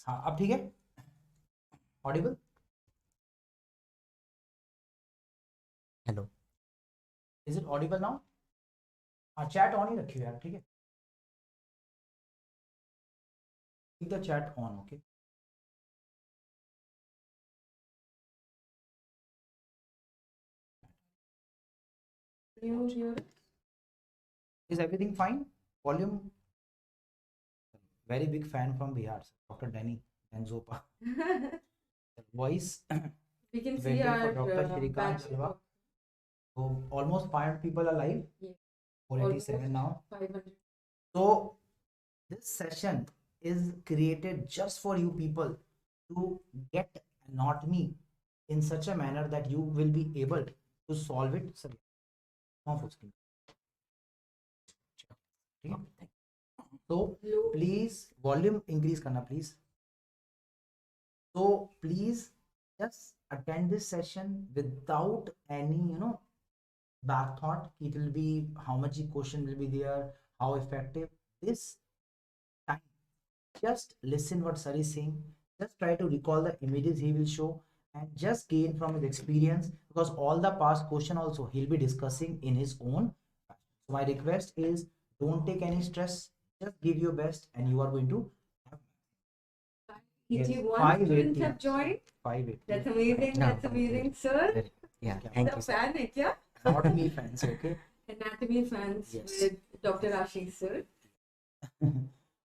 हाँ अब ठीक है, Audible. Hello, is it Audible now? हाँ चैट ऑन ही रखियो यार, ठीक है, keep the chat on, okay. Is everything fine? Volume? Very big fan from Bihar, Dr. Danny Benzopa. Voice We can see waited our for Dr. Shrikant batch. Jalwa. So almost 500 people are live. Yeah. 487 now. 500. So this session is created just for you people to get anatomy in such a manner that you will be able to solve it. Sorry. So please volume increase करना please. So please just attend this session without any back thought. It will be how much question will be there, how effective. This time just listen what sir is saying, just try to recall the images he will show and just gain from his experience, because all the past question also he'll be discussing in his own. So my request is, don't take any stress, just give your best and you are going to have. Yes, 81 students have joined. 580. That's amazing. No, That's amazing, sir. yeah, thank you, So sir. fan hai kya? Not me fans, okay. Anatomy fans Yes. with Dr. Ashish, sir.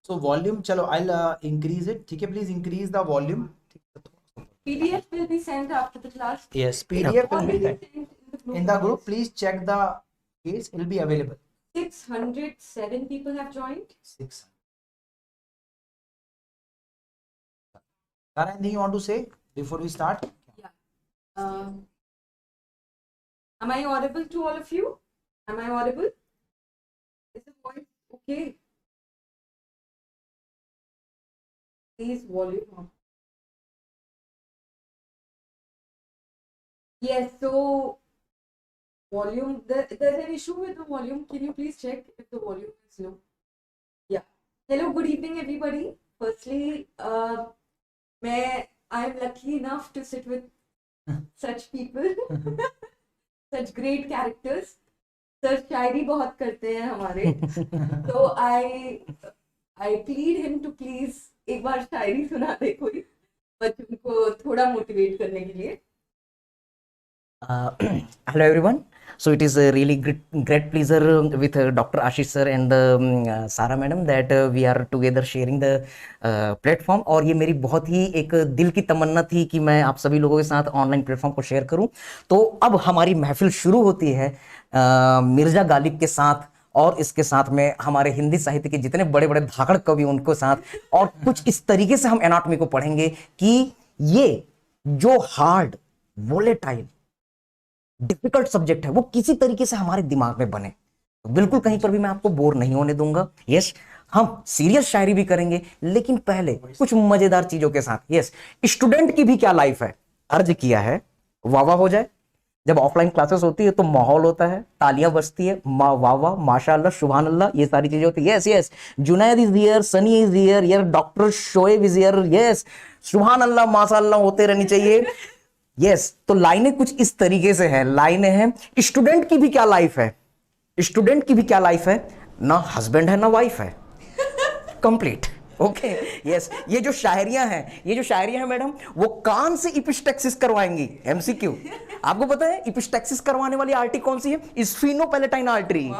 So volume, chalo, I'll increase it. ठीक है, please increase the volume. PDF will be sent after the class. Yes, PDF will Or be will sent be sent in the group. Please check the case. It will be available. 607 people have joined. 6. Tara, anything you want to say before we start? Yeah. Am I audible to all of you? Am I audible? Is the voice okay? Please volume up. Yes, so volume, there's an issue with the volume. Can you please check if the volume is low? Yeah. Hello, good evening, everybody. Firstly, I'm lucky enough to sit with such people, such great characters. Sir शायरी बहुत करते हैं हमारे. So I plead him to please एक बार शायरी सुना दे कोई बच्चों को थोड़ा मोटिवेट करने के लिए. Hello everyone. So it is a really great pleasure with Dr. Ashish sir and Sara madam that we are together sharing the platform. और ये मेरी बहुत ही एक दिल की तमन्ना थी कि मैं आप सभी लोगों के साथ ऑनलाइन प्लेटफॉर्म को शेयर करूं. तो अब हमारी महफिल शुरू होती है मिर्जा गालिब के साथ और इसके साथ में हमारे हिंदी साहित्य के जितने बड़े बड़े धाकड़ कवि उनको साथ, और कुछ इस तरीके से हम एनाटॉमी को पढ़ेंगे कि ये जो हार्ड वोलेटाइल डिफिकल्ट सब्जेक्ट है वो किसी तरीके से हमारे दिमाग में बने. तो बिल्कुल कहीं पर भी मैं आपको बोर नहीं होने दूंगा. यस, हम सीरियस शायरी भी करेंगे लेकिन पहले कुछ मजेदार चीजों के साथ. यस, स्टूडेंट की भी क्या लाइफ है, अर्ज किया है वाह वाह हो जाए. जब ऑफलाइन क्लासेस होती है तो माहौल होता है, तालियां बजती है, वाह वाह माशाअल्लाह सुभान अल्लाह, ये सारी चीजें होती है. Yes yes, Junaid is here, Sunny is here, यार doctor Shoaib is here. Yes, सुभान अल्लाह माशाअल्लाह होते रहनी चाहिए. यस, तो लाइनें कुछ इस तरीके से हैं. लाइनें हैं, स्टूडेंट की भी क्या लाइफ है, स्टूडेंट की भी क्या लाइफ है, ना हस्बैंड है ना वाइफ है, कंप्लीट. ओके यस, ये जो शायरियां हैं मैडम, वो कान से इपिस्टेक्सिस करवाएंगी. एमसीक्यू, आपको पता है इपिस्टेक्सिस करवाने वाली आर्टरी कौन सी है? स्फीनोपैलेटाइन आर्टरी.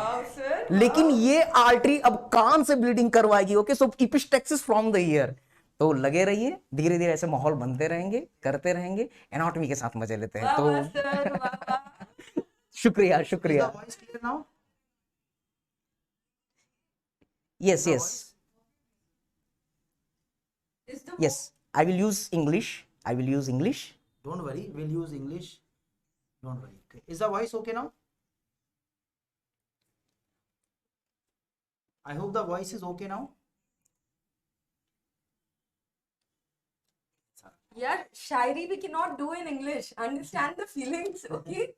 लेकिन ये आर्टरी अब कान से ब्लीडिंग करवाएगी. Okay, so इपिस्टेक्सिस from the year. तो लगे रहिए, धीरे धीरे ऐसे माहौल बनते रहेंगे, करते रहेंगे, एनाटॉमी के साथ मजे लेते हैं. तो शुक्रिया शुक्रिया. Yes yes yes, I will use English. Don't worry, we'll use English. Don't worry. Okay. Is the voice okay now? I hope the voice is okay now. Yeah, Shayari we cannot do in English. Understand the feelings, okay?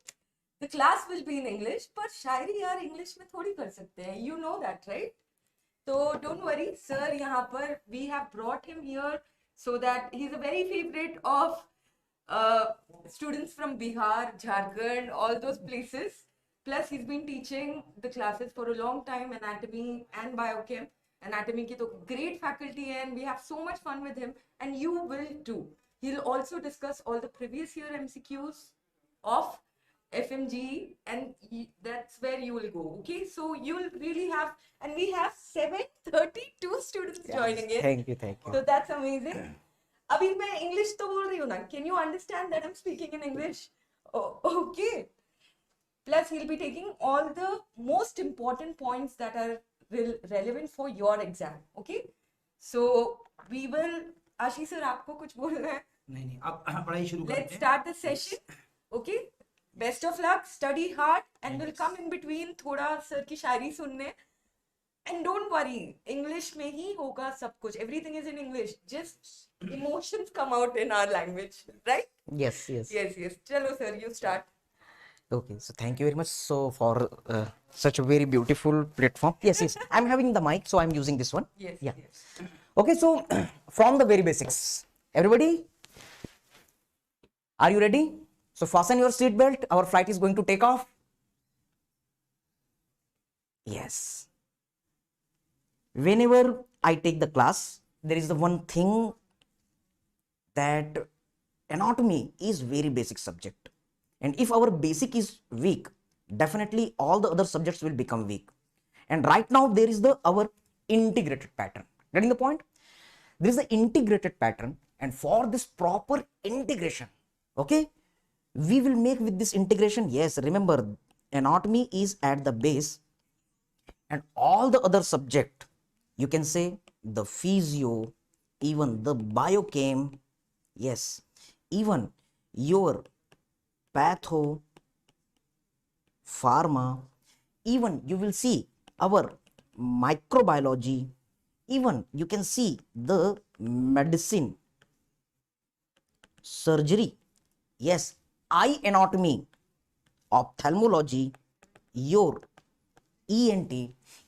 The class will be in English, but शायरी यार English में थोड़ी कर सकते हैं. You know that, right? So don't worry, sir. यहाँ पर we have brought him here so that he's a very favorite of uh, students from Bihar, Jharkhand, all those places. Plus, he's been teaching the classes for a long time, anatomy and biochem. Anatomy ki to great faculty hai, and we have so much fun with him, and you will too. He'll also discuss all the previous year MCQs of Fmge, and that's where you will go. Okay, so you'll really have, and we have 732 students joining in. Thank you, thank you. So that's amazing. अभी मैं English तो बोल रही हूँ ना. Can you understand that I'm speaking in English? Oh, okay. Plus, he'll be taking all the most important points that are relevant for your exam. Okay. So we will. Ashish sir आपको कुछ बोलना है? नहीं अब पढ़ाई शुरू करते हैं. Let's start the session. Okay. Best of luck. Study hard, and we'll come in between थोड़ा सर की शायरी सुनने. And don't worry, English में ही होगा सब कुछ. Everything is in English. Just emotions come out in our language, right? Yes, yes. Yes, yes. Chalo sir, you start. Okay, so thank you very much. So for such a very beautiful platform. Yes, yes. I'm having the mic, so I'm using this one. Yes, Yeah. yes. Okay, so from the very basics, everybody, are you ready? So fasten your seat belt. Our flight is going to take off. Yes. Whenever I take the class, there is the one thing that anatomy is very basic subject. And if our basic is weak, definitely all the other subjects will become weak. And right now there is our integrated pattern. Getting the point? There is the integrated pattern, and for this proper integration, okay, we will make with this integration. Yes, remember, anatomy is at the base, and all the other subject, you can say the physio, even the biochem, yes, even your patho, pharma, even you will see our microbiology, even you can see the medicine, surgery, yes, eye anatomy, ophthalmology, your ENT,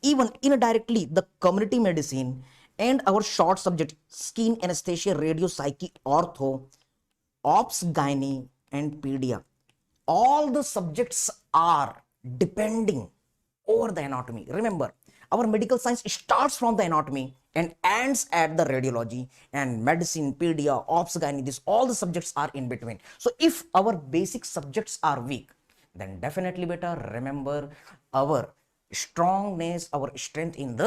even indirectly the community medicine, and our short subject skin anesthesia, radio, psyche, ortho, ops, gynae, and pedia. All the subjects are depending over the anatomy. Remember, our medical science starts from the anatomy and ends at the radiology, and medicine, pedia, ops, gynae, this all the subjects are in between. So if our basic subjects are weak, then definitely better remember our strongness, our strength in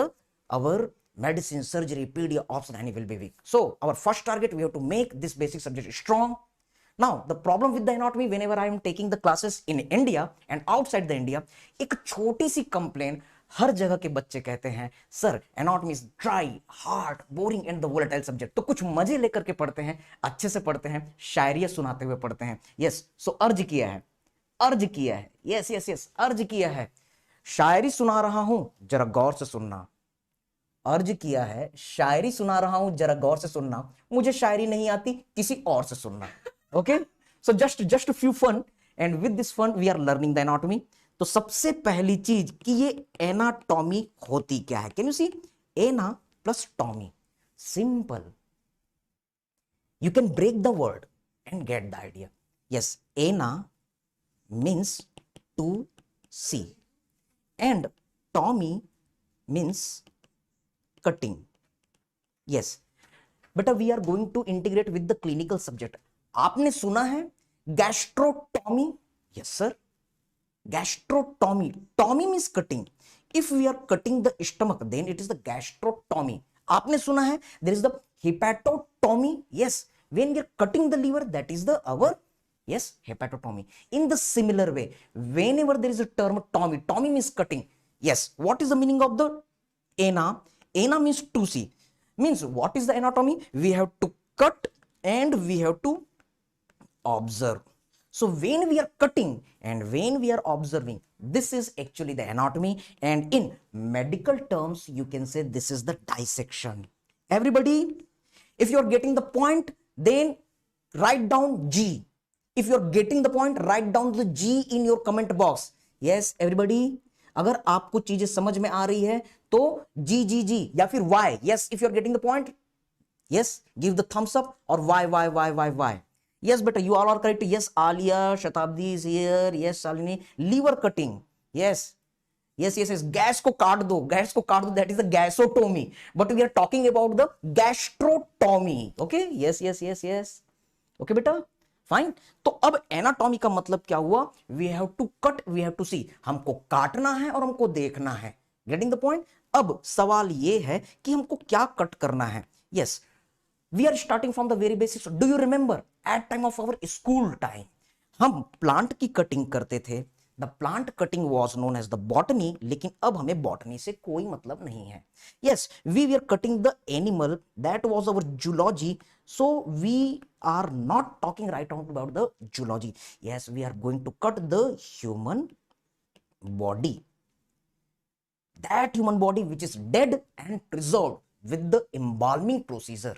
our medicine, surgery, pedia, ops, gynae will be weak. So our first target, we have to make this basic subject strong. Now the problem with the anatomy, whenever I am taking the classes in India and outside the India, एक छोटी सी complaint हर जगह के बच्चे कहते हैं, sir anatomy is dry, hard, boring and the volatile subject. तो कुछ मजे लेकर के पढ़ते हैं, अच्छे से पढ़ते हैं, शायरिया सुनाते हुए पढ़ते हैं. यस, सो अर्ज किया है, अर्ज किया है, यस यस यस, अर्ज किया है, शायरी सुना रहा हूं, जरा गौर से सुनना. अर्ज किया है, शायरी सुना रहा हूं, जरा गौर से सुनना. मुझे शायरी नहीं आती, किसी और से सुनना. Okay, so just few fun, and with this fun we are learning the anatomy. तो सबसे पहली चीज कि ये एनाटॉमी होती क्या है. Can you see, ana plus tomy, simple. You can break the word and get the idea. Yes, ana means to see, and Tommy means cutting. Yes, but we are going to integrate with the clinical subject. आपने सुना है gastrotomy? Yes sir, gastrotomy. Tommy means cutting. If we are cutting the stomach, then it is the gastrotomy. आपने सुना है there is the hepatotomy. Yes, when we are cutting the liver, that is the our, yes, hepatotomy. In the similar way, whenever there is a term tomy, tomy means cutting. Yes, what is the meaning of the ana? Ana means to see. Means what is the anatomy? We have to cut and we have to observe. So when we are cutting and when we are observing, this is actually the anatomy, and in medical terms you can say this is the dissection. Everybody, if you are getting the point, then write down G. If you are getting the point, write down the G in your comment box. Yes, everybody. अगर आपको चीजें समझ में आ रही है तो जी जी जी, या फिर Y. Yes, if you are getting the point, Yes, give the thumbs up or why. Yes, beta, you all are correct. Yes, Alia, Shatabdi is here. Yes, Shalini, liver cutting. Yes, yes. Gas को काट दो. That is the gasotomy. But we are talking about the gastrotomy. Okay, yes. Okay, बेटा, fine. तो अब anatomy का मतलब क्या हुआ? We have to cut, we have to see. हमको काटना है और हमको देखना है. Getting the point. अब सवाल ये है कि हमको क्या कट करना है. Yes, we are starting from the very basics. Do you remember at time of our school time हम प्लांट की कटिंग करते थे. The plant cutting was known as the botany. लेकिन अब हमें बॉटनी से कोई मतलब नहीं है. Yes, we are cutting the animal, that was our zoology. So we are not talking right on about the zoology. Yes, we are going to cut the human body, that human body which is dead and preserved with the embalming procedure.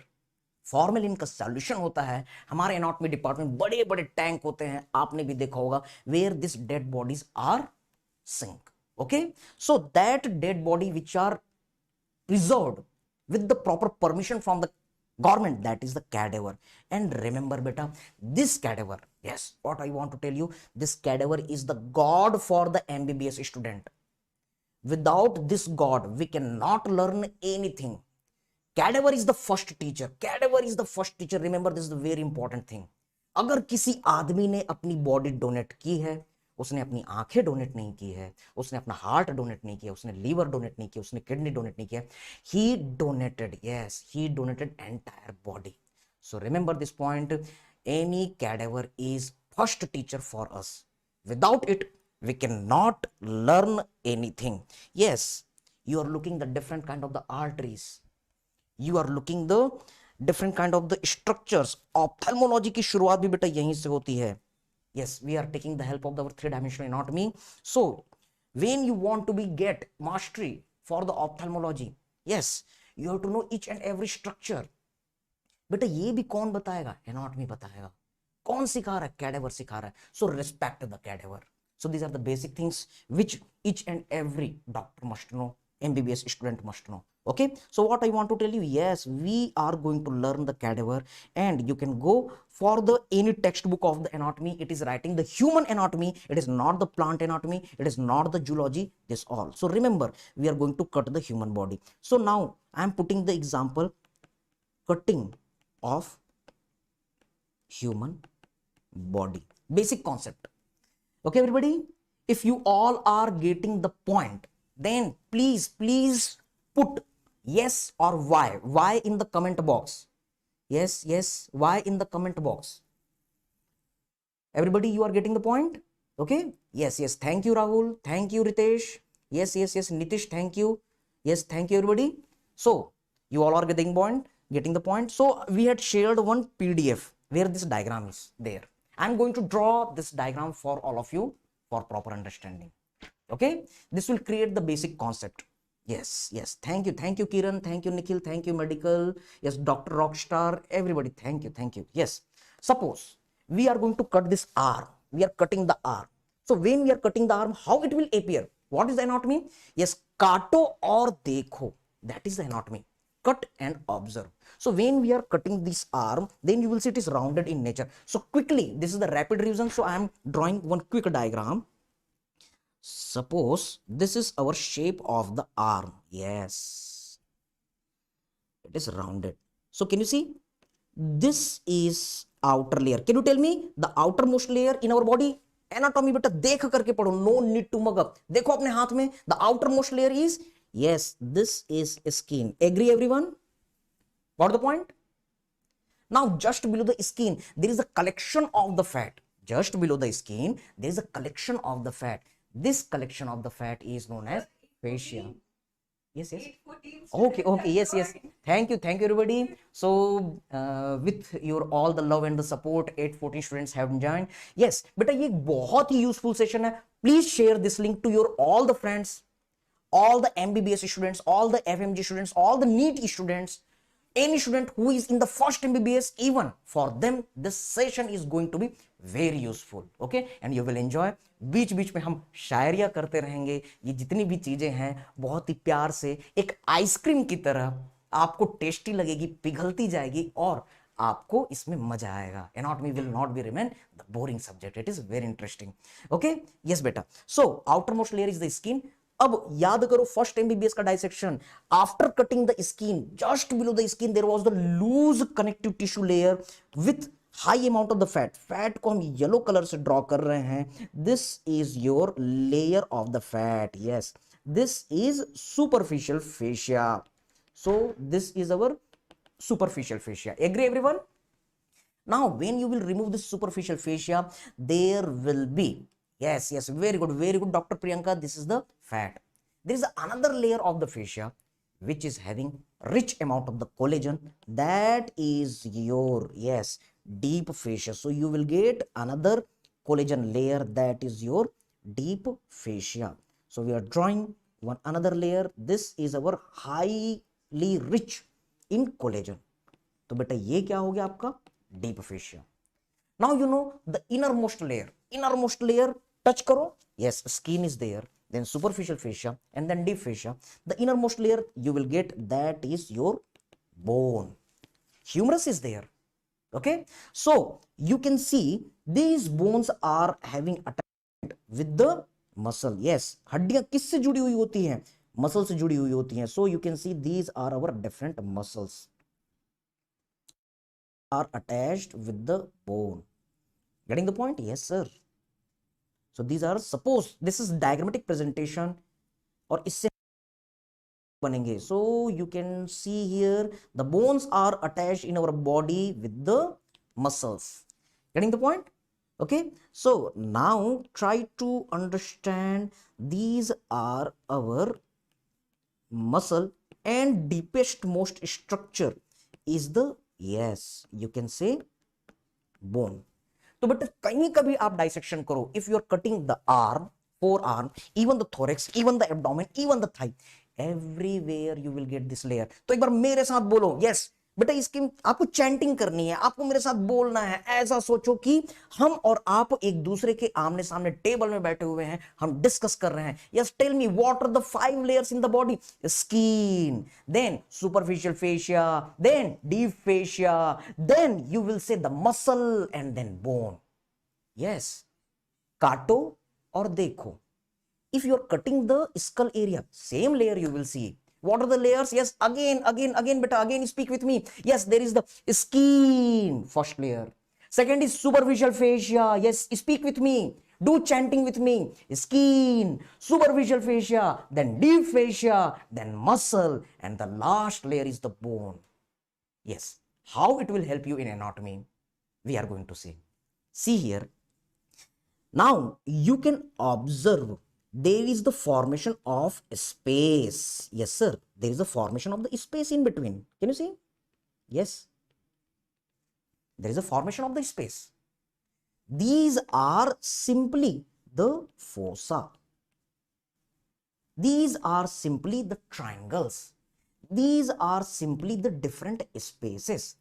Formalin का solution होता है. हमारे anatomy department बड़े बड़े tank होते हैं, आपने भी देखा होगा, where this dead bodies are sink. Okay, so that dead body which are preserved with the proper permission from the government, that is the cadaver. And remember beta, this cadaver, yes, what I want to tell you, this cadaver is the god for the MBBS student. Without this god we cannot learn anything. Cadaver is the first teacher. Remember, this is the very important thing. अगर किसी आदमी ने अपनी body donate की है, उसने अपनी आंखें डोनेट नहीं की है, उसने अपना हार्ट डोनेट नहीं किया, उसने लीवर डोनेट नहीं किया, उसने किडनी डोनेट नहीं किया, he donated entire body. So remember this point. Any cadaver is first teacher for us. Without it we cannot learn anything. Yes, you are looking the different kind of the arteries, you are looking the different kind of the structures. Ophthalmology की शुरुआत भी बेटा यहीं से होती है. Yes, we are taking the help of the three-dimensional anatomy. So when you want to be get mastery for the ophthalmology, yes, you have to know each and every structure. बेटा ये भी कौन बताएगा? एनाटॉमी बताएगा. कौन सिखा रहा है? कैडेवर सिखा रहा है. So respect the cadaver. So these are the basic things which each and every doctor must know, MBBS student must know. Okay, so what I want to tell you, yes, we are going to learn the cadaver, and you can go for the any textbook of the anatomy. It is writing the human anatomy. It is not the plant anatomy. It is not the zoology. This all. So remember, we are going to cut the human body. So now I am putting the example cutting of human body. Basic concept. Okay, everybody, if you all are getting the point, then please put yes or why in the comment box. Yes, why in the comment box. Everybody, you are getting the point? Okay, yes, thank you Rahul, thank you Ritesh, yes Nitish, thank you. Yes, thank you everybody. So you all are getting the point. So we had shared one PDF where this diagram is there. I'm going to draw this diagram for all of you for proper understanding. Okay, this will create the basic concept. Yes, thank you Kiran, thank you Nikhil, thank you Medical, yes Dr. Rockstar, everybody, thank you. Yes, suppose we are going to cut this arm. We are cutting the arm. So when we are cutting the arm, how it will appear? What is the anatomy? Yes, काटो और देखो, that is the anatomy. Cut and observe. So when we are cutting this arm, then you will see it is rounded in nature. So quickly, this is the rapid revision. So I am drawing one quick diagram. Suppose this is our shape of the arm. Yes, it is rounded. So can you see? This is outer layer. Can you tell me the outermost layer in our body? Anatomy बेटा देख करके पढ़ो. No need to mug up. देखो अपने हाथ में. The outermost layer is, yes, this is skin. Agree everyone? Got the point? Now just below the skin there is a collection of the fat. Just below the skin there is a collection of the fat. This collection of the fat is known as fascia. Yes. Okay. Yes. Thank you everybody. So with your all the love and the support, 814 students have joined. Yes, बेटा ये बहुत ही useful session है. Please share this link to your all the friends, all the MBBS students, all the FMG students, all the Neet students, any student who is in the first MBBS, even for them this session is going to be very useful. Okay, and you will enjoy. बीच बीच में हम शायरिया करते रहेंगे. ये जितनी भी चीजें हैं बहुत ही प्यार से एक आइसक्रीम की तरह आपको टेस्टी लगेगी, पिघलती जाएगी और आपको इसमें मजा आएगा. Anatomy will not be remain the boring subject. It is very interesting. Okay, yes बेटा. So outer most layer is the skin. अब याद करो फर्स्ट एमबीबीएस का dissection. After cutting the skin, just below the skin there was the loose connective tissue layer with high amount of the fat. Fat को हम yellow colour से draw कर रहे हैं. This is your layer of the fat. Yes, this is superficial fascia. So this is our superficial fascia. Agree everyone? Now when you will remove this superficial fascia, there will be, yes, very good Dr. Priyanka, this is the fat. There is another layer of the fascia which is having rich amount of the collagen. That is your, yes, deep fascia. So you will get another collagen layer, that is your deep fascia. So we are drawing one another layer. This is our high rich in collagen. तो बेटा ये क्या हो गया आपका deep fascia. Now you know the inner most layer touch करो. Yes, skin is there, then superficial fascia and then deep fascia. The inner most layer you will get, that is your bone. Humerus is there. Okay, so you can see these bones are having attached with the muscle. Yes, हड्डियां किससे जुड़ी हुई होती हैं? Muscle से जुड़ी हुई होती हैं. So you can see these are our different muscles are attached with the bone. Getting the point? Yes sir. So these are, suppose this is diagrammatic presentation और इससे बनेंगे. So you can see here the bones are attached in our body with the muscles. Getting the point? Okay, so now try to understand these are our muscle and deepest most structure is the, yes, you can say bone. तो बेटा कहीं कभी आप dissection करो, if you are cutting the arm, forearm, even the thorax, even the abdomen, even the thigh, everywhere you will get this layer. तो एक बार मेरे साथ बोलो. यस बेटा, इसकी आपको चैंटिंग करनी है, आपको मेरे साथ बोलना है. ऐसा सोचो कि हम और आप एक दूसरे के आमने सामने टेबल में बैठे हुए हैं, हम डिस्कस कर रहे हैं. Yes, tell me what are the 5 layers in the body? Skin, then superficial fascia, then deep fascia, then you will say the muscle and then bone. Yes, काटो और देखो. If you are cutting the skull area, same layer you will see. What are the layers? Yes, again, beta, again speak with me. Yes, there is the skin, first layer. Second is superficial fascia. Yes, speak with me. Do chanting with me. Skin, superficial fascia, then deep fascia, then muscle, and the last layer is the bone. Yes, how it will help you in anatomy? We are going to see. See here. Now you can observe there is the formation of space. Yes sir, there is a formation of the space in between. Can you see? Yes, there is a formation of the space. These are simply the fossa. These are simply the triangles. These are simply the different spaces.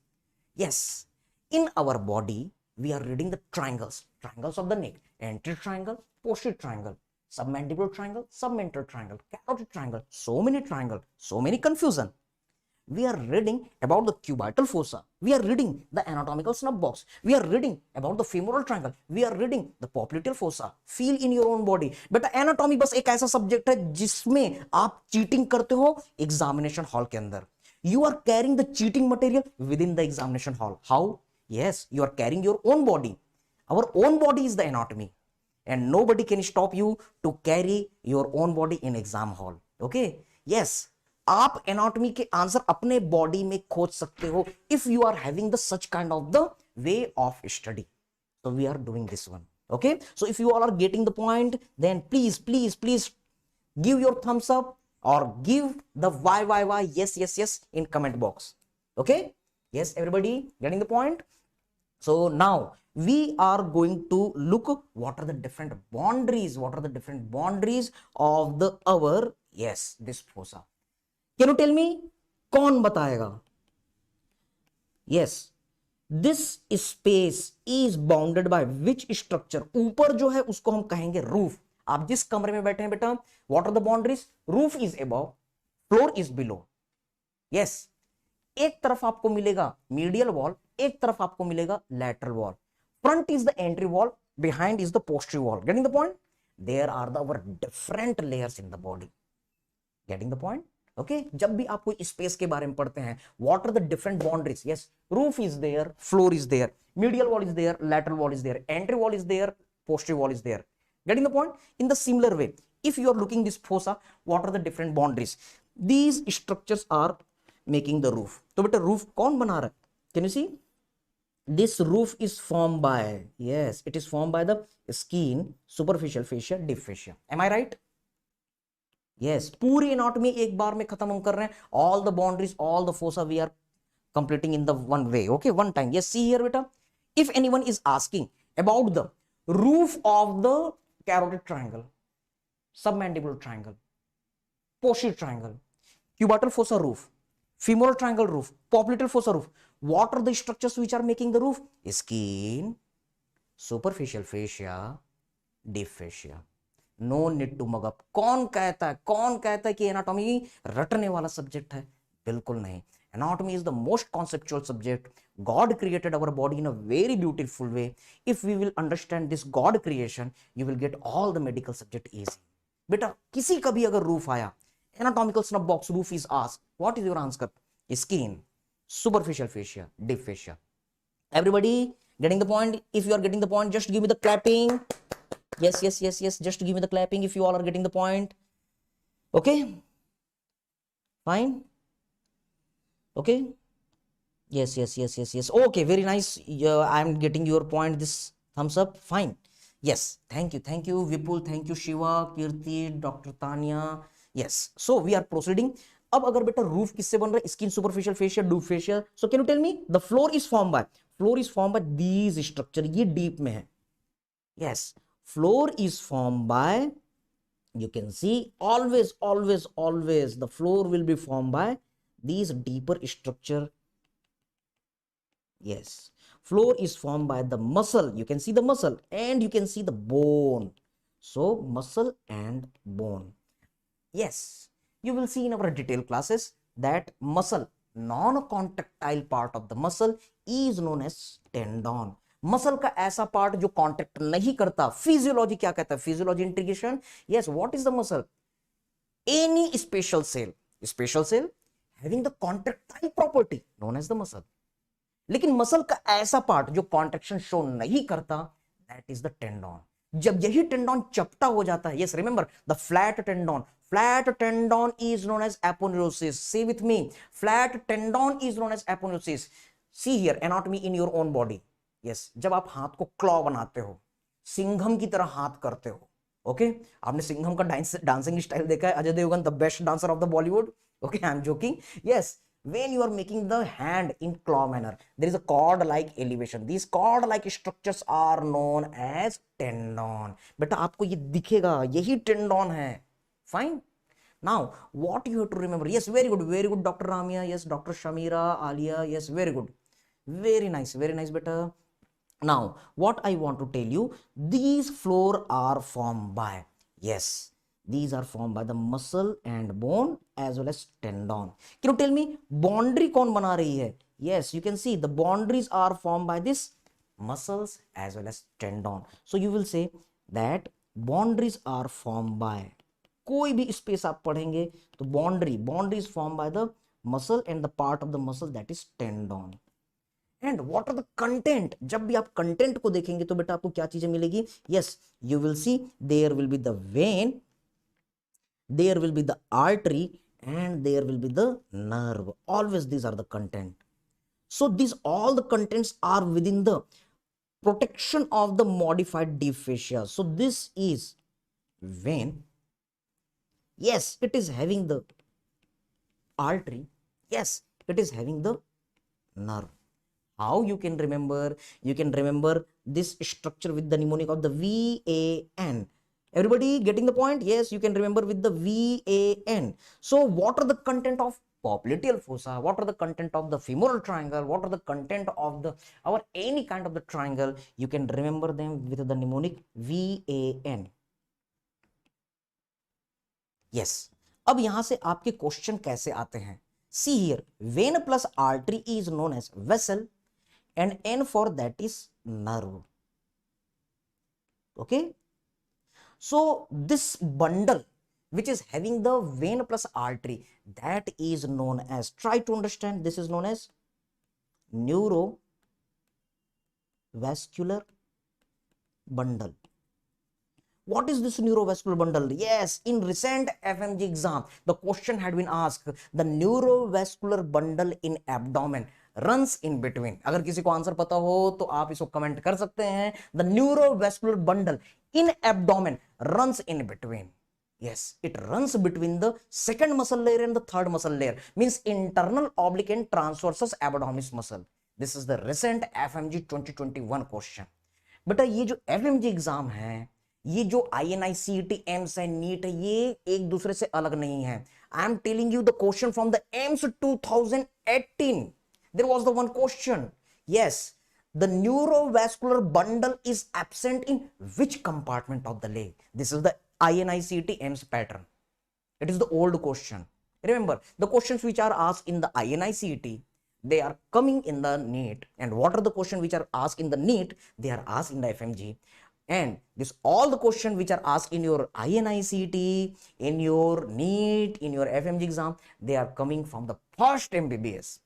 Yes, in our body we are reading the triangles of the neck. Anterior triangle, posterior triangle, submandibular triangle, submental triangle, carotid triangle, so many triangle, so many confusion. We are reading about the cubital fossa. We are reading the anatomical snub box. We are reading about the femoral triangle. We are reading the popliteal fossa. Feel in your own body. But anatomy बस एक ऐसा subject है जिसमें आप cheating करते हो examination hall के अंदर. You are carrying the cheating material within the examination hall. How? Yes, you are carrying your own body. Our own body is the anatomy. And nobody can stop you to carry your own body in exam hall. Okay? Yes, आप anatomy के answer अपने body में खोज सकते हो if you are having the such kind of the way of study. So we are doing this one. Okay? So if you all are getting the point, then please give your thumbs up or give the why yes in comment box. Okay? Yes, everybody getting the point? So now we are going to look what are the different boundaries of the our, yes, this fossa. Can you tell me? कौन बताएगा? Yes, this space is bounded by which structure? ऊपर जो है उसको हम कहेंगे roof. आप जिस कमरे में बैठे हैं बेटा, what are the boundaries? Roof is above, floor is below. Yes, एक तरफ आपको मिलेगा मीडियल वॉल, एक तरफ आपको मिलेगा lateral wall. Front is the entry wall, behind is the posterior wall. Getting the point? There are our different layers in the body. Getting the point? Okay, जब भी आप कोई स्पेस के बारे में पढ़ते हैं, what are the different boundaries? Yes, roof is there, floor is there, medial wall is there, lateral wall is there, entry wall is there, posterior wall is there. Getting the point? In the similar way, if you are looking this fossa, what are the different boundaries? These structures are making the roof. तो बेटा roof कौन बना रहा है? Can you see? This roof is formed by, yes, it is formed by the skin, superficial fascia, deep fascia. Am I right? Yes, पूरी anatomy एक बार में खत्म हम कर रहे हैं. All the boundaries, all the fossa we are completing in the one way. Okay, one time. Yes, see here beta. If anyone is asking about the roof of the carotid triangle, submandibular triangle, posterior triangle, cubital fossa roof, femoral triangle roof, popliteal fossa roof, what are the structures which are making the roof? Skin, superficial fascia, deep fascia. No need to mug up. कौन कहता है कि anatomy रटने वाला subject है? बिल्कुल नहीं. Anatomy is the most conceptual subject. God created our body in a very beautiful way. If we will understand this God creation, you will get all the medical subject easy. बेटा किसी का भी अगर roof आया, anatomical snub box roof is asked, what is your answer? Skin, superficial fascia, deep fascia. Everybody getting the point? If you are getting the point, just give me the clapping. Yes, just give me the clapping if you all are getting the point. Okay, fine. Okay, yes. Okay, very nice. I am getting your point. This thumbs up. Fine. Yes, thank you Vipul, thank you Shiva, Kirti, Dr. Tanya. Yes, so we are proceeding. अब अगर बेटा roof किससे बन रहा है? Skin, superficial fascia, deep fascia. So can you tell me the floor is form by these structure. ये deep में है. Yes, floor is formed by, you can see, always the floor will be formed by these deeper structure. Yes, floor is formed by the muscle. You can see the muscle and you can see the bone. So muscle and bone. Yes, you will see in our detailed classes that muscle, non-contractile part of the muscle is known as tendon. Muscle का ऐसा part जो contact नहीं करता, physiology क्या कहता है? Physiology integration. Yes, what is the muscle? Any special cell having the contractile property known as the muscle. लेकिन muscle का ऐसा पार्ट जो कॉन्ट्रैक्शन शो नहीं करता, दैट इज द टेंडन. जब यही टेंडन चपटा हो जाता है, yes remember the flat tendon is known as aponeurosis. Say with me, flat tendon is known as aponeurosis. See here anatomy in your own body. Yes, जब आप हाथ को क्लॉ बनाते हो, सिंघम की तरह हाथ करते हो. ओके, आपने सिंघम का डांसिंग स्टाइल देखा है? Ajay Devgan, the best dancer of the Bollywood. Okay, I am joking. Yes, when you are making the hand in claw manner, there is a cord like elevation. These cord like structures are known as tendon. बेटा आपको ये दिखेगा, यही tendon है. Fine. Now what you have to remember? Yes, very good Dr. Ramya. Yes, Dr. Shamira, Alia. Yes, very good, very nice beta. Now what I want to tell you, these floor are formed by, yes, these are formed by the muscle and bone as well as tendon. Can you tell me boundary कौन बना रही है? Yes, you can see the boundaries are formed by this muscles as well as tendon. So you will say that boundaries are formed by, कोई भी space आप पढ़ेंगे तो boundary is formed by the muscle and the part of the muscle that is tendon. And what are the content? जब भी आप content को देखेंगे तो बेटा आपको क्या चीजें मिलेगी? Yes, you will see there will be the vein, there will be the artery, and there will be the nerve. Always these are the content. So these all the contents are within the protection of the modified deep fascia. So this is vein. Yes, it is having the artery. Yes, it is having the nerve. How you can remember? You can remember this structure with the mnemonic of the VAN. Everybody getting the point? Yes, you can remember with the VAN. So what are the content of popliteal fossa? What are the content of the femoral triangle? What are the content of the our any kind of the triangle? You can remember them with the mnemonic VAN. Yes. अब यहां से आपके question कैसे आते हैं? See here, vein plus artery is known as vessel, and N for that is nerve. Okay, so this bundle which is having the vein plus artery, that is known as, try to understand, this is known as neurovascular bundle. What is this neurovascular bundle? Yes, in recent FMG exam, the question had been asked, the neurovascular bundle in abdomen runs in between. अगर किसी को answer पता हो तो आप इसको comment कर सकते हैं. The neurovascular bundle in abdomen runs in between. Yes, it runs between the second muscle layer and the third muscle layer, means internal oblique and transversus abdominis muscle. This is the recent FMG 2021 question. बेटा ये जो FMG exam है, ये जो INICET AIIMS है, NEET है, ये एक दूसरे से अलग नहीं है. I am telling you the question from the AIIMS 2018. There was the one question. Yes, the neurovascular bundle is absent in which compartment of the leg? This is the INICET AIMS pattern. It is the old question. Remember, the questions which are asked in the INICET, they are coming in the NEET. And what are the questions which are asked in the NEET? They are asked in the FMG. And this all the questions which are asked in your INICET, in your NEET, in your FMG exam, they are coming from the first MBBS.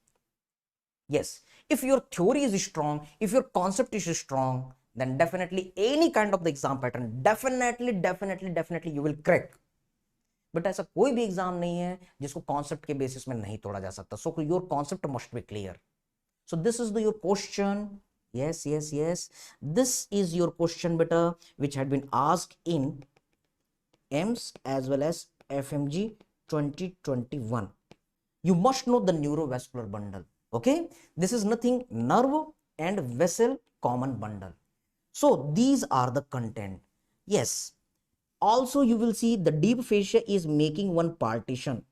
Yes, if your theory is strong, if your concept is strong, then definitely any kind of the exam pattern, definitely you will crack. But ऐसा कोई भी exam नहीं है जिसको concept के basis में नहीं तोड़ा जा सकता. So your concept must be clear. So this is the your question. yes, this is your question beta, which had been asked in AIMS as well as FMG 2021. You must know the neurovascular bundle. Okay, this is nothing, nerve and vessel common bundle. So these are the content. Yes, also you will see the deep fascia is making one partition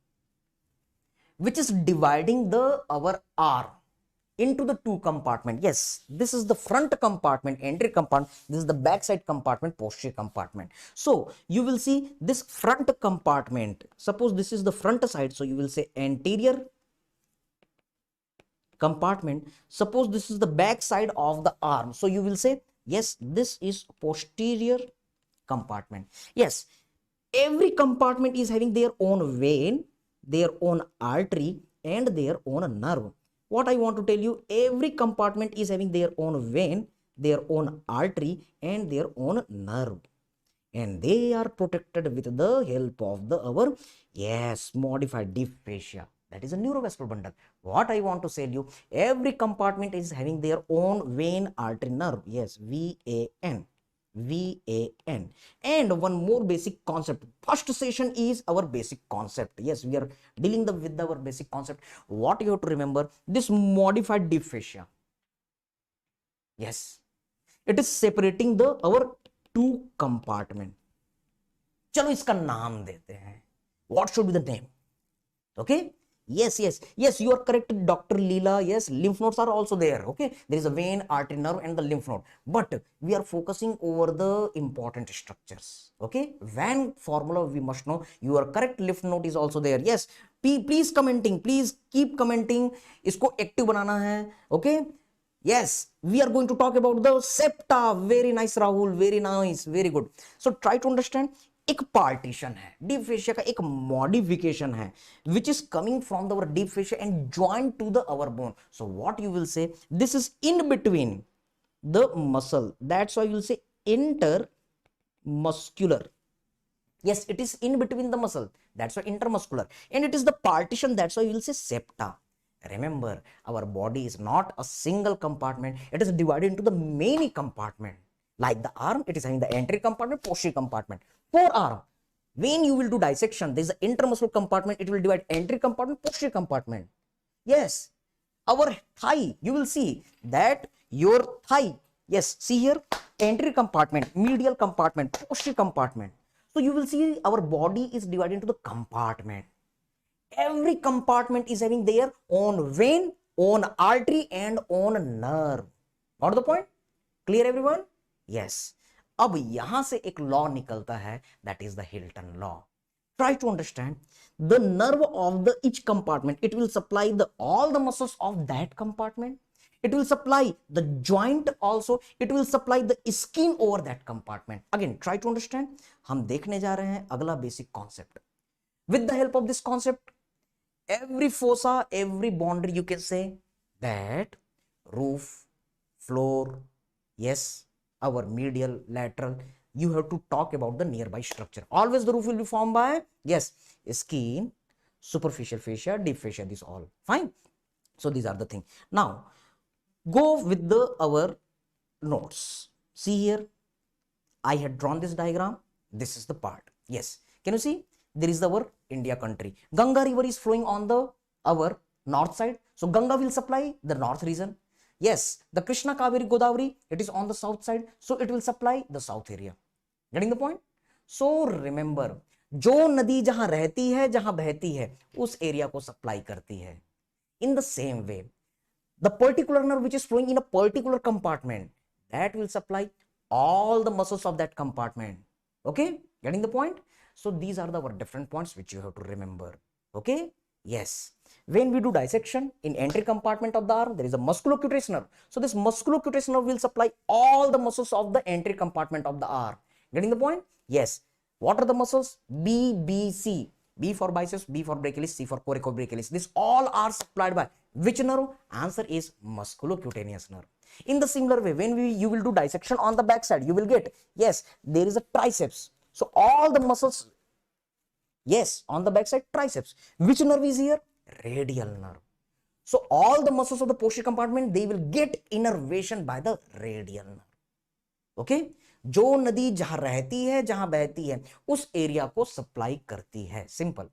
which is dividing the our arm into the two compartment. Yes, this is the front compartment, anterior compartment. This is the back side compartment, posterior compartment. So you will see this front compartment, suppose this is the front side, so you will say anterior compartment. Suppose this is the back side of the arm, so you will say yes, this is posterior compartment. Yes, every compartment is having their own vein, their own artery and their own nerve. What I want to tell you, every compartment is having their own vein, their own artery and their own nerve, and they are protected with the help of the our modified deep fascia. That is a neurovascular bundle. What I want to say you, every compartment is having their own vein, artery, nerve. Yes, VAN. And one more basic concept. First session is our basic concept. Yes, we are dealing with our basic concept. What you have to remember, this modified deep fascia. Yes, it is separating the our two compartment. चलो इसका नाम देते हैं. What should be the name? Okay. Yes, you are correct, Dr. Leela. Yes, lymph nodes are also there. Okay, there is a vein, artery, nerve and the lymph node, but we are focusing over the important structures. Okay, van formula we must know. You are correct, lymph node is also there. Yes, please commenting, please keep commenting. इसको active बनाना है. Okay. Yes, we are going to talk about the septa. Very nice, Rahul. Very nice, very good. So try to understand. एक partition है, deep fascia का एक modification है which is coming from the deep fascia and joined to the our bone. So what you will say, this is in between the muscle, that's why you will say intermuscular. Yes, it is in between the muscle, that's why intermuscular, and it is the partition, that's why you will say septa. Remember, our body is not a single compartment, it is divided into the many compartment. Like the arm, it is having the anterior compartment, posterior compartment. Forearm, when you will do dissection, there is an intermuscular compartment, it will divide anterior compartment, posterior compartment. Yes, our thigh, you will see that your thigh, yes, see here, anterior compartment, medial compartment, posterior compartment. So you will see our body is divided into the compartment. Every compartment is having their own vein, own artery and own nerve. Got the point? Clear everyone? Yes. अब यहां से एक law निकलता है, that is the Hilton law. try to understand the nerve of the each compartment. It will supply the all the muscles of that compartment. It will supply the joint also. It will supply the skin over that compartment. Again, try to understand. हम देखने जा रहे हैं अगला basic concept. With the help of this concept, every fossa, every boundary, you can say that roof, floor, yes, our medial, lateral, you have to talk about the nearby structure. Always the roof will be formed by, yes, skin, superficial fascia, deep fascia, this all fine. So these are the thing. Now go with the our notes. See here, I had drawn this diagram. This is the part. Yes, can you see? There is our India country. Ganga river is flowing on the our north side. So Ganga will supply the north region. Yes, the Krishna, Kaveri, Godavari, it is on the south side. So it will supply the south area. Getting the point? So remember, जो नदी जहां रहती है, जहां बहती है, उस area को सप्लाई करती है. In the same way, the particular nerve which is flowing in a particular compartment, that will supply all the muscles of that compartment. Okay, getting the point? So these are the different points which you have to remember. Okay, yes. When we do dissection in entry compartment of the arm, there is a musculocutaneous nerve. So this musculocutaneous nerve will supply all the muscles of the entry compartment of the arm. Getting the point? Yes. What are the muscles? B, B, C. B for biceps, B for brachialis, C for coracobrachialis. This all are supplied by which nerve? Answer is musculocutaneous nerve. In the similar way, when you will do dissection on the back side, you will get, yes, there is a triceps. So all the muscles, yes, on the back side, triceps. Which nerve is here? Radial nerve. So all the muscles of the posterior compartment, they will get innervation by the radial nerve. Okay? जो नदी जहां रहती है, जहां बहती है, उस area को सप्लाई करती है. Simple.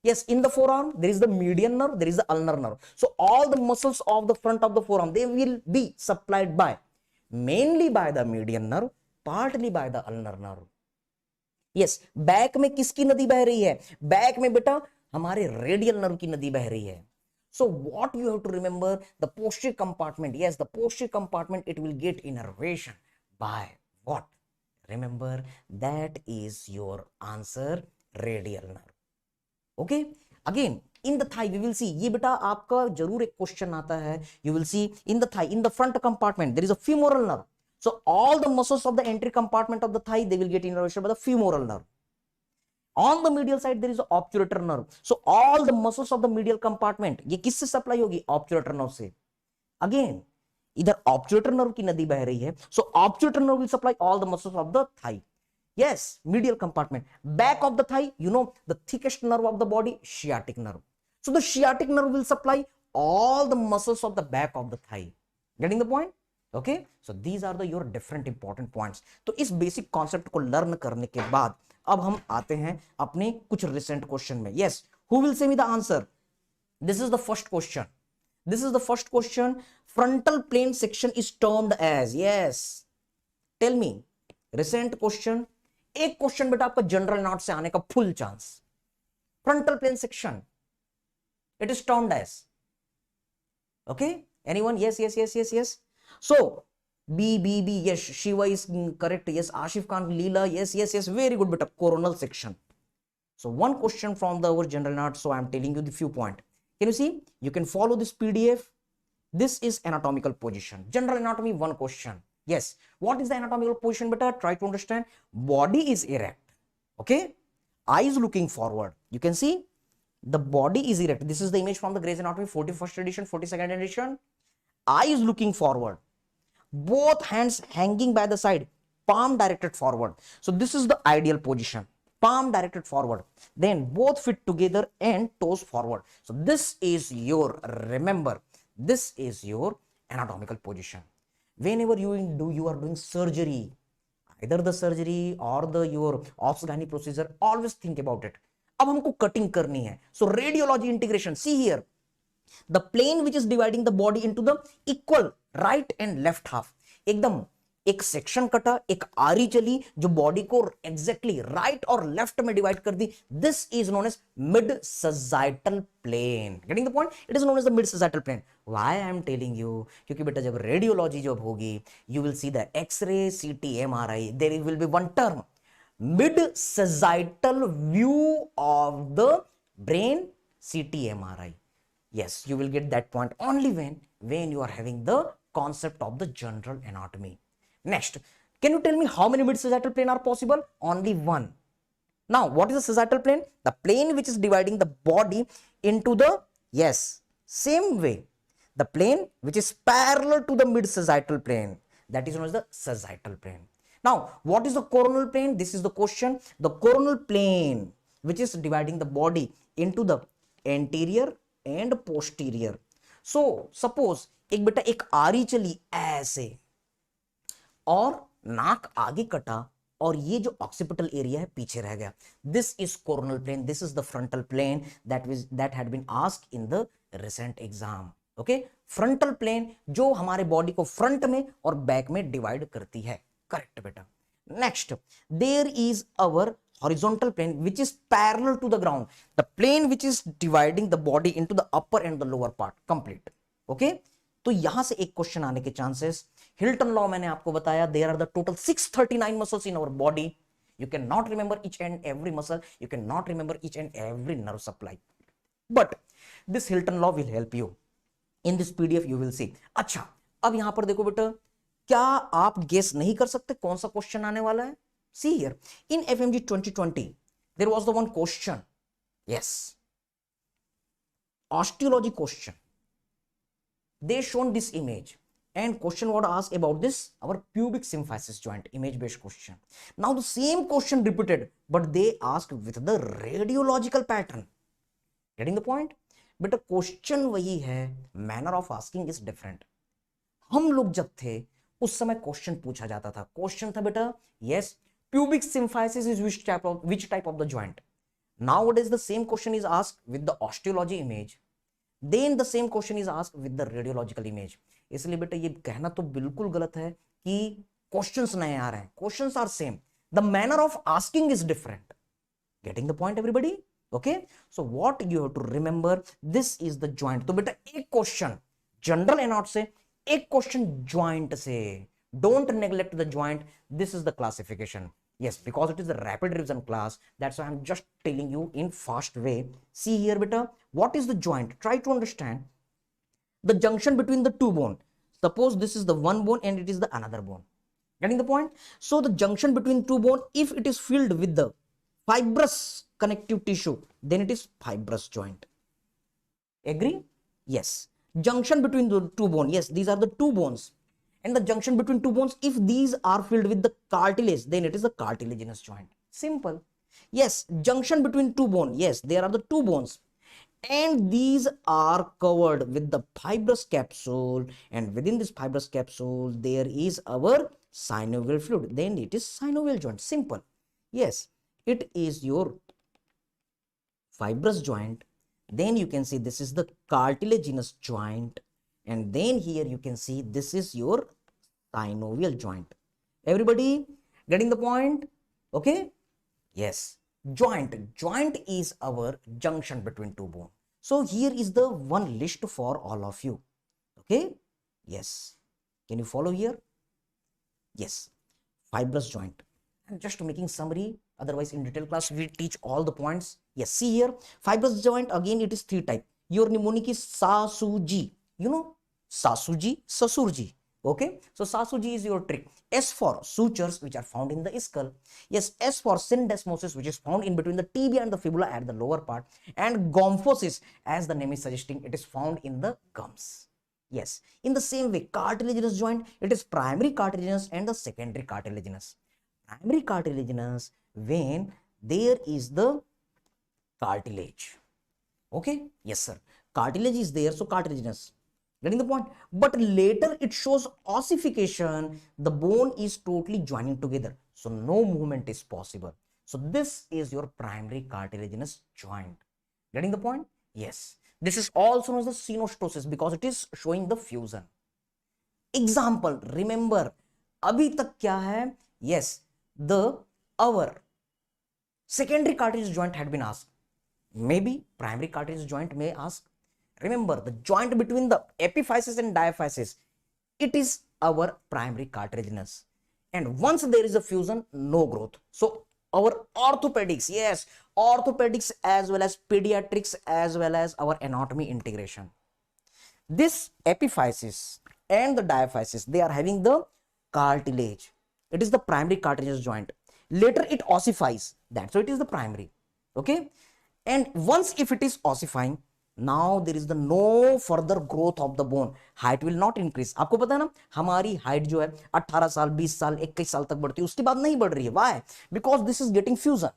Yes, in the forearm, there is the median nerve, there is the ulnar nerve. So all the muscles of the front of the forearm, they will be supplied by, mainly by the median nerve, partly by the ulnar nerve. Yes, back में किसकी नदी बह रही है? Back में बेटा हमारे radial nerve की नदी बह रही है. So what you have to remember, the posterior compartment, yes, the posterior compartment, it will get innervation by what? Remember, that is your answer, radial nerve. Okay, again in the thigh we will see, ये बेटा आपका जरूर एक question आता है. You will see in the thigh, in the front compartment, there is a femoral nerve. So all the muscles of the entry compartment of the thigh, they will get innervation by the femoral nerve. On the medial side, there is a obturator nerve. So all the muscles of the medial compartment, ये किससे supply होगी? Obturator nerve से. Again, इधर obturator nerve की नदी बह रही है. So obturator nerve will supply all the muscles of the thigh. Yes, medial compartment. Back of the thigh, you know, the thickest nerve of the body, sciatic nerve. So the sciatic nerve will supply all the muscles of the back of the thigh. Getting the point? Okay, so these are the your different important points. तो इस basic concept को learn करने के बाद अब हम आते हैं अपने कुछ recent question में. Yes, who will say me the answer? This is the first question. This is the first question. Frontal plane section is termed as, yes, tell me, recent question. एक क्वेश्चन बेटा आपका general not से आने का full chance. Frontal plane section, it is termed as. Okay, anyone? Yes, yes, yes, yes, yes. So B, yes, Shiva is correct. Yes, Ashif Khan, Leela, yes, yes, yes, very good beta. Coronal section. So one question from our general knowledge. So I am telling you the few point. Can you see? You can follow this PDF. This is anatomical position. General anatomy, one question. Yes, what is the anatomical position beta? Try to understand. Body is erect. Okay, eyes looking forward. You can see the body is erect. This is the image from the Gray's Anatomy 41st edition, 42nd edition. Eyes looking forward, both hands hanging by the side, palm directed forward. So this is the ideal position, palm directed forward, then both feet together and toes forward. So this is your, remember, this is your anatomical position. Whenever you are doing surgery, either the surgery or the your obs gynae procedure, always think about it. अब हमको cutting करनी है. So radiology integration, see here, the plane which is dividing the body into the equal right and left half, एकदम एक section कटा, एक आरी चली जो बॉडी को एग्जैक्टली राइट और लेफ्ट में डिवाइड कर दी. This is known as mid sagittal plane. Getting the point? It is known as the mid sagittal plane. Why I am telling you? क्योंकि बेटा जब रेडियोलॉजी जब होगी, you will see the x-ray, CT, MRI, there will be one term mid sagittal view of the brain, CT MRI. Yes, you will get that point only when you are having the concept of the general anatomy. Next, can you tell me how many mid sagittal plane are possible? Only one. Now, what is the sagittal plane? The plane which is dividing the body into the, yes, same way, the plane which is parallel to the mid sagittal plane, that is known as the sagittal plane. Now, what is the coronal plane? This is the question. The coronal plane which is dividing the body into the anterior and posterior. So suppose एक बेटा एक आरी चली ऐसे और नाक आगे कटा और ये जो ऑक्सीपिटल एरिया है पीछे रह गया, this is coronal plane, this is the frontal plane that had been asked in the recent exam. Okay, frontal plane जो हमारे बॉडी को फ्रंट में और बैक में डिवाइड करती है. करेक्ट बेटा. Next, there is our horizontal plane which is parallel to the ground, the plane which is dividing the body into the upper and the lower part. Complete. Okay, तो यहां से एक question आने के chances. Hilton law मैंने आपको बताया, there are the total 639 muscles in our body. You can not remember each and every muscle, you can not remember each and every nerve supply, but this Hilton law will help you in this PDF, you will see. अच्छा, अब यहां पर देखो बेटा, क्या आप guess नहीं कर सकते कौन सा क्वेश्चन आने वाला है? See here, in FMG 2020, there was the one question. Yes, osteology question. They shown this image, and question was asked about this, our pubic symphysis joint, image-based question. Now the same question repeated, but they asked with the radiological pattern. Getting the point? But the question वही है, manner of asking is different. हम लोग जब थे उस समय question पूछा जाता था. क्वेश्चन था बेटा, yes, pubic symphysis is which type of the joint. Nowadays the same question is asked with the osteology image, then the same question is asked with the radiological image. इसलिए बेटा ये कहना तो बिल्कुल गलत है कि क्वेश्चंस नए आ रहे हैं. Questions are same, the manner of asking is different. Getting the point everybody? Okay, so what you have to remember, this is the joint. तो बेटा एक क्वेश्चन जनरल एनॉट से, एक क्वेश्चन ज्वाइंट से. Don't neglect the joint. This is the classification. Yes, because it is a rapid revision class, that's why I'm just telling you in fast way. See here beta, what is the joint? Try to understand the junction between the two bone. Suppose this is the one bone and it is the another bone. Getting the point? So the junction between two bone, if it is filled with the fibrous connective tissue, then it is fibrous joint. Agree? Yes. Junction between the two bone, yes, these are the two bones. And the junction between two bones, if these are filled with the cartilage, then it is a cartilaginous joint. Simple. Yes, junction between two bones, yes, there are the two bones, and these are covered with the fibrous capsule, and within this fibrous capsule there is our synovial fluid, then it is synovial joint. Simple. Yes, it is your fibrous joint. Then you can see this is the cartilaginous joint, and then here you can see this is your synovial joint. Everybody getting the point? Okay, yes, joint is our junction between two bones. So here is the one list for all of you. Okay, yes, can you follow here? Yes, fibrous joint. I'm just making summary, otherwise in detail class we teach all the points. Yes, see here, fibrous joint, again it is three type. Your mnemonic is Sasuji. You know, Sasuji, Sasurji. Okay, so Sasuji is your trick. S for sutures which are found in the skull. Yes, S for syndesmosis which is found in between the tibia and the fibula at the lower part. And gomphosis, as the name is suggesting, it is found in the gums. Yes, in the same way, cartilaginous joint, it is primary cartilaginous and the secondary cartilaginous. Primary cartilaginous when there is the cartilage. Okay, yes sir, cartilage is there, so cartilaginous. Getting the point? But later it shows ossification, the bone is totally joining together, so no movement is possible. So this is your primary cartilaginous joint. Getting the point? Yes, this is also known as the synostosis because it is showing the fusion. Example, remember, अभी तक क्या है? Yes, the our secondary cartilaginous joint had been asked. Maybe primary cartilaginous joint may ask. Remember, the joint between the epiphysis and diaphysis, it is our primary cartilaginous. And once there is a fusion, no growth. So our orthopedics, yes, orthopedics as well as pediatrics as well as our anatomy integration. This epiphysis and the diaphysis, they are having the cartilage. It is the primary cartilaginous joint. Later it ossifies, that's why it is the primary. Okay, and once if it is ossifying, now there is the no further growth of the bone, height will not increase. आपको पता है ना, हमारी height जो है 18 साल 20 साल 21 साल तक बढ़ती है, उसके बाद नहीं बढ़ रही है. Why? Because this is getting fusion.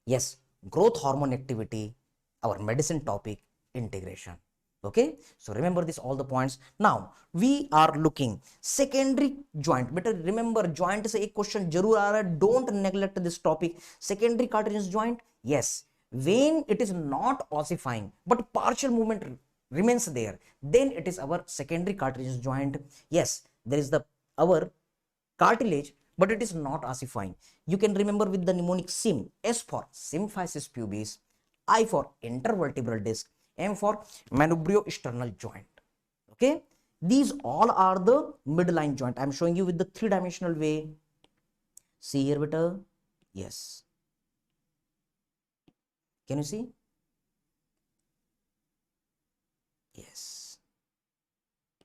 Yes, growth hormone activity, our medicine topic, integration. Okay, so remember this, all the points. Now we are looking secondary joint. Better remember, joint से एक question जरूर आ रहा है. Don't neglect this topic. Secondary cartilaginous joint, yes, when it is not ossifying but partial movement remains there, then it is our secondary cartilaginous joint. Yes, there is the our cartilage, but it is not ossifying. You can remember with the mnemonic SIM. S for symphysis pubis, I for intervertebral disc, M for manubriosternal joint. Okay, these all are the midline joint. I am showing you with the three-dimensional way. See here, beta. Yes. Can you see? Yes.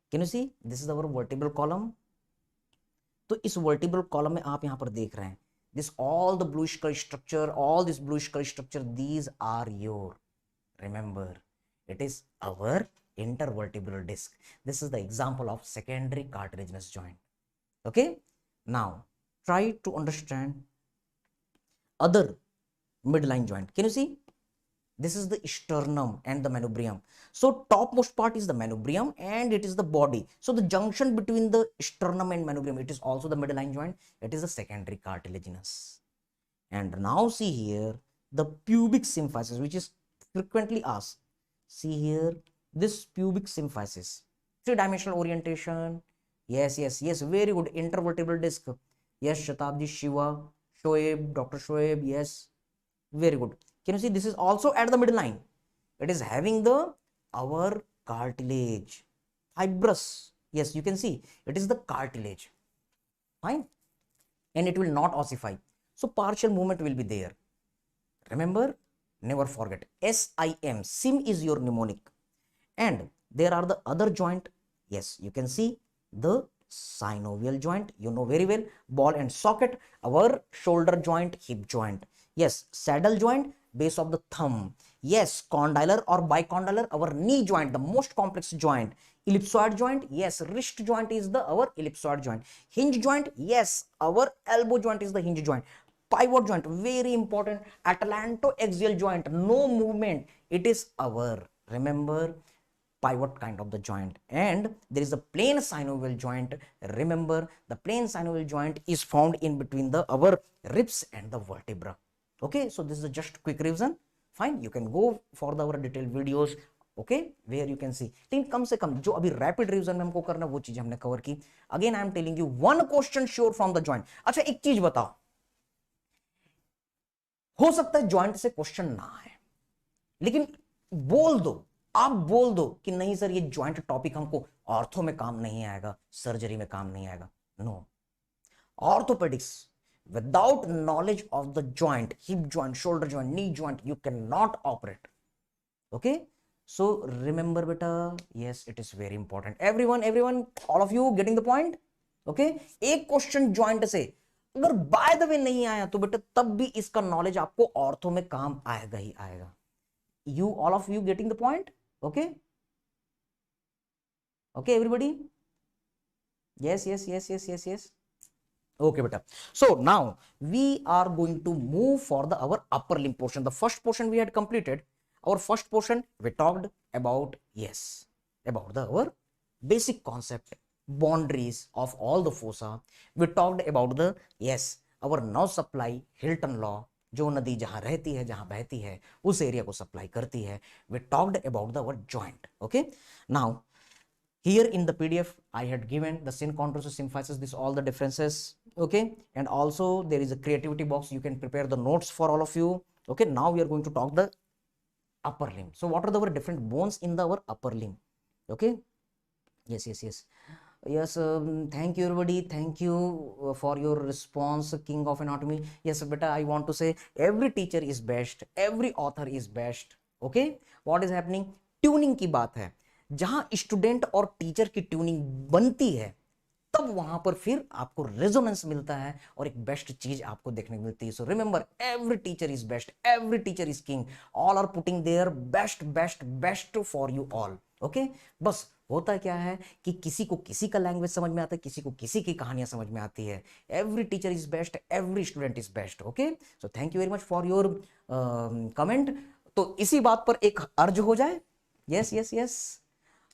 Can you see? This is our vertebral column. तो इस vertebral column में आप यहां पर देख रहे हैं, this all the bluish colour structure, all this bluish colour structure, these are your, remember, it is our intervertebral disc. This is the example of secondary cartilaginous joint. Okay, now try to understand other midline joint. Can you see? This is the sternum and the manubrium. So topmost part is the manubrium and it is the body. So the junction between the sternum and manubrium, it is also the midline joint. It is the secondary cartilaginous. And now see here the pubic symphysis, which is frequently asked. See here this pubic symphysis, three-dimensional orientation. Yes, yes, yes, very good. Intervertebral disc. Yes, Shatabdi, Shiva, Shoaib, Dr. Shoaib. Yes, very good. Can you see this is also at the midline? It is having the our cartilage, fibrous. Yes, you can see it is the cartilage. Fine, and it will not ossify. So partial movement will be there. Remember, never forget. SIM. SIM is your mnemonic. And there are the other joint. Yes, you can see the synovial joint. You know very well. Ball and socket. Our shoulder joint, hip joint. Yes, saddle joint, base of the thumb. Yes, condylar or bicondylar, our knee joint, the most complex joint. Ellipsoid joint, yes, wrist joint is the our ellipsoid joint. Hinge joint, yes, our elbow joint is the hinge joint. Pivot joint, very important. Atlantoaxial joint, no movement, it is our, remember, pivot kind of the joint. And there is a plain synovial joint. Remember, the plain synovial joint is found in between the our ribs and the vertebra. Okay, so this is just quick revision. Fine, you can go for the our detailed videos. Okay, where you can see. लेकिन कम से कम जो अभी rapid revision में हमको करना वो चीज हमने कवर की. Again I am telling you one question sure from the joint. अच्छा एक चीज बताओ, हो सकता है जॉइंट से क्वेश्चन ना आए, लेकिन बोल दो, आप बोल दो कि नहीं सर ये जॉइंट टॉपिक हमको ऑर्थो में काम नहीं आएगा, सर्जरी में काम नहीं आएगा. No, orthopaedics, without knowledge of the joint, hip joint, shoulder joint, knee joint, you cannot operate. Okay, so remember beta, yes, it is very important. Everyone, all of you getting the point? Okay, एक question joint से अगर by the way नहीं आया तो बेटा तब भी इसका नॉलेज आपको ऑर्थो में काम आएगा ही आएगा. You all of you getting the point? Okay, okay everybody, yes. Okay, beta. So now we are going to move for the our upper limb portion. The first portion we had completed. Our first portion we talked about, yes, about the our basic concept, boundaries of all the fossa. We talked about the, yes, our nerve supply, Hilton law, जो नदी जहां रहती है, जहां बहती है, उस area को सप्लाई करती है. We talked about the our joint. Okay, now here in the PDF I had given the sin contours of symphysis, this all the differences. Okay, and also there is a creativity box, you can prepare the notes for all of you. Okay, now we are going to talk the upper limb. So what are the different bones in the our upper limb? Okay, yes. Yes, thank you everybody. Thank you for your response, King of Anatomy. Yes, beta, I want to say every teacher is best, every author is best. Okay, what is happening? Tuning की बात है, जहां student और teacher की tuning बनती है तब वहां पर फिर आपको रेजोनेंस मिलता है और एक बेस्ट चीज आपको देखने को मिलती है. So remember, every teacher is best, every teacher is king, all are putting their best best best for you all. Okay, बस होता क्या है कि किसी को किसी का लैंग्वेज समझ में आता है, किसी को किसी की कहानियां समझ में आती है. Every teacher is best, every student is best. Okay, so thank you very much for your comment. तो इसी बात पर एक अर्ज हो जाए. यस यस यस,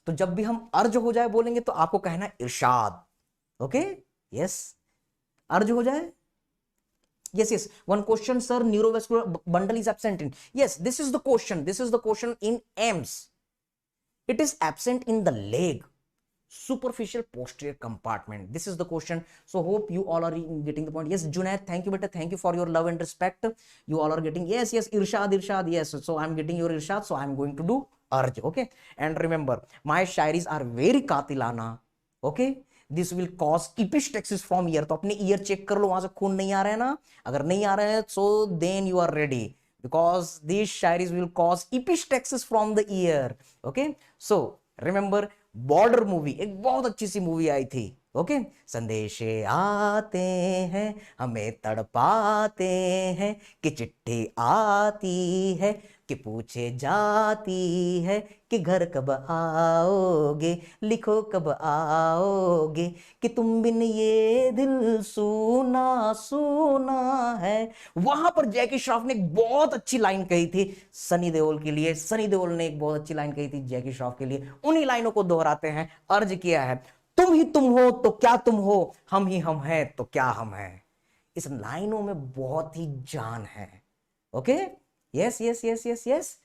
तो जब भी हम अर्ज हो जाए बोलेंगे तो आपको कहना इरशाद. ओके, यस, अर्ज हो जाए. Yes, yes. One question, sir. Neurovascular bundle is absent in. Yes, this is the question. This is the question in AIMS. It is absent in the leg, superficial posterior compartment. This is the question. So hope you all are getting the point. Yes, Junaid, thank you, beta. Thank you for your love and respect. You all are getting. Yes, yes. Irshad, Irshad. Yes. So I'm getting your Irshad. So I'm going to do urge. Okay. And remember, my shairis are very katilana. Okay. This will cause epistaxis from year. तो अपने year check कर लो, वहां से खून नहीं आ रहा है ना. अगर नहीं आ रहा है so then you are ready, because this शायरीज will cause epistaxis from the ear. Okay, so remember, Border movie एक बहुत अच्छी सी मूवी आई थी. ओके, संदेशे आते हैं हमें तड़पाते हैं कि चिट्ठी आती है कि पूछे जाती है कि घर कब आओगे, लिखो कब आओगे, कि तुम बिन ये दिल सूना सूना है. वहां पर जैकी श्रॉफ ने एक बहुत अच्छी लाइन कही थी सनी देओल के लिए. सनी देओल ने एक बहुत अच्छी लाइन कही थी जैकी श्रॉफ के लिए. उन्हीं लाइनों को दोहराते हैं. अर्ज किया है, तुम ही तुम हो तो क्या तुम हो, हम ही हम हैं तो क्या हम हैं. इस लाइनों में बहुत ही जान है. Okay, yes yes yes yes yes.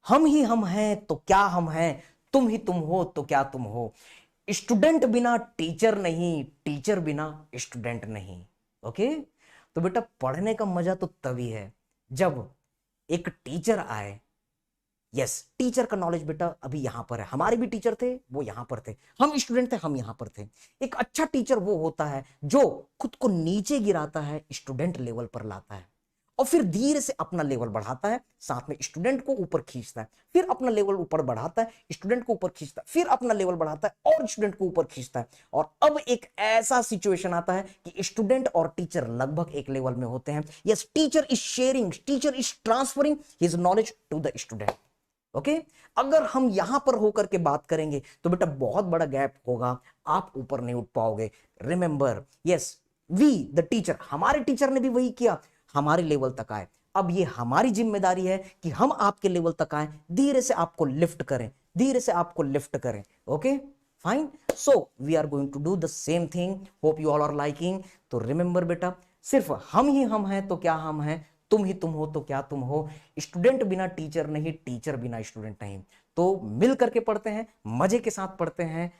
हम ही हम हैं तो क्या हम हैं, तुम ही तुम हो तो क्या तुम हो. स्टूडेंट बिना टीचर नहीं, टीचर बिना स्टूडेंट नहीं. ओके, तो बेटा पढ़ने का मजा तो तभी है जब एक टीचर आए. यस, टीचर का नॉलेज बेटा अभी यहां पर है. हमारे भी टीचर थे, वो यहां पर थे. हम स्टूडेंट थे, हम यहां पर थे. एक अच्छा टीचर वो होता है जो खुद को नीचे गिराता है, स्टूडेंट लेवल पर लाता है और फिर धीरे से अपना लेवल बढ़ाता है, साथ में स्टूडेंट को ऊपर खींचता है. फिर अपना लेवल ऊपर बढ़ाता है, स्टूडेंट को ऊपर खींचता है, फिर अपना लेवल बढ़ाता है और स्टूडेंट को ऊपर खींचता है. और अब एक ऐसा सिचुएशन आता है कि स्टूडेंट और टीचर लगभग एक लेवल में होते हैं. Yes, teacher is sharing, teacher is transferring his knowledge to the student. Okay, अगर हम यहां पर होकर के बात करेंगे तो बेटा बहुत बड़ा गैप होगा, आप ऊपर नहीं उठ पाओगे. Remember, yes, we the teacher, हमारे टीचर ने भी वही किया, हमारे लेवल तक आए. अब ये हमारी जिम्मेदारी है कि हम आपके लेवल तक आए, धीरे से आपको लिफ्ट करें, धीरे से आपको लिफ्ट करें. Okay, fine. So we are going to do the same thing. Hope you all are liking. तो रिमेंबर बेटा, सिर्फ हम ही हम हैं तो क्या हम हैं, तुम ही तुम हो तो क्या तुम हो. स्टूडेंट बिना टीचर नहीं, टीचर बिना स्टूडेंट नहीं. तो मिल करके पढ़ते हैं, मजे के साथ पढ़ते हैं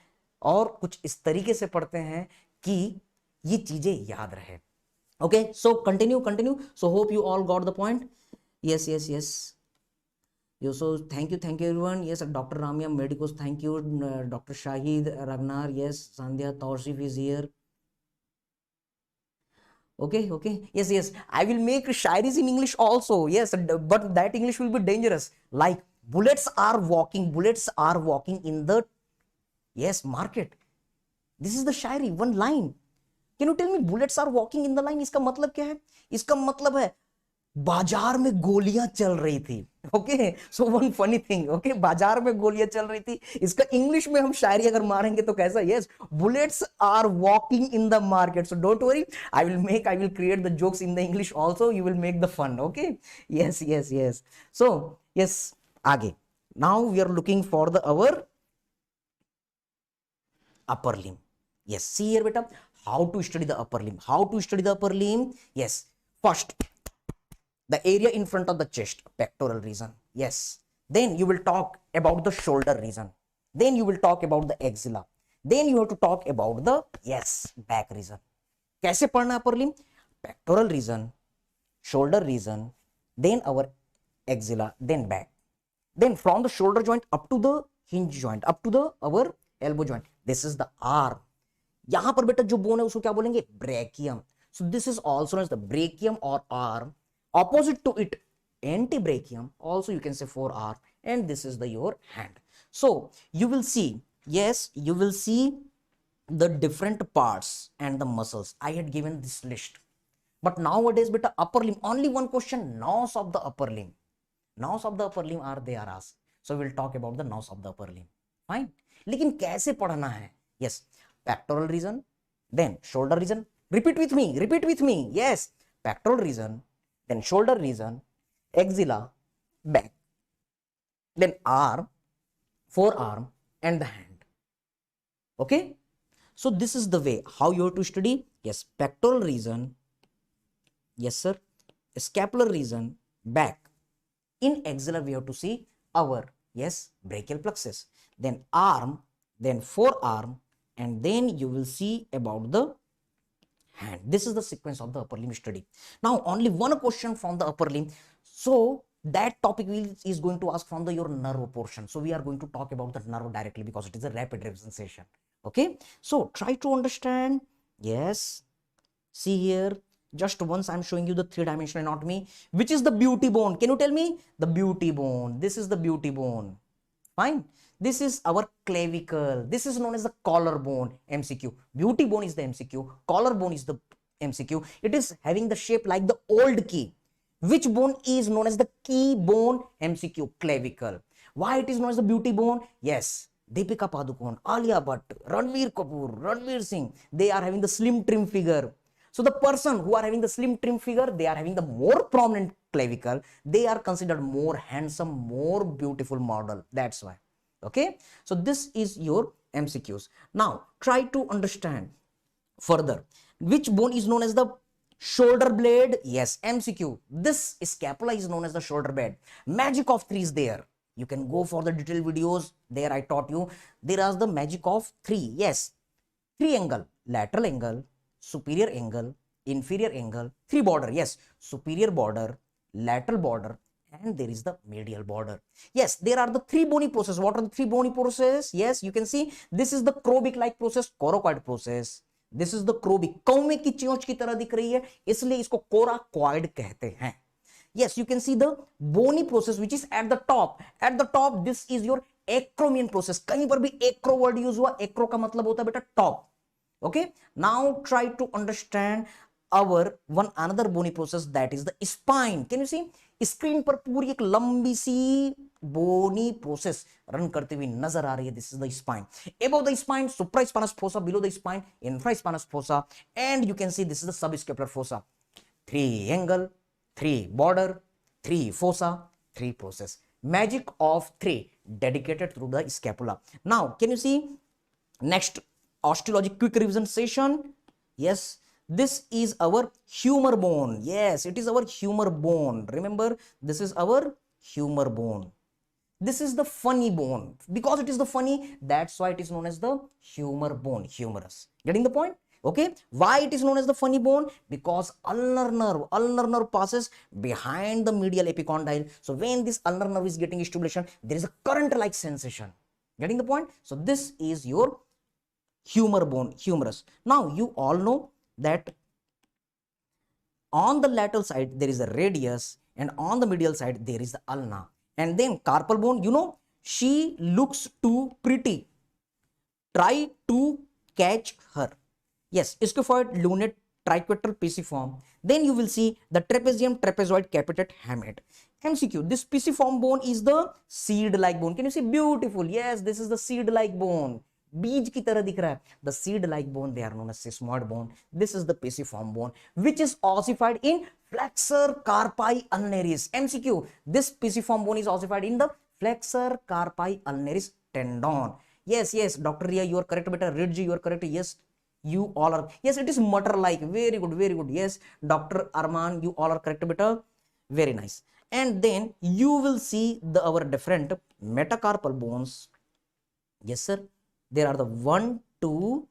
और कुछ इस तरीके से पढ़ते हैं कि ये चीजें याद रहे. Okay, so continue continue. So hope you all got the point. Yes yes yes. Yo, so thank you everyone. Yes, doctor Ramiya medicos, thank you. Doctor Shahid Ragnar, yes. Sandhya Tauseef is here. Okay, okay, yes, yes, I will make shairis in English also. Yes, but that English will be dangerous. Like, bullets are walking in the, yes, market. This is the shairi, one line. Can you tell me bullets are walking in the line? इसका मतलब क्या है? इसका मतलब है बाजार में गोलियां चल रही थी. Okay, so one funny thing. Okay, बाजार में गोलियां चल रही थी. इसका इंग्लिश में हम शायरी अगर मारेंगे तो कैसा? Yes, bullets are walking in the market. So don't worry, I will create the jokes in the English also. You will make the fun. Okay, yes yes yes. So yes, आगे. Now we are looking for the our upper limb. Yes, see here beta, how to study the upper limb. How to study the upper limb? Yes, first the area in front of the chest, pectoral region. Yes, then you will talk about the shoulder region, then you will talk about the axilla, then you have to talk about the, yes, back region. कैसे पढ़ना upper limb? Pectoral region, shoulder region, then our axilla, then back, then from the shoulder joint up to the hinge joint, up to the our elbow joint, This is the arm. यहां पर बेटा जो bone है उसको क्या बोलेंगे? Brachium. So this is also known as the brachium or arm. Opposite to it, antebrachium, also you can say forearm, and this is the your hand. So you will see, yes, you will see the different parts and the muscles. I had given this list, but nowadays beta upper limb, only one question, naws of the upper limb. Naws of the upper limb are they are asked. So we'll talk about the naws of the upper limb. Fine. लेकिन कैसे पढ़ना है? Yes, pectoral region, then shoulder region. Repeat with me, repeat with me. Yes, pectoral region, then shoulder region, axilla, back, then arm, forearm, and the hand. Okay, so this is the way how you have to study. Yes, pectoral region, yes sir, scapular region, back. In axilla we have to see our, yes, brachial plexus, then arm, then forearm, and then you will see about the hand. This is the sequence of the upper limb study. Now only one question from the upper limb, so that topic is going to ask from the your nerve portion. So we are going to talk about the nerve directly because it is a rapid revision session. Okay, so try to understand. Yes, see here, just once I'm showing you the three-dimensional anatomy. Which is the beauty bone? Can you tell me? The beauty bone. This is the beauty bone. Fine. This is our clavicle. This is known as the collarbone. MCQ. Beauty bone is the MCQ. Collarbone is the MCQ. It is having the shape like the old key. Which bone is known as the key bone? MCQ. Clavicle. Why it is known as the beauty bone? Yes. Deepika Padukone, Alia Bhatt, Ranveer Kapoor, Ranveer Singh, they are having the slim trim figure. So the person who are having the slim trim figure, they are having the more prominent clavicle. They are considered more handsome, more beautiful model. That's why. Okay. So this is your MCQs. Now try to understand further. Which bone is known as the shoulder blade? Yes, MCQ. This scapula is known as the shoulder blade. Magic of three is there. You can go for the detailed videos. There I taught you. There is the magic of three. Yes. Three angle, lateral angle, superior angle, inferior angle, three border. Yes. Superior border, lateral border, and there is the medial border. Yes, there are the three bony process. What are the three bony process? Yes, you can see this is the crow-beak like process, coracoid process. This is the crow-beak. कौवे की चोंच की तरह दिख रही है, इसलिए इसको कोराकॉइड कहते हैं. Yes, you can see the bony process which is at the top. At the top, this is your acromion process. कहीं पर भी acro word use हुआ, acro का मतलब होता है बेटा top. Okay, now try to understand our one another bony process, that is the spine. Can you see? Screen पर पूरी एक लंबी सी bony process रन करते हुए नजर आ रही है. This is the spine. Above the spine, supraspinous fossa. Below the spine, infraspinous fossa. And you can see this is the subscapular fossa. Three angle, three border, three fossa, three process. Magic of three dedicated through the scapula. Now, can you see next osteologic quick revision session? Yes, this is our humor bone. Yes, it is our humor bone. Remember, this is our humor bone. This is the funny bone. Because it is the funny, that's why it is known as the humor bone, humerus. Getting the point? Okay, why it is known as the funny bone? Because ulnar nerve passes behind the medial epicondyle. So when this ulnar nerve is getting stimulation, there is a current like sensation. Getting the point? So this is your humor bone, humerus. Now you all know that on the lateral side there is a radius, and on the medial side there is the ulna. And then carpal bone, you know, she looks too pretty. Try to catch her. Yes, scaphoid, lunate, triquetral pisiform. Then you will see the trapezium, trapezoid, capitate, hamate. MCQ, this pisiform bone is the seed-like bone. Can you see? Beautiful. Yes, this is the seed-like bone. बीज की तरह दिख रहा है. The seed-like bone, they are known as sesamoid bone. This is the pisiform bone, which is ossified in flexor carpi ulnaris. MCQ, this pisiform bone is ossified in the flexor carpi ulnaris tendon. Yes, Dr. Ria, you are correct. Beta, Ridge, you are correct. Yes, you all are. Yes, it is mutter-like. Very good, very good. Yes, Dr. Arman, you all are correct. Beta, very nice. And then you will see our different metacarpal bones. Yes, sir. There are the 1, 2,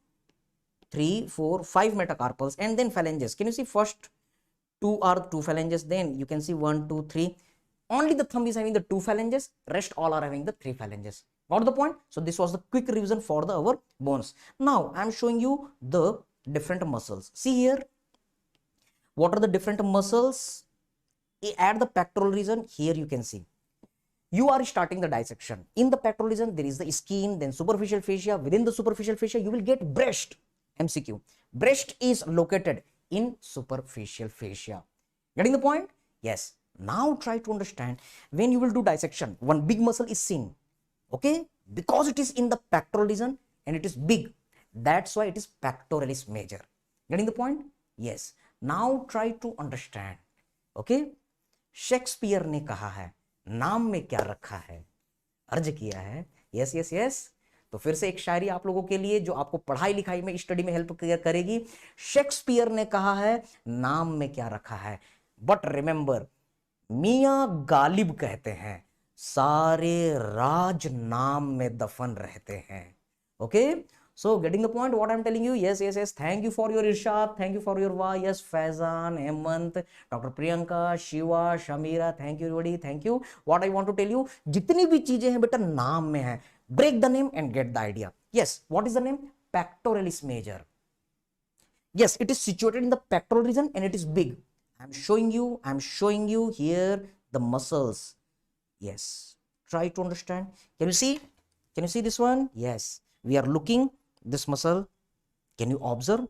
3, 4, 5 metacarpals, and then phalanges. Can you see? First two are two phalanges, then you can see 1, 2, 3. Only the thumb is having the 2 phalanges, rest all are having the 3 phalanges. Got the point? So this was the quick revision for our bones. Now I am showing you the different muscles. See here, what are the different muscles at the pectoral region? Here you can see. You are starting the dissection. In the pectoral region, there is the skin, then superficial fascia. Within the superficial fascia, you will get breast. MCQ. Breast is located in superficial fascia. Getting the point? Yes. Now try to understand, when you will do dissection, one big muscle is seen. Okay? Because it is in the pectoral region and it is big. That's why it is pectoralis major. Getting the point? Yes. Now try to understand. Okay? Shakespeare ने कहा है, नाम में क्या रखा है, अर्ज किया है. Yes yes yes. तो फिर से एक शायरी आप लोगों के लिए जो आपको पढ़ाई लिखाई में, स्टडी में हेल्प करेगी. शेक्सपियर ने कहा है, नाम में क्या रखा है. बट रिमेंबर, मियां गालिब कहते हैं, सारे राज नाम में दफन रहते हैं. Okay. So getting the point what I'm telling you? Yes, yes, yes. Thank you for your Irshad. Thank you for your why. Yes, Faizan, Hemant, Dr. Priyanka, Shiva, Shamira. Thank you everybody. Thank you. What I want to tell you, जितनी भी चीजें हैं बेटा नाम में है. Break the name and get the idea. Yes, what is the name? Pectoralis major. Yes, it is situated in the pectoral region and it is big. I'm showing you here the muscles. Yes, try to understand. Can you see? Can you see this one? Yes, we are looking this muscle. Can you observe?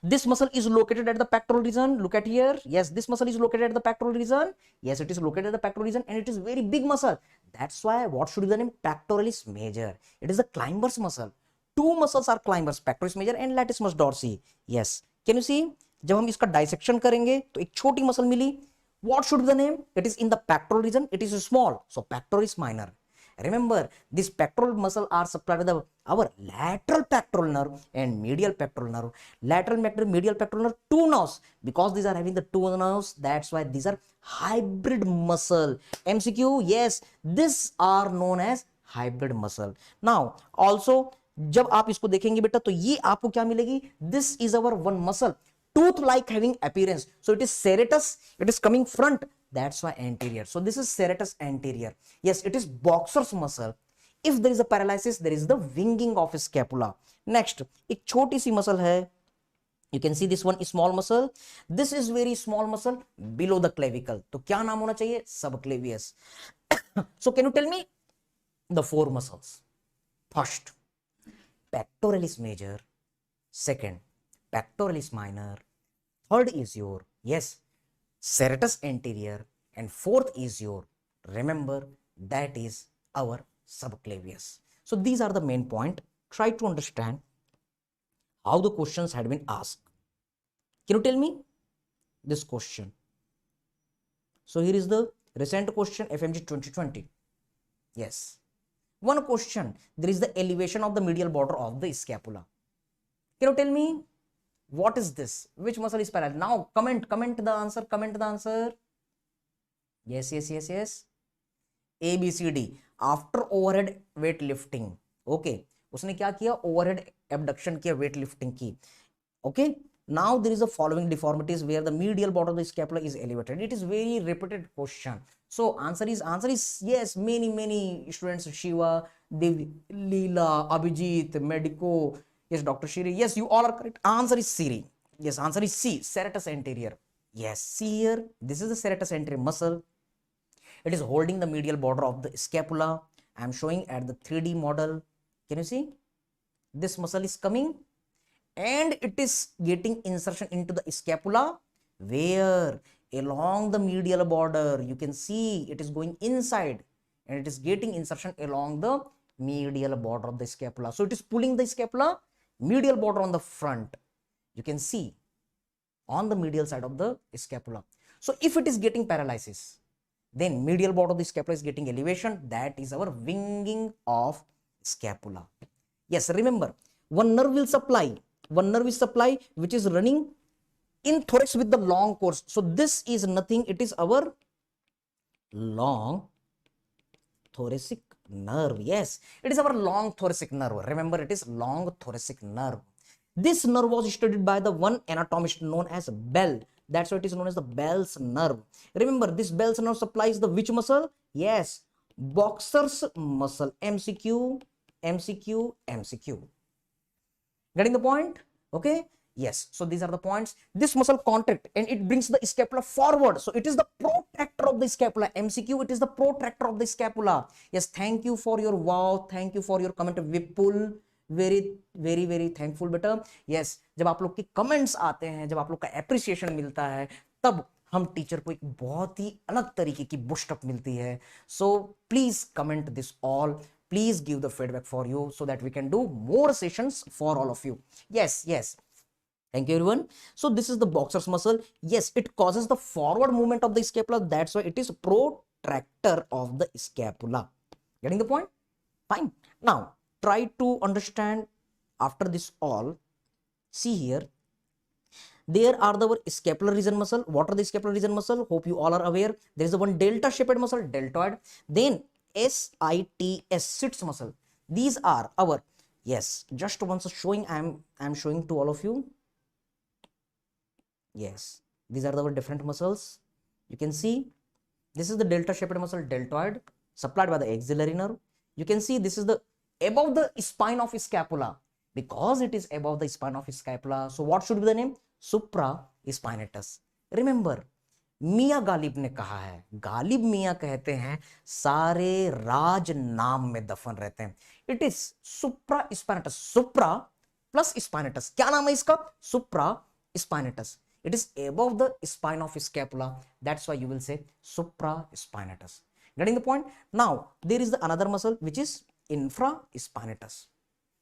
This muscle is located at the pectoral region. Look at here. Yes, this muscle is located at the pectoral region. Yes, it is located at the pectoral region and it is very big muscle. That's why what should be the name? Pectoralis major. It is the climber's muscle. Two muscles are climbers, pectoralis major and latissimus dorsi. Yes. Can you see? जब हम इसका dissection करेंगे तो एक छोटी muscle मिली. What should be the name? It is in the pectoral region. It is small. So pectoralis minor. Remember, these pectoral muscle are supplied with our lateral pectoral nerve and medial pectoral nerve. Lateral medial pectoral nerve, two nerves. Because these are having the two nerves, that's why these are hybrid muscle. MCQ, yes, these are known as hybrid muscle. Now, also, जब आप इसको देखेंगे बेटा तो ये आपको क्या मिलेगी? This is our one muscle, tooth like having appearance. So it is serratus, it is coming front. That's why anterior. So this is serratus anterior. Yes, it is boxer's muscle. If there is a paralysis, there is the winging of scapula. Next, एक छोटी सी muscle है. You can see this one is small muscle. This is very small muscle below the clavicle. तो क्या नाम होना चाहिए? Subclavius. So can you tell me the four muscles? First, pectoralis major. Second, pectoralis minor. Third is your, yes, serratus anterior, and fourth is your, remember, that is our subclavius. So these are the main point. Try to understand how the questions had been asked. Can you tell me this question? So here is the recent question, FMG 2020. Yes, one question, there is the elevation of the medial border of the scapula. Can you tell me what is this? Which muscle is parallel? Now comment the answer. Yes, yes, yes, yes. A, B, C, D. After overhead weight lifting. Okay. उसने क्या किया? Overhead abduction किया, weight lifting की. Okay. Now there is a following deformities where the medial border of the scapula is elevated. It is very repeated question. So answer is yes. Many students, Shiva, Devi, Leela, Abhijit, Medico. Yes, Dr. Shiri. Yes, you all are correct. Answer is Siri. Yes, answer is C, serratus anterior. Yes, see here. This is the serratus anterior muscle. It is holding the medial border of the scapula. I am showing at the 3D model. Can you see? This muscle is coming and it is getting insertion into the scapula. Where? Along the medial border. You can see it is going inside and it is getting insertion along the medial border of the scapula. So it is pulling the scapula. Medial border on the front, you can see on the medial side of the scapula. So if it is getting paralysis, then medial border of the scapula is getting elevation. That is our winging of scapula. Yes, remember, one nerve is supply which is running in thorax with the long course. So this is nothing, it is our long thoracic nerve. Yes, it is our long thoracic nerve. Remember, it is long thoracic nerve. This nerve was studied by the one anatomist known as Bell. That's why it is known as the Bell's nerve. Remember, this Bell's nerve supplies the which muscle? Yes, boxer's muscle. MCQ, MCQ, MCQ. Getting the point? Okay. Yes. So these are the points. This muscle contract and it brings the scapula forward. So it is the protractor of the scapula. MCQ, it is the protractor of the scapula. Yes. Thank you for your wow. Thank you for your comment. Vipul, very thankful बेटा. Yes. जब आप लोग के comments आते हैं, जब आप लोग का एप्रिसिएशन मिलता है, तब हम टीचर को एक बहुत ही अलग तरीके की बुस्टअप मिलती है. So please comment this all. Please give the feedback for you so that we can do more sessions for all of you. Yes. Thank you everyone. So this is the boxer's muscle. Yes, it causes the forward movement of the scapula. That's why it is protractor of the scapula. Getting the point? Fine. Now try to understand after this all. See here. There are the scapular region muscle. What are the scapular region muscle? Hope you all are aware. There is the one delta shaped muscle, deltoid. Then SITS, sits muscle. These are our, yes, just once showing, I'm showing to all of you. Yes, these are the different muscles. You can see this is the delta shaped muscle, deltoid, supplied by the axillary nerve. You can see this is the above the spine of scapula. Because it is above the spine of scapula, so what should be the name? Supraspinatus. Remember, मियां गालिब ने कहा है, गालिब मियां कहते हैं सारे राज नाम में दफन रहते हैं. It is supraspinatus. Supra plus spinatus, क्या नाम है इसका? Supraspinatus. It is above the spine of scapula. That's why you will say supraspinatus. Getting the point? Now there is the another muscle which is infraspinatus.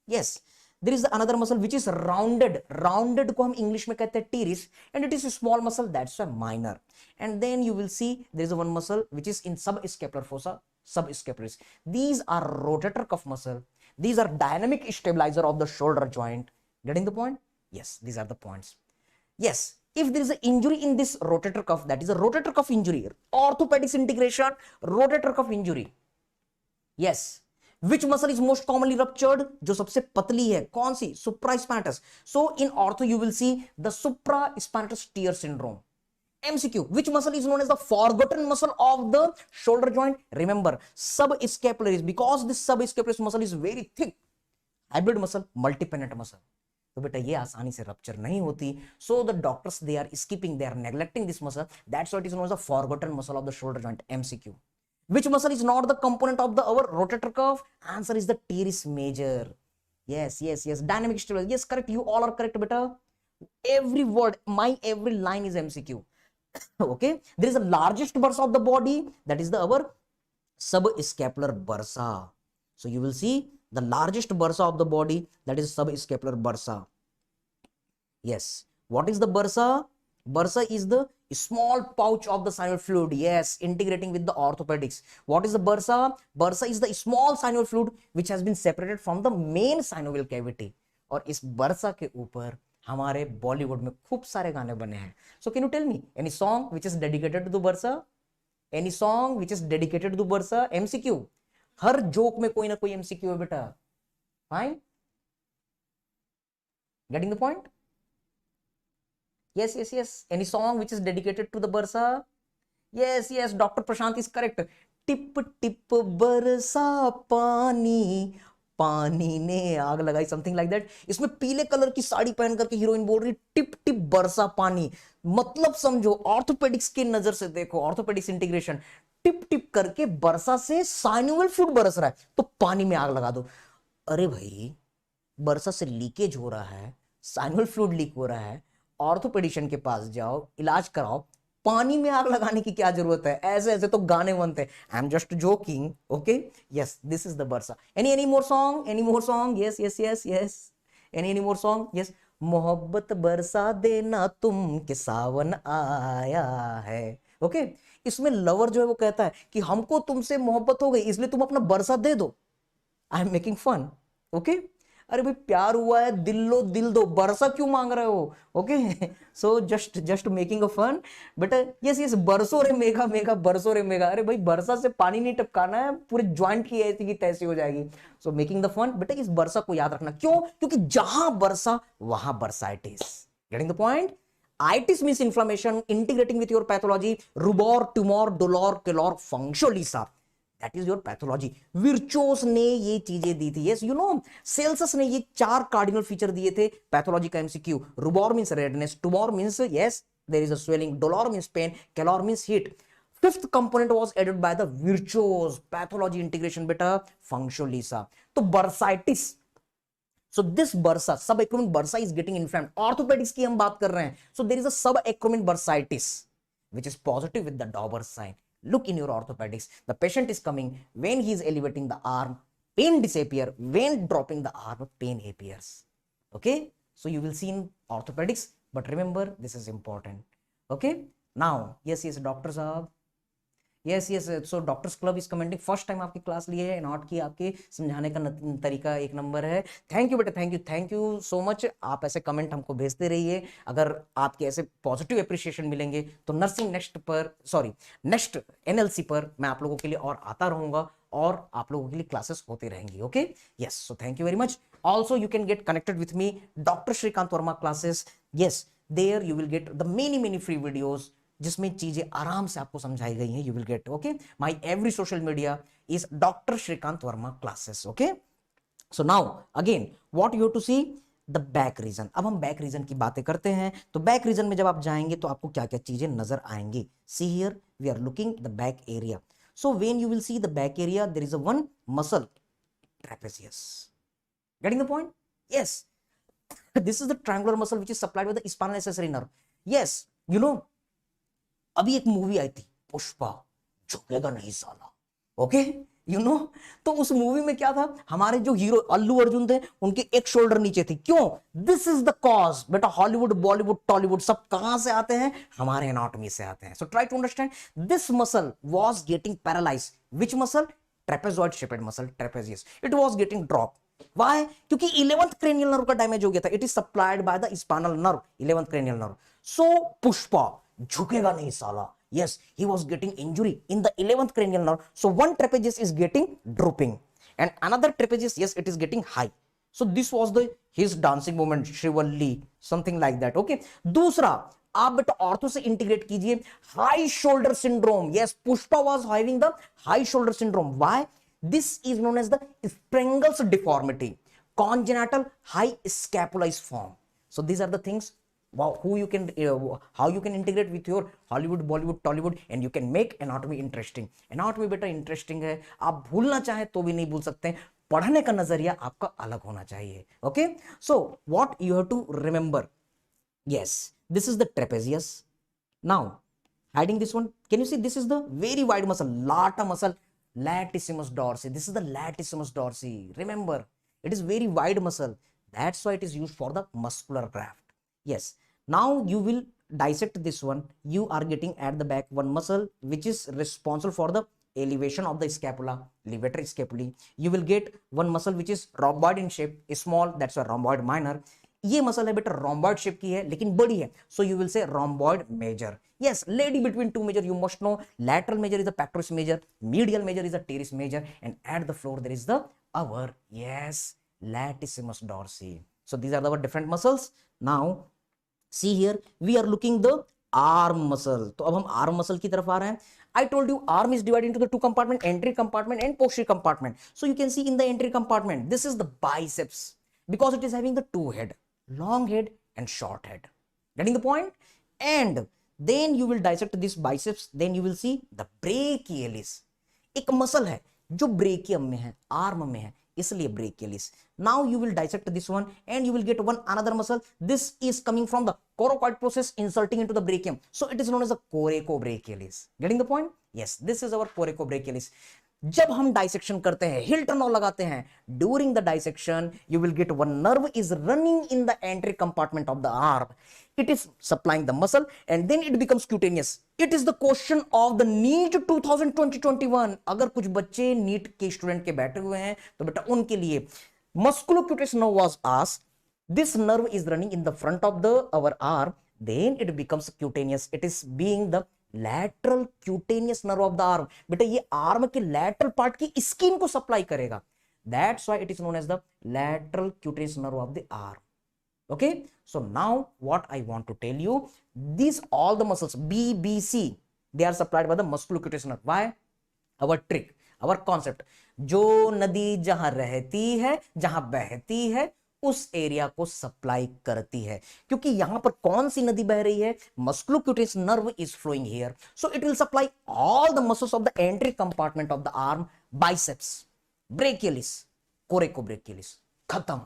Yes, there is another muscle which is rounded को हम English में कहते हैं teres, and it is a small muscle, that's why minor. And then you will see there is a one muscle which is in subscapular fossa, subscapularis. These are rotator cuff muscle. These are dynamic stabilizer of the shoulder joint. Getting the point? Yes, these are the points. Yes, if there is an injury in this rotator cuff, that is a rotator cuff injury, orthopedic integration, rotator cuff injury. Yes. Which muscle is most commonly ruptured? जो सबसे पतली है, कौन सी? Supraspinatus. So in ortho you will see the supraspinatus tear syndrome. MCQ. Which muscle is known as the forgotten muscle of the shoulder joint? Remember, subscapularis, because this subscapularis muscle is very thick. Hybrid muscle, multipennate muscle. तो बेटा ये आसानी से rupture नहीं होती. So the doctors, they are skipping, they are neglecting this muscle. That's why it is known as the forgotten muscle of the shoulder joint. MCQ. Which muscle is not the component of the our rotator cuff? Answer is the teres major. Yes. Dynamic stabilizer. Yes, correct. You all are correct, beta. Every word, my every line is MCQ. Okay. There is the largest bursa of the body. That is the our subscapular bursa. So you will see the largest bursa of the body. That is subscapular bursa. Yes. What is the bursa? Bursa is the small pouch of the synovial fluid. Yes, integrating with the orthopedics. What is the bursa? Bursa is the small synovial fluid which has been separated from the main synovial cavity. और इस बरसा के ऊपर हमारे बॉलीवुड में खूब सारे गाने बने हैं. So can you tell me any song which is dedicated to the bursa? Any song which is dedicated to the bursa? MCQ. Her joke में कोई ना कोई MCQ है बेटा. Fine? Getting the point? Yes. Any song which is dedicated to the bursa? Yes. Dr. Prashant is correct. Tip tip बरसा पानी, पानी ने आग लगाई, समथिंग लाइक दैट. इसमें पीले कलर की साड़ी पहन करके हीरोइन बोल रही टिप टिप बरसा पानी. मतलब समझो, ऑर्थोपेडिक्स की नजर से देखो, ऑर्थोपेडिक्स इंटीग्रेशन. टिप टिप करके बरसा से साइनोवियल फ्लूइड बरस रहा है, तो पानी में आग लगा दो. अरे भाई, बरसा से लीकेज हो रहा है, साइनोवियल फ्लूइड लीक हो रहा है, ऑर्थोपेडिशियन के पास जाओ, इलाज कराओ. पानी में आग लगाने की क्या जरूरत है? ऐसे तो गाने बनते हैं. I am just joking. Okay. Yes, this is the bursa. Any more song? Yes. Any more song? Yes. मोहब्बत बरसा देना तुम के सावन आया है. ओके. इसमें लवर जो है वो कहता है कि हमको तुमसे मोहब्बत हो गई, इसलिए तुम अपना बरसा दे दो. I am making fun. Okay. अरे भाई, प्यार हुआ है, दिल लो दिल दो, बरसा क्यों मांग रहे हो? Okay. So just making a fun. But yes, बरसो रे मेघा, बरसो रे मेघा. अरे भाई, बरसा से पानी नहीं टपकाना है, पूरे ज्वाइंट की ऐसी की तैसी हो जाएगी. So making the fun. बेटा, इस बरसा को याद रखना. क्यों? क्योंकि जहां बरसा वहां bursitis. Getting the point? itis means inflammation integrating with your pathology, rubor, tumor, dolor, calor, functionalisa, that is your pathology. विर्चोस ने ये चीजें दी थी, यस यू नो, सेल्सस ने ये 4 कार्डिनल फीचर दिए थे पैथोलॉजी का MCQ. Rubor means redness, tumor means yes there is a swelling, dolor means pain, calor means heat. Fifth component was added by the virtuos, pathology integration beta, functionalisa. तो bursitis, so this bursa, subacromion bursa is getting inflamed. Orthopedics की हम बात कर रहे हैं. So there is a subacromion bursitis which is positive with the Dauber sign. Look in your orthopedics, the patient is coming, when he is elevating the arm, pain disappear, when dropping the arm, pain appears. Okay, so you will see in orthopedics, but remember this is important. Okay, now yes doctor साहब, yes so doctors club is commenting, first time आपकी class लिए है, not की आपके समझाने का तरीका एक नंबर है. थैंक यू बेटा, थैंक यू सो मच. आप ऐसे कमेंट हमको भेजते रहिए, अगर आपके ऐसे पॉजिटिव अप्रिशिएशन मिलेंगे तो नर्सिंग नेक्स्ट एनएलसी पर मैं आप लोगों के लिए और आता रहूंगा और आप लोगों के लिए क्लासेस होते रहेंगी. Okay, yes, so thank you very much. Also you can get connected with me, doctor Shrikant Verma classes. Yes, there you will get the many free videos जिसमें चीजें आराम से आपको समझाई गई हैं. You will get, okay, my every social media is doctor Shrikant Verma classes. Okay, so now again what you have to see the back region. अब हम बैक रीजन की बातें करते हैं. तो बैक रीजन में जब आप जाएंगे तो आपको क्या क्या चीजें नजर आएंगी. See here we are looking the back area. So when you will see the back area, there is a one muscle, trapezius. Getting the point? Yes. This is the triangular muscle which is supplied by the spinal accessory nerve. Yes, you know, अभी एक movie आई थी पुष्पा, झुकेगा नहीं साला. Okay, you know, तो उस movie में क्या था, हमारे जो हीरो अल्लू अर्जुन थे उनके एक शोल्डर नीचे थी. क्यों? This is the cause. बेटा हॉलीवुड, बॉलीवुड, टॉलीवुड सब कहां से आते हैं? हमारे एनाटॉमी से आते हैं. So try to understand. This muscle was getting paralyse. Which muscle? Trapezoid shaped muscle, trapezius. It was getting drop. Why? क्योंकि 11th cranial nerve का डैमेज हो गया था. It is supplied by the spinal nerve, 11th cranial nerve. सो पुष्पा, झुकेगा नहीं साला. Yes, he was getting injury in the 11th cranial nerve. So one trapezius is getting drooping and another trapezius, yes, it is getting high. So this was the his dancing movement, Shrivalli, something like that. Okay. दूसरा, आप बेटा ortho से integrate कीजिए high shoulder syndrome. Yes, Pushpa was having the high shoulder syndrome. Why? This is known as the Sprengel's deformity, congenital high scapula is formed. So these are the things how you can integrate with your Hollywood, Bollywood, Tollywood, and you can make anatomy interesting. Anatomy बेटा interesting है, आप भूलना चाहे तो भी नहीं भूल सकते. पढ़ने का नजरिया आपका अलग होना चाहिए. Okay, so what you have to remember? Yes, this is the trapezius. Now hiding this one, can you see this is the very wide muscle, lata muscle, latissimus dorsi. This is the latissimus dorsi. Remember, it is very wide muscle. That's why it is used for the muscular graft. Yes. Now you will dissect this one. You are getting at the back one muscle which is responsible for the elevation of the scapula, levator scapulae. You will get one muscle which is rhomboid in shape, small, that's a rhomboid minor. ये muscle है बेटा rhomboid shape की है लेकिन बड़ी है, so you will say rhomboid major. Yes, lady between two major, you must know lateral major is the pectoris major, medial major is the teres major, and at the floor there is the our, yes, latissimus dorsi. So these are the different muscles. Now see here, we are looking the arm muscle. तो अब हम arm muscle की तरफ आ रहे हैं. I told you arm is divided into the two compartment, entry compartment and posterior compartment. So you can see in the entry compartment, this is the biceps because it is having the two head, long head and short head. Getting the point? And then you will dissect this biceps. Then you will see the brachialis. एक muscle है जो brachium में है, arm में है, इसलिए brachialis. Now you will dissect this one and you will get one another muscle. This is coming from the coracoid process inserting into the brachium. So it is known as the coracobrachialis. Getting the point? Yes, this is our coracobrachialis. जब हम dissection करते हैं, हिल turn लगाते हैं, during the dissection you will get one nerve is running in the entry compartment of the arm. It is supplying the muscle and then it becomes cutaneous. It is the question of the NEET 2020-21. अगर कुछ बच्चे NEET के student के बैठे हुए हैं तो बेटा उनके लिए musculocutaneous nerve was asked. This nerve is running in the front of our arm. Then it becomes cutaneous. It is being the lateral cutaneous nerve of the arm. बेटा ये आर्म के lateral part की skin को supply करेगा. That's why it is known as the lateral cutaneous nerve of the arm. Okay, so now what I want to tell you, these all the muscles B, B, C, they are supplied by the musculocutaneous nerve. Why? Our trick, our concept, जो नदी जहां रहती है, जहां बहती है, उस area को सप्लाई करती है. क्योंकि यहां पर कौन सी नदी बह रही है? Musculocutaneous nerve is flowing here, so it will supply all the muscles of the entry compartment of the arm, biceps, brachialis, coracobrachialis, खत्म.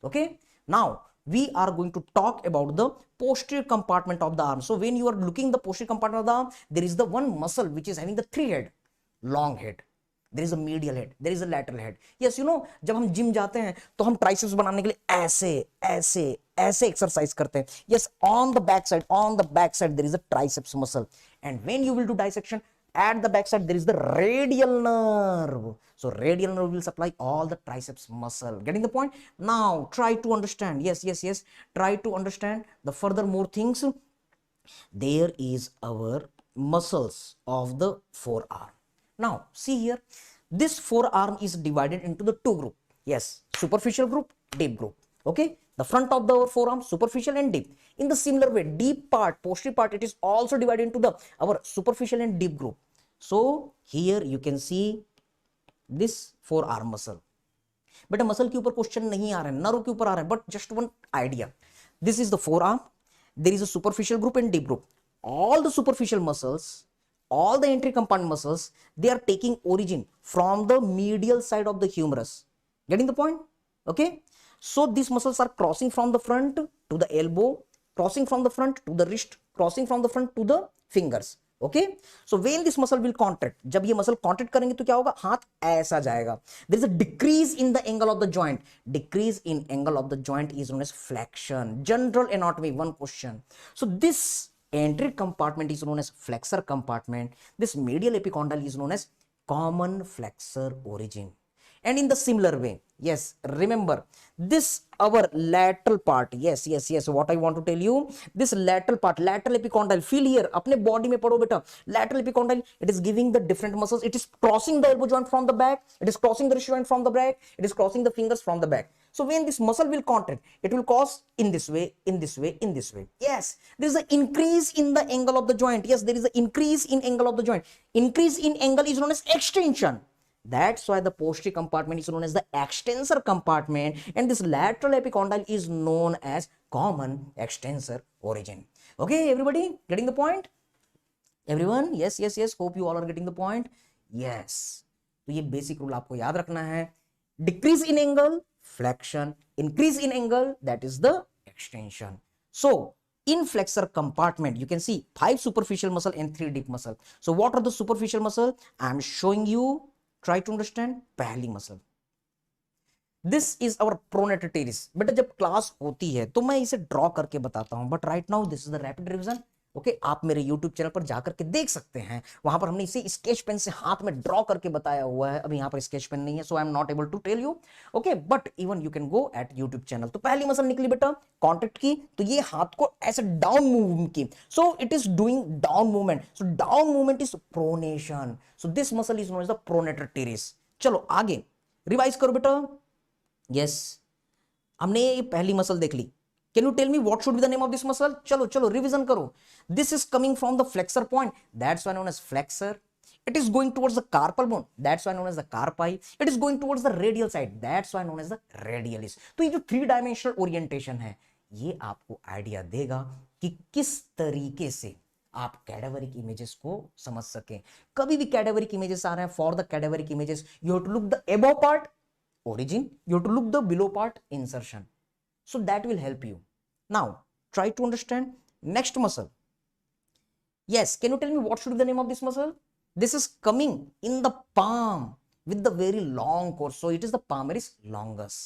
Okay, now we are going to talk about the posterior compartment of the arm. So when you are looking the posterior compartment of the arm, there is the one muscle which is having the three head, long head, there is a medial head, there is a lateral head. Yes, you know, जब हम gym जाते हैं तो हम triceps बनाने के लिए ऐसे ऐसे ऐसे एक्सरसाइज करते हैं. Yes, on the back side there is a triceps muscle, and when you will do dissection, at the back side there is the radial nerve. So radial nerve will supply all the triceps muscle. Getting the point? Now try to understand. Yes, try to understand the further more things. There is our muscles of the forearm. Now see here, this forearm is divided into the two group. Yes, superficial group, deep group. Okay, the front of the forearm, superficial and deep. In the similar way, deep part, posterior part, it is also divided into the our superficial and deep group. So here you can see this forearm muscle. बेटा muscle के ऊपर question नहीं आ रहा है, nerve के ऊपर आ रहा है, but just one idea. This is the four arm, there is a superficial group and deep group. All the superficial muscles, all the entry compartment muscles, they are taking origin from the medial side of the humerus. Getting the point? Okay, so these muscles are crossing from the front to the elbow, crossing from the front to the wrist, crossing from the front to the fingers. Okay, so when this muscle will contract, जब ये muscle contract करेंगे तो क्या होगा? हाथ ऐसा जाएगा. There is a decrease in the angle of the joint. Decrease in angle of the joint is known as flexion. General anatomy, one question. So this anterior compartment is known as flexor compartment. This medial epicondyle is known as common flexor origin. And in the similar way, yes, remember this our lateral part. Yes, what I want to tell you, this lateral part, lateral epicondyle, feel here, अपने body में पढ़ो बेटा, lateral epicondyle, it is giving the different muscles, it is crossing the elbow joint from the back, it is crossing the wrist joint from the back, it is crossing the fingers from the back. So when this muscle will contract, it will cause in this way, in this way, in this way. Yes, there is an increase in the angle of the joint. Yes, there is an increase in angle of the joint. Increase in angle is known as extension. That's why the posterior compartment is known as the extensor compartment, and this lateral epicondyle is known as common extensor origin. Okay, everybody getting the point? Everyone? Yes, hope you all are getting the point. Yes, तो ये basic rule आपको याद रखना है. Decrease in angle, flexion. Increase in angle, that is the extension. So in flexor compartment, you can see 5 superficial muscle and 3 deep muscle. So what are the superficial muscle? I am showing you. Try to understand. पहली muscle, this is our pronator teres. बेटा जब class होती है तो मैं इसे draw करके बताता हूं, but right now this is the rapid revision. Okay, आप मेरे यूट्यूब चैनल पर जाकर के देख सकते हैं, वहां पर हमने इसे स्केच पेन से हाथ में ड्रॉ करके बताया हुआ है. अभी यहां पर स्केच पेन नहीं है, so I am not able to tell you. Okay, but even you can go at YouTube channel. तो पहली मसल निकली बेटा, कॉन्ट्रैक्ट की, तो ये हाथ को ऐसे डाउन मूव की, so it is doing down movement. So down movement is pronation. So this muscle is known as the pronator teres. चलो आगे रिवाइज करो बेटा. यस, हमने ये पहली मसल देख ली. Can you tell me what should be the name of this muscle? चलो रिवीजन करो. This is coming from the flexor point, that's why known as flexor. It is going towards the carpal bone, that's why known as the carpi. It is going towards the radial side, that's why known as the radialis. तो ये जो 3 dimensional orientation है, ये आपको idea देगा कि किस तरीके से आप कैडावरिक इमेजेस को समझ सकें. कभी भी कैडावरिक इमेजेस आ रहे हैं, for the cadaveric images you have to look the above part origin, you have to look the below part insertion, so that will help you. Now try to understand next muscle. Yes, can you tell me what should be the name of this muscle? This is coming in the palm with the very long course, so it is the palmaris longus.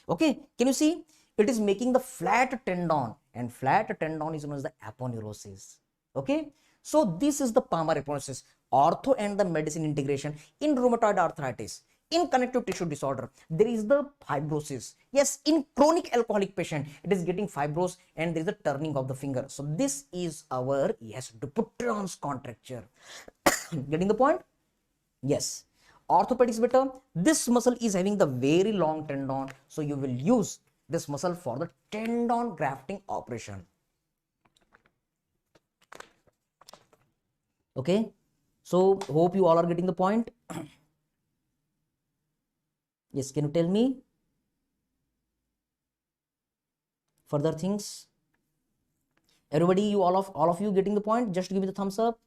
Okay, can you see? It is making the flat tendon, and flat tendon is known as the aponeurosis. Okay, so this is the palmar aponeurosis. Ortho and the medicine integration in rheumatoid arthritis, in connective tissue disorder, there is the fibrosis. Yes, in chronic alcoholic patient, it is getting fibrous and there is a turning of the finger. So this is our, yes, Dupuytren's contracture. Getting the point? Yes. Orthopedics better, this muscle is having the very long tendon, so you will use this muscle for the tendon grafting operation. Okay, so hope you all are getting the point. Yes, can you tell me further things? Everybody, you all of you getting the point? Just give me the thumbs up.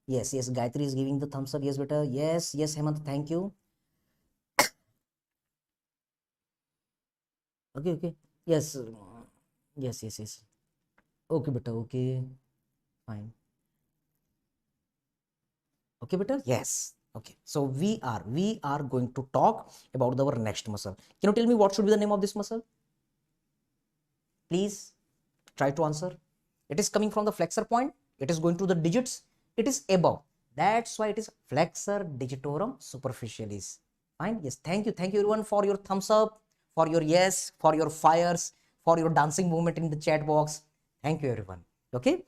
Yes, yes, Gayatri is giving the thumbs up. Yes, beta. Yes, yes, Hemant, thank you. Okay, okay. Yes, yes, yes, yes. Okay, beta. Okay, fine. Okay, beta. Yes. Okay, so we are going to talk about our next muscle. Can you tell me what should be the name of this muscle? Please try to answer. It is coming from the flexor point. It is going to the digits. It is above. That's why it is flexor digitorum superficialis. Fine. Yes. Thank you everyone for your thumbs up, for your yes, for your fires, for your dancing movement in the chat box. Thank you everyone. Okay.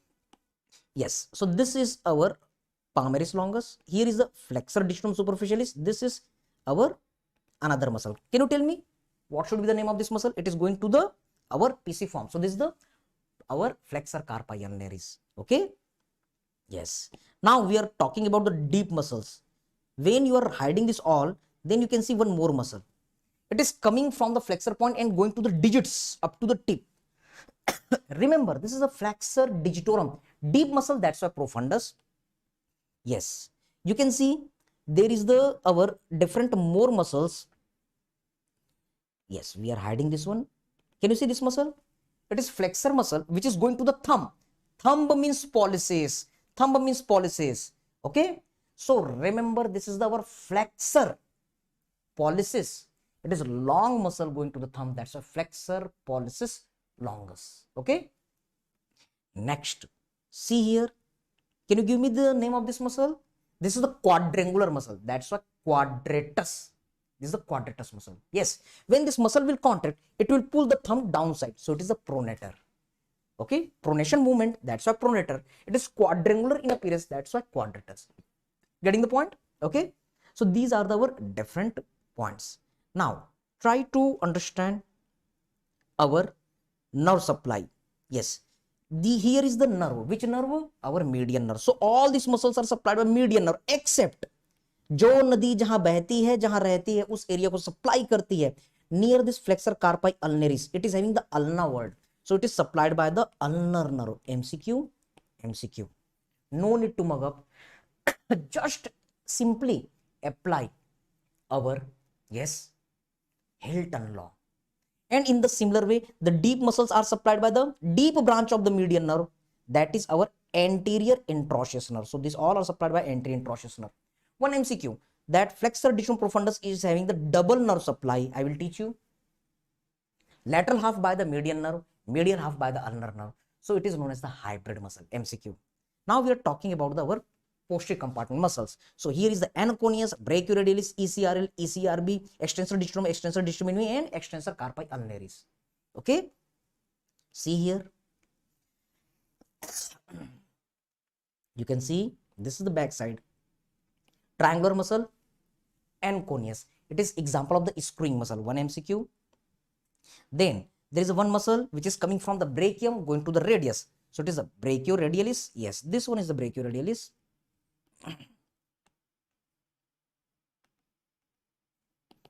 Yes. So this is our palmaris longus. Here is the flexor digitorum superficialis. This is our another muscle. Can you tell me what should be the name of this muscle? It is going to the our pisiform. So this is the our flexor carpi ulnaris. Okay. Yes. Now we are talking about the deep muscles. When you are hiding this all, then you can see one more muscle. It is coming from the flexor point and going to the digits up to the tip. Remember, this is a flexor digitorum. Deep muscle, that's why profundus. Yes. You can see there is the our different more muscles. Yes, we are hiding this one. Can you see this muscle? It is flexor muscle, which is going to the thumb. Thumb means pollicis. Thumb means pollicis. Okay. So remember, this is our flexor pollicis. It is long muscle going to the thumb. That's a flexor pollicis longus. Okay. Next, see here. Can you give me the name of this muscle? This is the quadrangular muscle. That's why quadratus. This is the quadratus muscle. Yes, when this muscle will contract, it will pull the thumb downside. So it is a pronator. Okay, pronation movement. That's why pronator. It is quadrangular in appearance. That's why quadratus. Getting the point? Okay. So these are our different points. Now try to understand our nerve supply. Yes. Here is the nerve. Which nerve? Our median nerve. So all these muscles are supplied by median nerve except जो नदी जहां बहती है जहां रहती है उस area को सप्लाई करती है near this flexor carpi ulnaris it is having the ulna word so it is supplied by the ulnar nerve MCQ no need to mug up just simply apply our yes Hilton law and in the similar way the deep muscles are supplied by the deep branch of the median nerve that is our anterior interosseous nerve so these all are supplied by anterior interosseous nerve. One MCQ that flexor digitorum profundus is having the double nerve supply. I will teach you. Lateral half by the median nerve, medial half by the ulnar nerve. So it is known as the hybrid muscle. MCQ. Now we are talking about our posterior compartment muscles. So here is the anconeus, brachioradialis, ECRL, ECRB, extensor digitorum minimi, and extensor carpi ulnaris. Okay. See here. You can see this is the back side. Triangular muscle, anconeus. It is example of the screwing muscle. One MCQ. Then there is one muscle which is coming from the brachium going to the radius. So it is a brachioradialis. Yes, this one is the brachioradialis.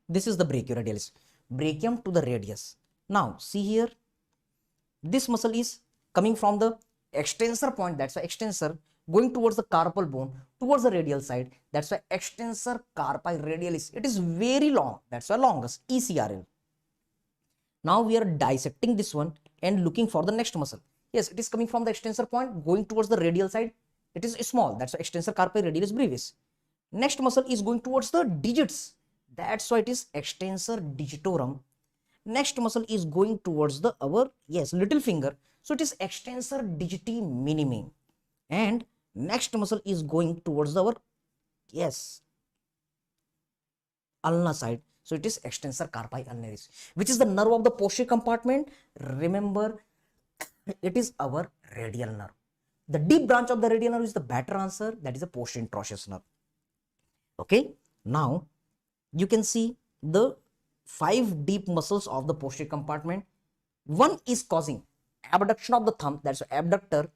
This is the brachioradialis. Brachium to the radius. Now see here. This muscle is coming from the extensor point. That's why extensor going towards the carpal bone towards the radial side. That's why extensor carpi radialis. It is very long. That's why longest ECRL. Now we are dissecting this one and looking for the next muscle. Yes, it is coming from the extensor point going towards the radial side. It is small. That's why extensor carpi radialis brevis. Next muscle is going towards the digits. That's why it is extensor digitorum. Next muscle is going towards the our yes little finger. So it is extensor digiti minimi. And next muscle is going towards our yes ulna side. So it is extensor carpi ulnaris, which is the nerve of the posterior compartment. Remember, it is our radial nerve. The deep branch of the radial nerve is the better answer. That is the posterior interosseous nerve. Okay. Now you can see the 5 deep muscles of the posterior compartment. One is causing abduction of the thumb, that's abductor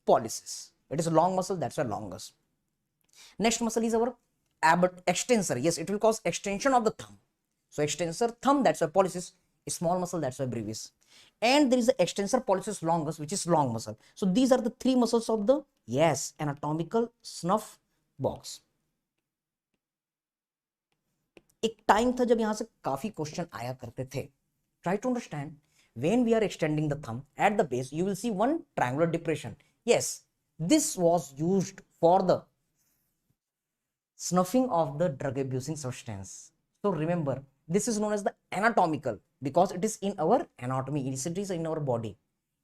pollicis. It is a long muscle, that's why longest. Next muscle is our extensor. Yes, it will cause extension of the thumb. So extensor thumb, that's why pollicis. A small muscle, that's why brevis. And there is the extensor pollicis longus, which is long muscle. So these are the 3 muscles of the, yes, anatomical snuff box. एक time था जब यहां से काफी question आया करते थे. Try to understand, when we are extending the thumb at the base, you will see one triangular depression. Yes, this was used for the snuffing of the drug abusing substance. So remember, this is known as the anatomical because it is in our anatomy, it is in our body.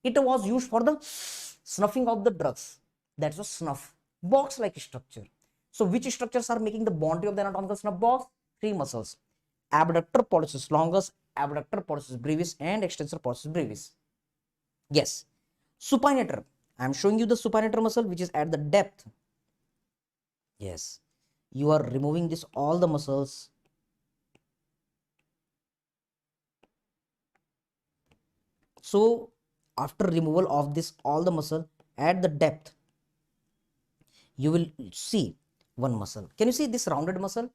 It was used for the snuffing of the drugs. That's a snuff box like structure. So which structures are making the boundary of the anatomical snuff box? 3 muscles: abductor pollicis longus, abductor pollicis brevis, and extensor pollicis brevis. Yes, supinator. I am showing you the supinator muscle, which is at the depth. Yes, you are removing this all the muscles. So after removal of this all the muscle at the depth, you will see one muscle. Can you see this rounded muscle?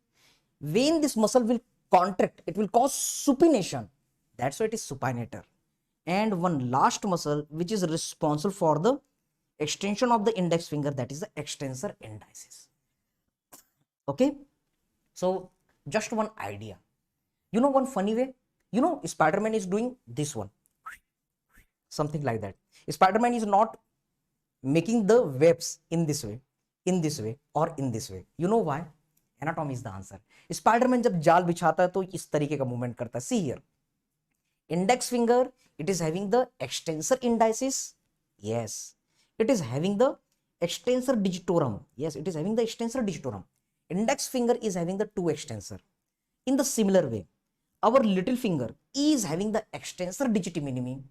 When this muscle will contract, it will cause supination. That's why it is supinator. And one last muscle which is responsible for the extension of the index finger, that is the extensor indicis. Okay, so just one idea. You know one funny way? You know, Spider-Man is doing this one, something like that. Spider-Man is not making the webs in this way, or in this way. You know why? Anatomy is the answer. Spider-Man जब जाल बिछाता है तो इस तरीके का movement करता है. See here, index finger, it is having the extensor indicis. Yes, it is having the extensor digitorum. Yes, it is having the extensor digitorum. Index finger is having the 2 extensor. In the similar way, our little finger is having the extensor digiti minimi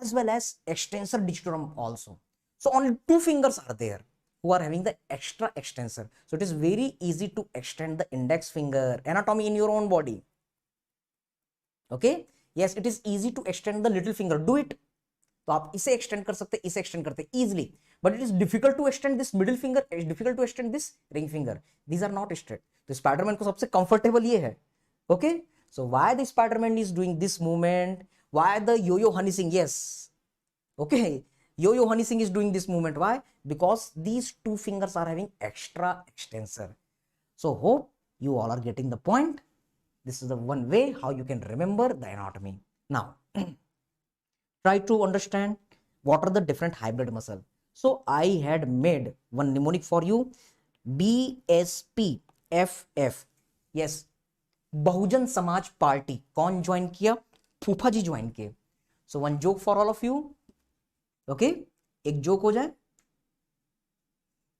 as well as extensor digitorum also. So only 2 fingers are there who are having the extra extensor. So it is very easy to extend the index finger. Anatomy in your own body. Okay, yes, it is easy to extend the little finger. Do it. तो आप इसे extend कर सकते, इसे extend करते easily, but it is difficult to extend this middle finger, difficult to extend this ring finger. These are not straight. तो Spiderman को सबसे कंफर्टेबल ये है. Okay, so why the Spiderman is doing this movement? Why the yo-yo Honey Singh? Yes, okay, yo-yo honey singh is doing this movement. Why? Because these 2 fingers are having extra extensor. So hope you all are getting the point. This is the one way how you can remember the anatomy. Now try to understand what are the different hybrid muscle. So I had made one mnemonic for you, BSPFF. yes, Bahujan Samaj party कौन join किया? फूफा जी join किए. So one joke for all of you. Okay, एक joke हो जाए.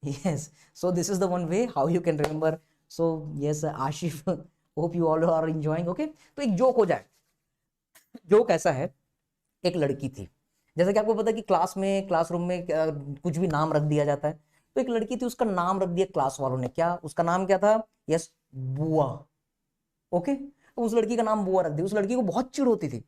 yes, so this is the one way how you can remember. So yes, Ashish, hope you all are enjoying. Okay, तो एक joke हो जाए. Joke ऐसा है, एक लड़की थी. जैसा कि आपको पता है कि क्लासरूम में कुछ भी नाम रख दिया जाता है. तो एक लड़की थी, उसका नाम रख दिया क्लास वालों ने. क्या उसका नाम क्या था? यस, बुआ. ओके, उस लड़की का नाम बुआ रख दिया. उस लड़की को बहुत चिढ़ होती थी.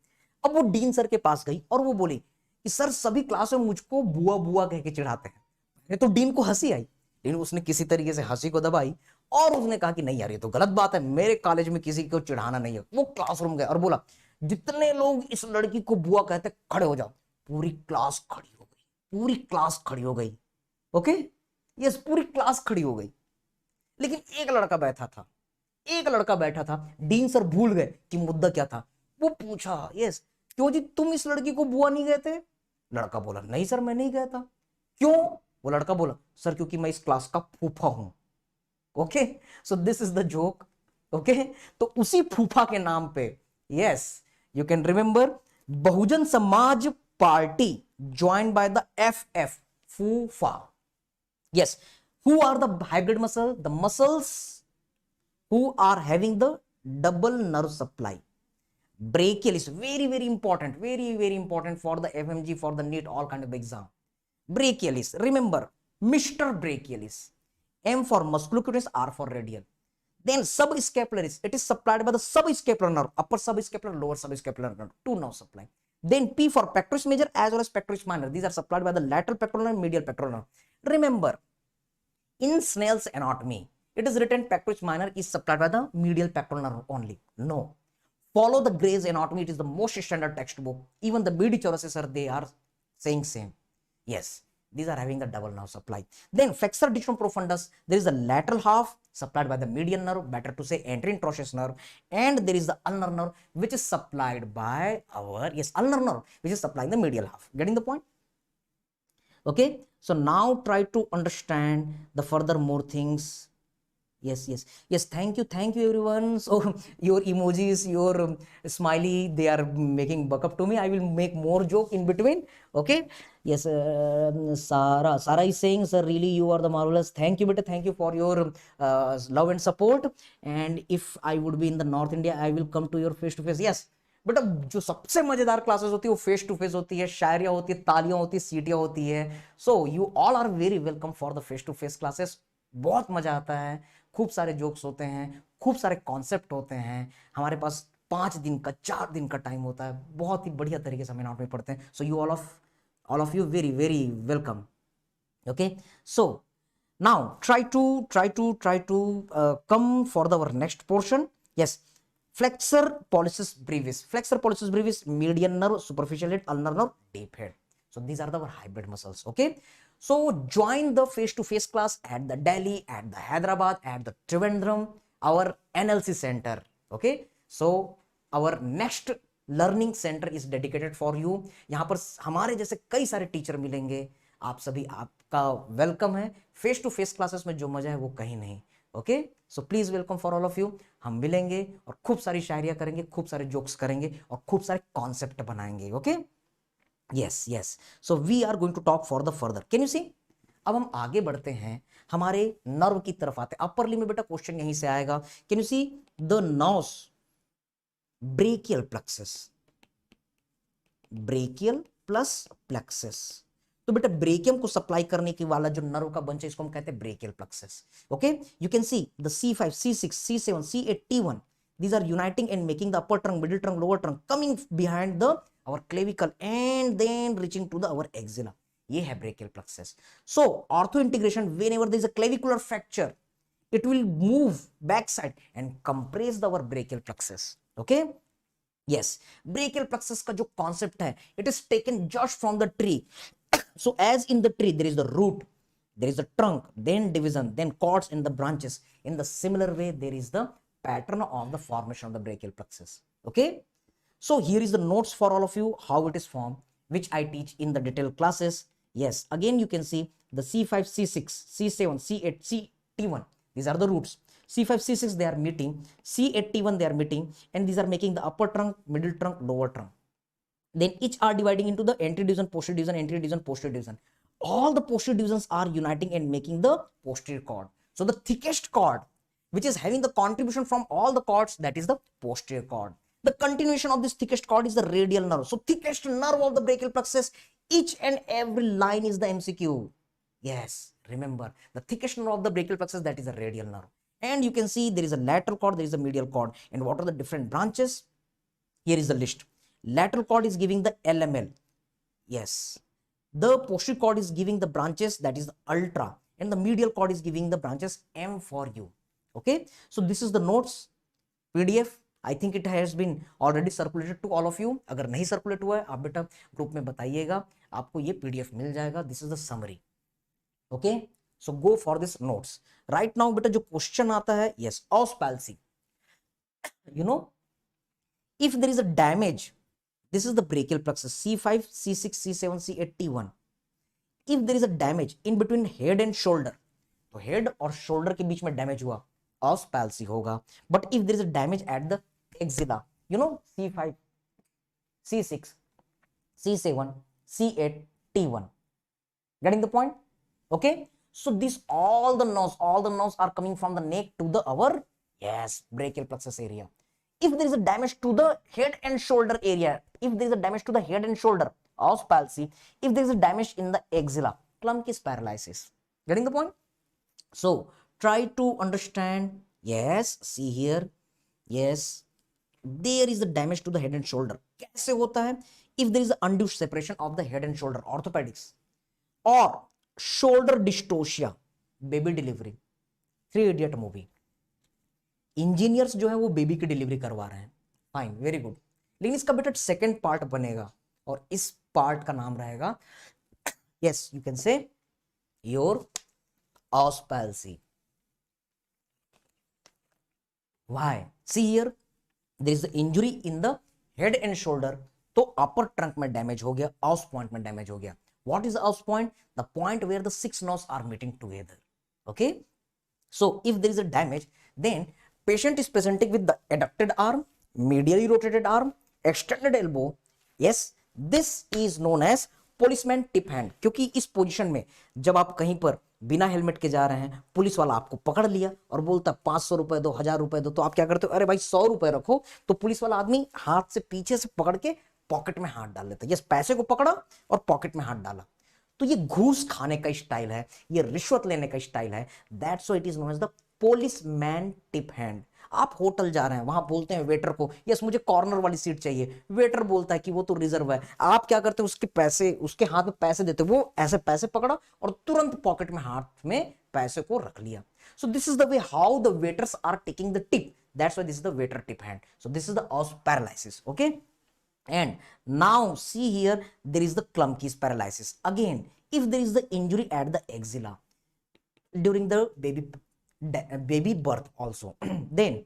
अब वो डीन सर के पास गई और वो बोली कि सर सभी क्लास में मुझको बुआ बुआ कह के चिढ़ाते हैं. तो डीन को हंसी आई, लेकिन उसने किसी तरीके से हंसी को दबाई और उसने कहा कि नहीं यार, ये तो गलत बात है, मेरे कॉलेज में किसी को चिढ़ाना नहीं है. वो क्लासरूम गया और बोला, जितने लोग इस लड़की को बुआ कहते खड़े हो जाओ. पूरी क्लास खड़ी हो गई. पूरी क्लास खड़ी हो गई. ओके, यस, पूरी क्लास खड़ी हो गई. लेकिन एक लड़का बैठा था. डीन सर भूल गए कि मुद्दा क्या था. वो पूछा, यस, क्यों जी तुम इस लड़की को बुआ नहीं कहते? लड़का बोला, नहीं सर मैं नहीं कहता. क्यों? वो लड़का बोला, सर क्योंकि मैं इस क्लास का फूफा हूं. Okay, so this is the joke. Okay, तो उसी फूफा के नाम पे, yes, you can remember, Bahujan Samaj party joined by the FF, फूफा. yes, who are the hybrid muscle? The muscles who are having the double nerve supply. Brachialis, very important, very important for the FMG, for the Neet, all kind of exam. Brachialis, remember, Mr. Brachialis. M for musculocutaneous, R for radial. Then subscapularis, it is supplied by the subscapular nerve, upper subscapular, lower subscapular nerve, two nerve supply. Then P for pectoris major as well as pectoris minor, these are supplied by the lateral pectoral nerve, medial pectoral nerve. Remember, in snail's anatomy, it is written pectoris minor is supplied by the medial pectoral nerve only. No. Follow the Gray's anatomy, it is the most standard textbook. Even the BD Chaurasis, they are saying same. Yes, these are having the double nerve supply. Then flexor digitorum profundus, there is the lateral half supplied by the median nerve, better to say anterior trochleus nerve, and there is the ulnar nerve which is supplied by our, yes, ulnar nerve which is supplying the medial half. Getting the point? Okay, so now try to understand the further more things. Yes, thank you everyone. So your emojis, your smiley, they are making buck up to me. I will make more joke in between. Okay, yes, Sarah is saying, sir, really you are the marvelous. Thank you beta, thank you for your love and support. And if I would be in the North India, I will come to your face to face. Yes, बेटा जो सबसे मजेदार classes होती है वो face to face होती है, शायरियां होती है, तालियां होती है, सीटियां होती है. So you all are very welcome for the face to face classes. बहुत मजा आता है, खूब सारे जोक्स होते हैं, खूब सारे कॉन्सेप्ट होते हैं. हमारे पास 5 दिन का 4 दिन का टाइम होता है, बहुत ही बढ़िया तरीके से हम नोट में पढ़ते हैं. So you all of you very very welcome. Okay, so now try to come for our next portion. Yes, flexor pollicis brevis, median nerve, superficial head, ulnar nerve, deep head. So these are our hybrid muscles. Okay, so join the face-to-face class at the Delhi, at the Hyderabad, at the Trivandrum, our NLC center. Okay, so our next learning centre is dedicated for you. यहाँ पर हमारे जैसे कई सारे teacher मिलेंगे, आप सभी, आपका वेलकम है. फेस टू फेस क्लासेस में जो मजा है वो कहीं नहीं. Okay, so please welcome for all of you. हम मिलेंगे और खूब सारी शायरियां करेंगे, खूब सारे जोक्स करेंगे और खूब सारे कॉन्सेप्ट बनाएंगे. Okay, yes, so we are going to talk for the further. Can you see? अब हम आगे बढ़ते हैं, हमारे नर्व की तरफ आते हैं. अपर लिम्ब में बेटा क्वेश्चन यहीं से आएगा. Can you see the nerves brachial plus plexus. तो बेटा ब्रेकियम को सप्लाई करने की वाला जो नर्व का बंच है इसको हम कहते हैं brachial plexus. Okay, you can see the C5, C6, C7, C8, T1, these are uniting and making the upper trunk, middle trunk, lower trunk, coming behind the our clavicle and then reaching to the our axilla. ये है brachial plexus. So ortho integration, whenever there is a clavicular fracture, it will move backside and compress the our brachial plexus. Okay, yes, brachial plexus का जो concept है, it is taken just from the tree. So as in the tree there is the root, there is the trunk, then division, then cords and the branches. In the similar way there is the pattern of the formation of the brachial plexus. Okay, so here is the notes for all of you how it is formed, which I teach in the detailed classes. Yes, again you can see the C5, C6, C7, C8, T1, these are the roots. C5, C6 they are meeting, C8, T1 they are meeting, and these are making the upper trunk, middle trunk, lower trunk. Then each are dividing into the anterior division, posterior division, anterior division, posterior division. All the posterior divisions are uniting and making the posterior cord. So the thickest cord which is having the contribution from all the cords, that is the posterior cord. The continuation of this thickest cord is the radial nerve. So thickest nerve of the brachial plexus, each and every line is the MCQ. Yes, remember the thickest nerve of the brachial plexus, that is the radial nerve. And you can see there is a lateral cord, there is a medial cord. And what are the different branches? Here is the list. Lateral cord is giving the LML. Yes. The posterior cord is giving the branches, that is the ultra. And the medial cord is giving the branches M for you. Okay. So this is the notes PDF. I think it has been already circulated to all of you. अगर नहीं circulate हुआ है आप बेटा group में बताइएगा, आपको ये PDF मिल जाएगा. This is the summary. Okay. So go for this notes. Right now बेटा जो question आता है, yes, os palsy. You know, if there is a damage, this is the brachial plexus C5, C6, C7, C8, T1. If there is a damage in between head and shoulder, तो head और shoulder के बीच में damage हुआ, os palsy होगा. But if there is a damage at the axilla, you know, C5, C6, C7, C8, T1. Getting the point? Okay. So this all the nerves are coming from the neck to the our, yes, brachial plexus area. If there is a damage to the head and shoulder area, if there is a damage to the head and shoulder, os palsy. If there is a damage in the axilla, Klumpke's paralysis. Getting the point? So try to understand Yes, see here. Yes, there is the damage to the head and shoulder. कैसे होता है? If there is undue separation of the head and shoulder, orthopedics or shoulder dystocia, baby delivery, three idiot movie, engineers जो है वो baby की delivery करवा रहे हैं, फाइन, वेरी गुड, लेकिन इसका बेटा सेकंड पार्ट बनेगा और इस पार्ट का नाम रहेगा, yes you can say your Erb's palsy. Why? See here, there is the injury in the head and shoulder, तो अपर ट्रंक में डैमेज हो गया, ऑस पॉइंट में डैमेज हो गया. व्हाट इज ऑस point? The point where the six nerves are meeting together. Okay, so if there is a damage, then patient is presenting with the adducted arm, medially rotated arm, extended elbow. Yes, this is known as policeman tip hand. क्योंकि इस position में जब आप कहीं पर बिना helmet के जा रहे हैं, पुलिस वाला आपको पकड़ लिया और बोलता 500 रुपए दो, 1000 रुपए दो, तो आप क्या करते हो? अरे भाई 100 रुपए रखो. तो पुलिस वाला आदमी हाथ से पीछे से पकड़ के पॉकेट में हाथ डाल लेता है. यस, पैसे को पकड़ा और पॉकेट में हाथ डाला. तो ये घूस खाने का स्टाइल है, ये रिश्वत लेने का स्टाइल है. That's why it is known as the policeman tip hand. आप होटल जा रहे हैं, वहां बोलते हैं वेटर को, यस मुझे कॉर्नर वाली सीट चाहिए. वेटर बोलता है कि वो तो रिजर्व है. आप क्या करते हो? उसके पैसे, उसके हाथ में पैसे देते हो. वो ऐसे पैसे पकड़ा और तुरंत पॉकेट में, हाथ में पैसे को रख लिया. So this is the way how the waiters are taking the tip. That's why this is the waiter tip hand. So this is the ऑस paralysis. Okay, and now see here, there is the Klumpke's paralysis. Again, if there is the injury at the axilla during the baby birth also, then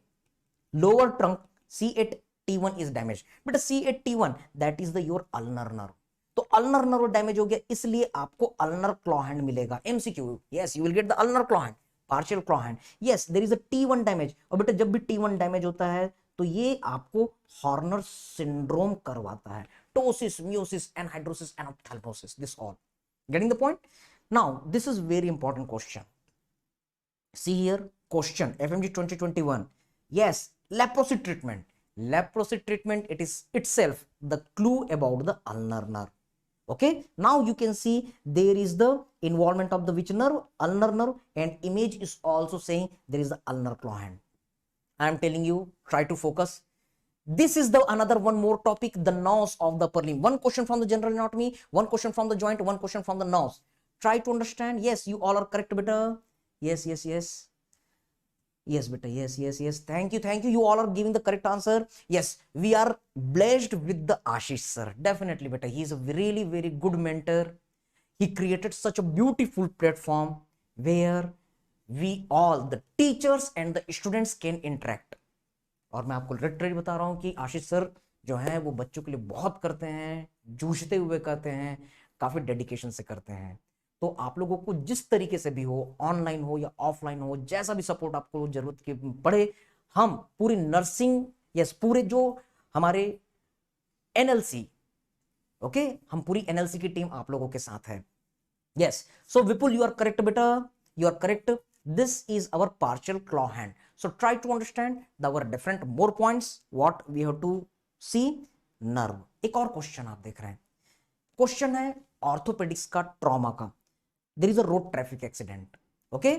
lower trunk C8T1 is damaged. But C8T1, that is the your ulnar nerve. तो ulnar nerve damage हो गया, इसलिए आपको ulnar claw hand मिलेगा. MCQ, yes you will get the ulnar claw hand, partial claw hand. Yes, there is a T1 damage. और बेटा जब भी T1 डैमेज होता है तो ये आपको हॉर्नर सिंड्रोम करवाता है. Ptosis, miosis, anhidrosis, enophthalmos, this all. Getting the point? Now this is very important question. See here, question FMG 2021. Yes, leprosy treatment. Leprosy treatment, it is itself the clue about the ulnar nerve. Okay, now you can see there is the involvement of the which nerve? Ulnar nerve, and image is also saying there is the ulnar claw hand. I am telling you, try to focus. This is the another one more topic, the nose of the upper limb. One question from the general anatomy, one question from the joint, one question from the nose. Try to understand. Yes, you all are correct, beta. Yes, yes, yes. Yes, beta. Yes, yes, yes. Thank you, thank you. You all are giving the correct answer. Yes, we are blessed with the Ashish sir. Definitely, beta. He is a really very good mentor. He created such a beautiful platform where we all, the teachers and the students, can interact. और मैं आपको literally बता रहा हूँ कि आशीष sir जो हैं वो बच्चों के लिए बहुत करते हैं, जूझते हुए करते हैं, काफी डेडिकेशन से करते हैं. तो आप लोगों को जिस तरीके से भी हो, ऑनलाइन हो या ऑफलाइन हो, जैसा भी सपोर्ट आपको जरूरत की पड़े, हम पूरी नर्सिंग, यस पूरे जो हमारे एनएलसी, ओके, हम पूरी एनएलसी की टीम आप लोगों के साथ है. Yes, so Vipul you are correct बेटा, you are correct. This is our partial claw hand. So try to understand our different more points. What we have to see? Nerve. एक और क्वेश्चन आप देख रहे हैं, क्वेश्चन है ऑर्थोपेडिक्स का, trauma का. There is a road traffic accident. Okay,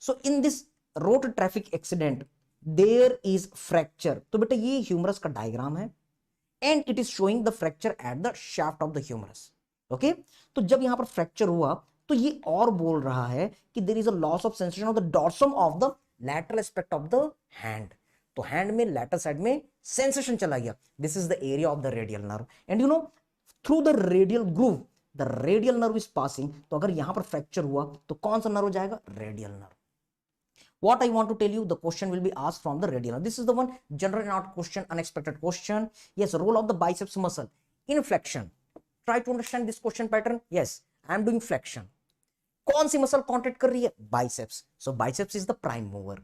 so in this road traffic accident there is fracture. तो बेटा ये ह्यूमरस का डायग्राम है and it is showing the fracture at the shaft of the humerus. Okay, तो जब यहां पर fracture हुआ तो ये और बोल रहा है कि there is a loss of sensation of the dorsum of the lateral aspect of the hand. तो हैंड में लैटरल साइड में सेंसेशन चला गया. This is the area of the radial nerve and you know through the radial groove the radial nerve is passing. तो अगर यहां पर fracture हुआ तो कौन सा नर्व जाएगा? Radial nerve. What I want to tell you, the question will be asked from the radial nerve. This is the one general not question, unexpected question. Yes, role of the biceps muscle in flexion. Try to understand this question pattern. Yes, I am doing flexion. कौन सी muscle contract कर रही है? Biceps. So biceps is the prime mover,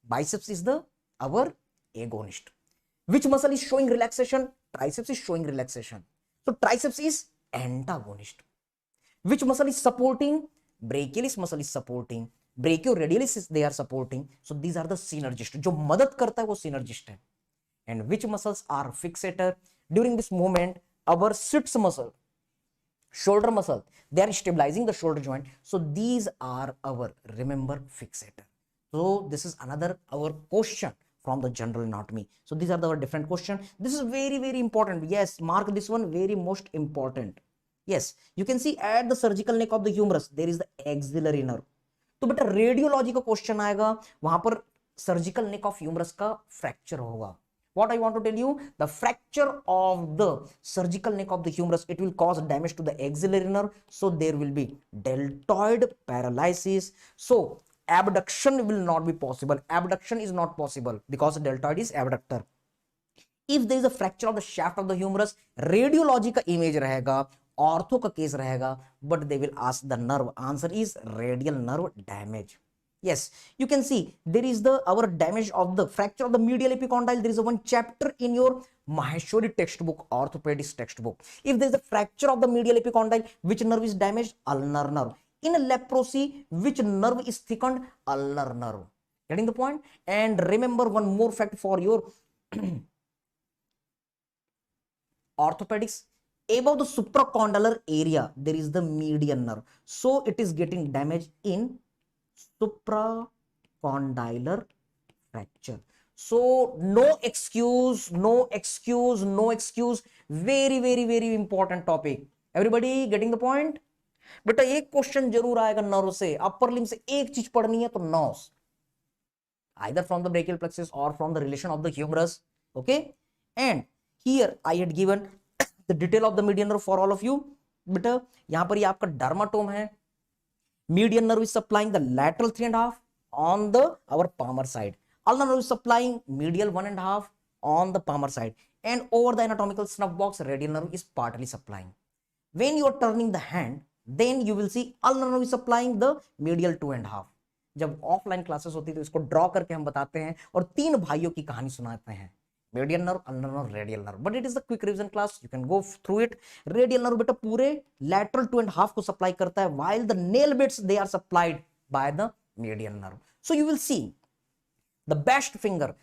biceps is the our agonist. Which muscle is showing relaxation? Triceps is showing relaxation. So triceps is antagonist. Which muscle is supporting? Brachialis muscle is supporting. Brachioradialis is they are supporting. So these are the synergist. जो मदद करता है वो synergist है. And which muscles are fixator? During this moment, our sits muscle, shoulder muscle, they are stabilizing the shoulder joint. So these are our, remember, fixator. So this is another our question from the general anatomy. So these are the different question. This is very, very important. Yes, mark this one, very most important. Yes, you can see at the surgical neck of the humerus there is the axillary nerve. तो बेटा radiology का question आएगा, वहां पर surgical neck of humerus का fracture होगा. What I want to tell you, the fracture of the surgical neck of the humerus, it will cause damage to the axillary nerve, so there will be deltoid paralysis. So abduction will not be possible. Abduction is not possible because deltoid is abductor. If there is a fracture of the shaft of the humerus, radiology का image रहेगा, ortho का case रहेगा, but they will ask the nerve. Answer is radial nerve damage. Yes, you can see there is the our damage of the fracture of the medial epicondyle. There is a one chapter in your Maheshwari textbook, orthopedics textbook. If there is a fracture of the medial epicondyle, which nerve is damaged? Ulnar nerve. In leprosy, which nerve is thickened? Ulnar nerve. Getting the point? And remember one more fact for your orthopedics. Above the supracondylar area there is the median nerve, so it is getting damaged in supracondylar fracture. So no excuse, no excuse, no excuse. Very, very, very important topic. Everybody getting the point? बेटा एक question जरूर आएगा nerve से, upper limb से एक चीज पढ़नी है तो nerves, either from the brachial plexus or from the relation of the humerus. Okay, and here I had given the detail of the median nerve for all of you. बेटा यहां पर ये आपका डर्माटोम है. Median nerve is supplying the lateral 3.5 on the our palmar side. Ulnar nerve is supplying medial 1.5 on the palmar side, and over the anatomical snuff box, radial nerve is partly supplying. When you are turning the hand, then you will see ulnar nerve is supplying the medial 2.5. जब offline classes होती है तो इसको draw करके हम बताते हैं और तीन भाइयों की कहानी सुनाते हैं, median nerve, ulnar nerve, radial nerve. But it is the quick revision class, you can go through it. Radial nerve बेटा पूरे lateral 2.5 को सप्लाई करता है, while the nail beds they are supplied by the median nerve. So you will see the best finger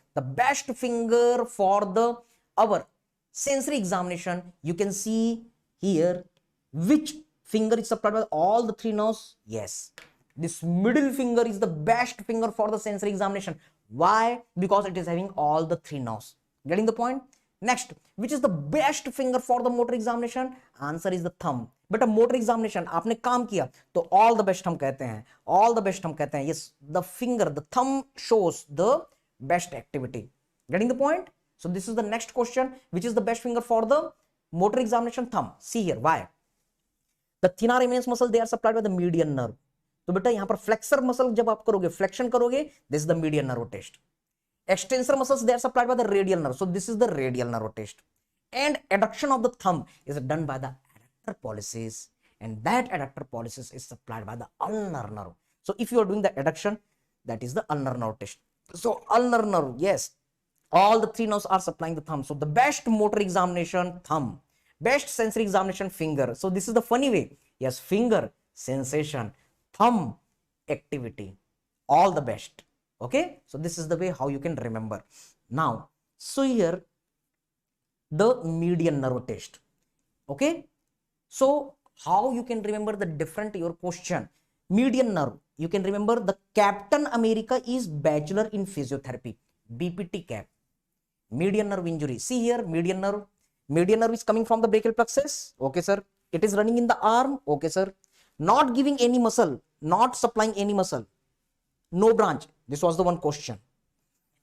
for the our sensory examination. You can see here which finger is supplied by all the three nerves. Yes, this middle finger is the best finger for the sensory examination. Why? Because it is having all the three nerves. Getting the point? Next, which is the best finger for the motor examination? Answer is the thumb. बेटा motor examination आपने काम किया तो all the best हम कहते हैं, all the best हम कहते हैं. Yes, the finger, the thumb shows the best activity. Getting the point? So this is the next question, which is the best finger for the motor examination? Thumb. See here, why? The thenar eminence muscle they are supplied by the median nerve. तो बेटा यहां पर flexor muscle जब आप करोगे, flexion करोगे, this is the median nerve test. Extensor muscles they are supplied by the radial nerve, so this is the radial nerve test. And adduction of the thumb is done by the adductor pollicis, and that adductor pollicis is supplied by the ulnar nerve. So if you are doing the adduction, that is the ulnar nerve test. So ulnar nerve, yes, all the three nerves are supplying the thumb. So the best motor examination, thumb. Best sensory examination, finger. So this is the funny way. Yes, finger, sensation, thumb, activity, all the best. Okay, so this is the way how you can remember. Now, so here the median nerve test. Okay, so how you can remember the different your question. Median nerve, you can remember the Captain America is bachelor in physiotherapy, BPT cap. Median nerve injury, see here, median nerve is coming from the brachial plexus. Okay sir, it is running in the arm. Okay sir, not giving any muscle, not supplying any muscle, no branch. This was the one question.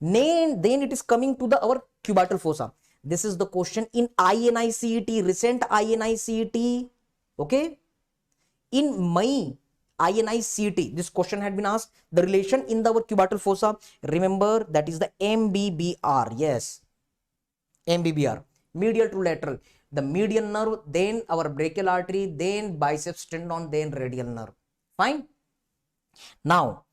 Then it is coming to the our cubital fossa. This is the question in INICET, recent INICET. Okay, in May INICET, this question had been asked. The relation in the our cubital fossa, remember that is the MBBR. Yes, MBBR, medial to lateral. The median nerve, then our brachial artery, then biceps tendon, then radial nerve. Fine. Now,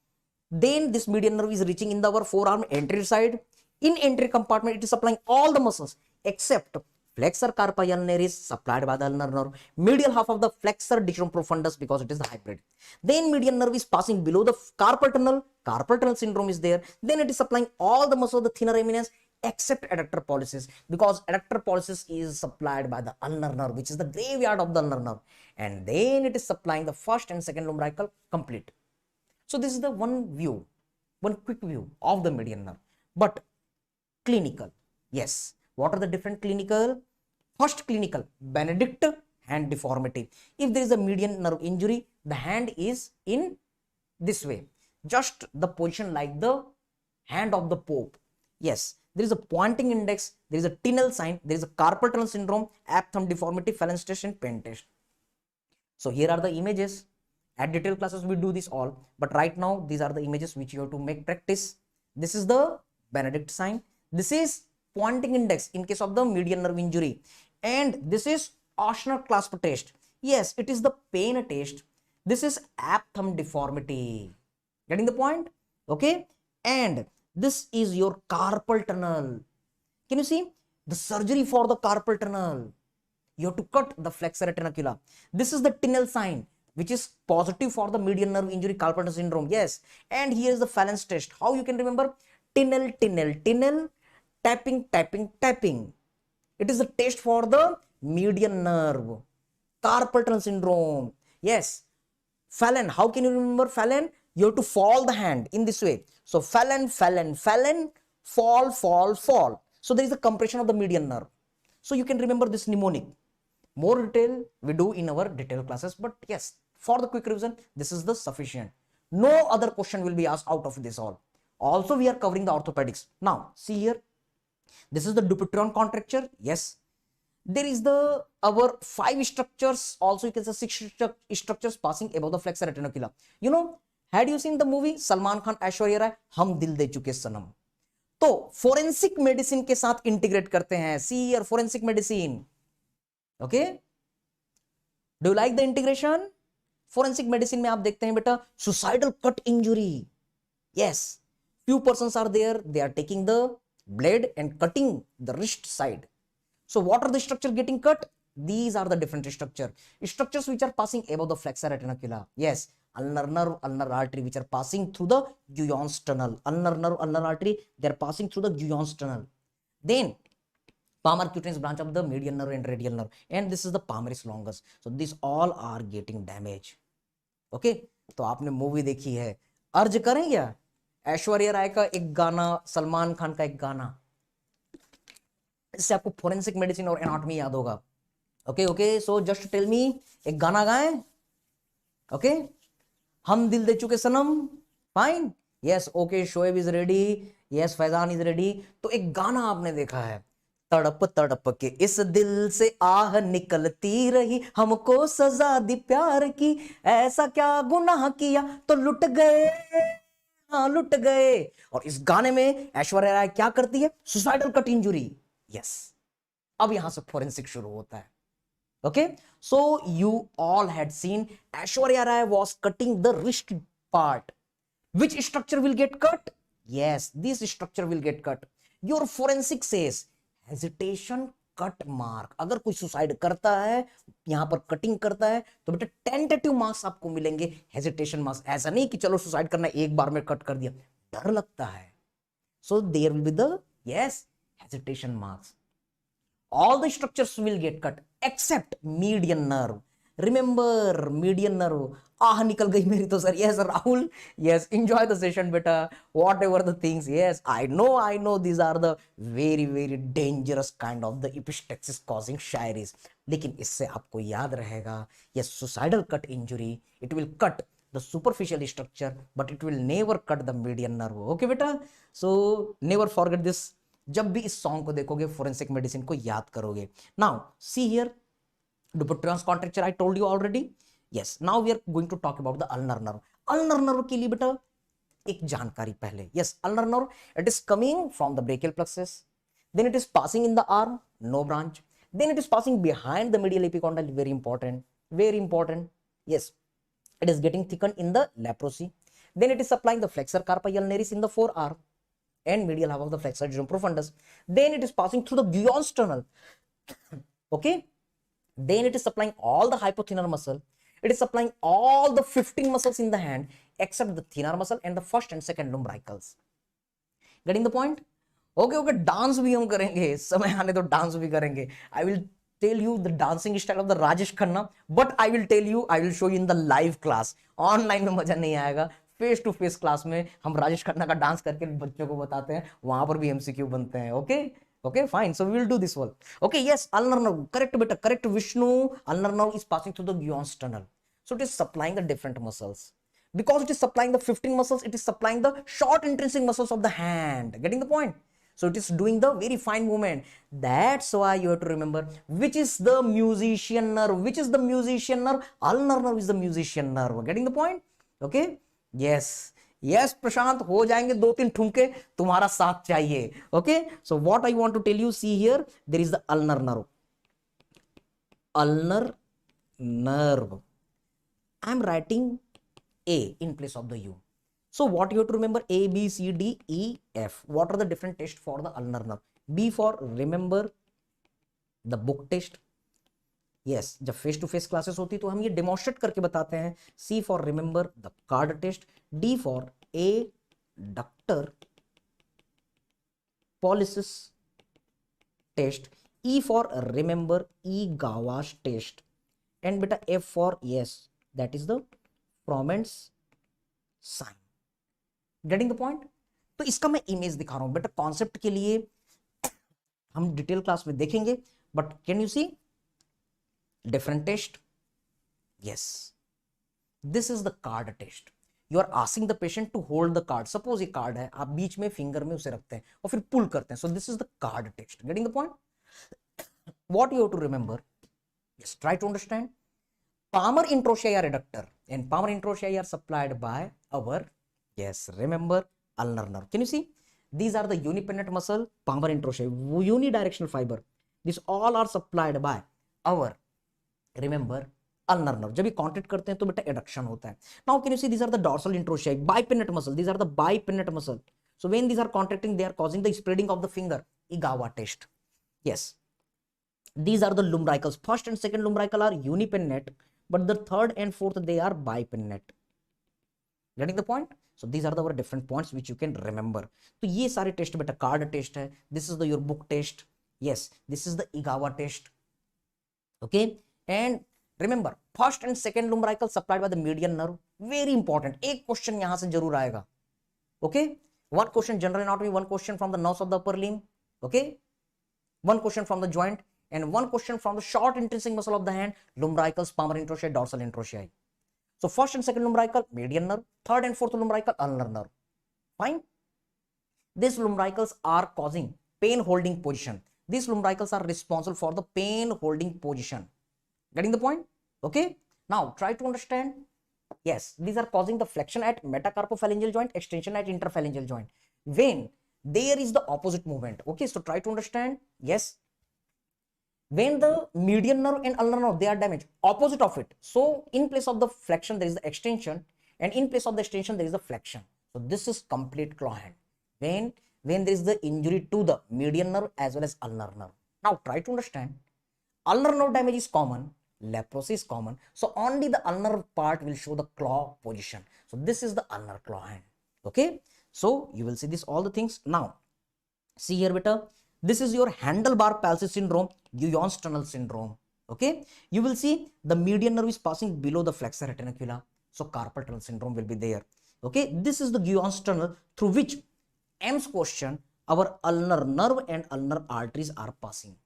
then this median nerve is reaching in the our forearm anterior side. In anterior compartment, it is supplying all the muscles except flexor carpi ulnaris supplied by the ulnar nerve. Medial half of the flexor digitum profundus because it is the hybrid. Then median nerve is passing below the carpal tunnel. Carpal tunnel syndrome is there. Then it is supplying all the muscles of the thenar eminence except adductor pollicis because adductor pollicis is supplied by the ulnar nerve, which is the graveyard of the ulnar nerve. And then it is supplying the first and second lumbrical complete. So this is the one view. one quick view of the median nerve. But clinical, yes, what are the different clinical? First clinical, Benedict hand deformity. If there is a median nerve injury, the hand is in this way, just the position like the hand of the Pope. Yes, there is a pointing index, there is a Tinel sign, there is a carpal tunnel syndrome, apt thumb deformity, Phelan test and pen test. So here are the images. At detailed classes we do this all, but right now these are the images which you have to make practice. This is the Benedict sign, this is pointing index in case of the median nerve injury, and this is Oshner clasp test. Yes, it is the pain test. This is apt thumb deformity. Getting the point? Okay. And this is your carpal tunnel. Can you see the surgery for the carpal tunnel? You have to cut the flexor retinaculum. This is the Tinel sign, which is positive for the median nerve injury carpal tunnel syndrome. Yes, and here is the Phelan's test. How you can remember? Tinel, Tinel, Tinel, tapping, tapping, tapping. It is a test for the median nerve carpal tunnel syndrome. Yes, Phelan. How can you remember Phelan? You have to fall the hand in this way. So Phelan, Phelan, Phelan, fall, fall, fall. So there is a compression of the median nerve. So you can remember this mnemonic. More detail we do in our detailed classes, but yes, for the quick revision, this is the sufficient. No other question will be asked out of this all. Also, we are covering the orthopedics. Now, see here. This is the Dupuytren contracture. Yes. There is the our 5 structures. Also, you can say 6 structures passing above the flexor retinaculum. You know, had you seen the movie Salman Khan, Aishwarya Rai, हम दिल दे चुके सनम? तो forensic medicine के साथ integrate करते हैं. See here forensic medicine. Okay, do like the integration? Forensic medicine में आप देखते हैं बेटा suicidal cut injury. Yes, few persons are there, they are taking the blade and cutting the wrist side. So what are the structure getting cut? These are the different structures which are passing above the flexor retinacula. Yes, ulnar nerve, ulnar artery, which are passing through the Guyon's tunnel. Ulnar nerve, ulnar artery, they are passing through the Guyon's tunnel. Then palmar cutaneous branch of the median nerve and radial nerve, and this is the palmaris longus. So these all are getting damage. Okay, तो आपने movie देखी है, अर्ज करें क्या? ऐश्वर्या राय का एक गाना, सलमान खान का एक गाना, इससे आपको फोरेंसिक मेडिसिन और एनाटॉमी याद होगा. Okay okay, so just tell me, एक गाना गाएं. Okay, Hum Dil De Chuke Sanam. Fine. Yes, okay, Shoaib is ready. Yes, Faizan is ready. तो एक गाना आपने देखा है, तड़प तड़प के इस दिल से आह निकलती रही, हमको सजा दी प्यार की, ऐसा क्या गुनाह किया तो लुट गए, हाँ लुट गए. और इस गाने में ऐश्वर्या राय क्या करती है? Suicidal cut injury. यस, अब यहां से फोरेंसिक शुरू होता है. Okay, so you all had seen Aishwarya Rai was cutting the wrist part. Which structure will get cut? Yes, this structure will get cut. Your forensic says hesitation cut mark. अगर कोई suicide करता है, यहां पर कटिंग करता है, तो बेटा टेंटेटिव मार्क्स आपको मिलेंगे, हेजिटेशन मार्क्स. ऐसा नहीं कि चलो सुसाइड करना एक बार में कट कर दिया, डर लगता है. So there will be the yes hesitation marks. All the structures will get cut except median nerve. Remember median nerve. आह निकल गई मेरी तो sir. Yes Rahul, yes, enjoy the session beta, whatever the things. Yes, I know these are the very very dangerous kind of the epistaxis causing shayaris, लेकिन इससे आपको याद रहेगा, yes, suicidal cut injury, it will cut the superficial structure but it will never cut the median nerve. Okay बेटा, so never forget this. जब भी इस song को देखोगे फोरेंसिक मेडिसिन को याद करोगे. Now see here, Dupuytren's contracture I told you already. Yes, now we are going to talk about the ulnar nerve. Ulnar nerve के लिए बेटा एक जानकारी पहले. Yes, ulnar nerve, it is coming from the brachial plexus, then it is passing in the arm, no branch, then it is passing behind the medial epicondyle, very important, very important. Yes, it is getting thickened in the leprosy, then it is supplying the flexor carpi ulnaris in the forearm and medial half of the flexor digitum profundus, then it is passing through the Guyon's tunnel. Okay, then it is supplying all the hypothenar muscle, it is supplying all the 15 muscles in the hand except the thenar muscle and the first and second lumbricals. Getting the point? Okay, okay, dance भी हम करेंगे, समय आने तो dance भी करेंगे. I will tell you the dancing style of the Rajesh Khanna, but I will tell you, I will show you in the live class. Online में मजा नहीं आएगा, फेस टू फेस क्लास में हम राजेश खन्ना का डांस करके बच्चों को बताते हैं, वहां पर भी एमसीक्यू बनते हैं। Okay okay, fine, so we will do this one. Okay, yes, ulnar nerve, correct beta, correct Vishnu. Ulnar nerve is passing through the Guyon's tunnel, so it is supplying the different muscles. Because it is supplying the 15 muscles, it is supplying the short intrinsic muscles of the hand. Getting the point? So it is doing the very fine movement. That's why you have to remember which is the musician nerve. Which is the musician nerve? Ulnar nerve is the musician nerve. Getting the point? Okay, yes. Yes Prashant, हो जाएंगे 2-3 ठुमके, तुम्हारा साथ चाहिए। Okay, so what I want to tell you, see here, there is the ulnar nerve. Ulnar nerve, I am writing A in place of the U. So what you have to remember, A, B, C, D, E, F. What are the different tests for the ulnar nerve? B for remember the book test. Yes, जब face to face classes होती तो हम ये demonstrate करके बताते हैं। C for remember the card test. D for A ductor polysis test. E for remember E Gava's test. And beta F for yes, that is the Froment's sign. Getting the point? तो इसका मैं image दिखा रहा हूं बेटा, concept के लिए हम डिटेल क्लास में देखेंगे, but can you see different test? Yes, this is the card test. You are asking the patient to hold the card. Suppose ये card है, आप बीच में फिंगर में उसे रखते हैं और फिर पुल करते हैं. So this is the card test. Getting the point? What you have to remember? Yes, try to understand. Palmar introtia reductor and palmar introtia are supplied by our, yes, remember, ulnar nerve. Can you see? These are the unipennant muscle, palmar introtia, unidirectional fiber. These all are supplied by our, remember, ulnar nerve. जब ये contract करते हैं तो बेटा adduction होता है. Now can you see these are the dorsal introtia, bipennate muscle. These are the bipennate muscle. So when these are contracting, they are causing the spreading of the finger. Igawa test. Yes. These are the lumbricals. First and second lumbrical are unipennate, but the third and fourth they are bipennate. Getting the point? So these are the different points which you can remember. तो ये सारे test बेटा card test है. This is the your book test. Yes, this is the Igawa test. Okay, and remember first and second lumbrical supplied by the median nerve. Very important. एक question यहां से जरूर आएगा. Okay, one question general anatomy, one question from the nerves of the upper limb. Okay, one question from the joint, and one question from the short intrinsic muscle of the hand, lumbricals, palmar introtia, dorsal introtia. So first and second lumbrical, median nerve, third and fourth lumbrical, ulnar nerve. Fine. These lumbricals are causing pain holding position. These lumbricals are responsible for the pain holding position. Getting the point? Okay. Now try to understand. Yes, these are causing the flexion at metacarpophalangeal joint, extension at interphalangeal joint. When there is the opposite movement. Okay, so try to understand. Yes. When the median nerve and ulnar nerve, they are damaged, opposite of it. So in place of the flexion, there is the extension, and in place of the extension, there is the flexion. So this is complete claw hand. When there is the injury to the median nerve as well as ulnar nerve. Now try to understand. Ulnar nerve damage is common, leprosy is common. So only the ulnar part will show the claw position. So this is the ulnar claw hand. Okay. So you will see this all the things. Now see here beta. This is your handlebar palsy syndrome, Guyon's tunnel syndrome. Okay, you will see the median nerve is passing below the flexor reticula, so carpal tunnel syndrome will be there. Okay, this is the Guyon's tunnel through which M's question our ulnar nerve and ulnar arteries are passing.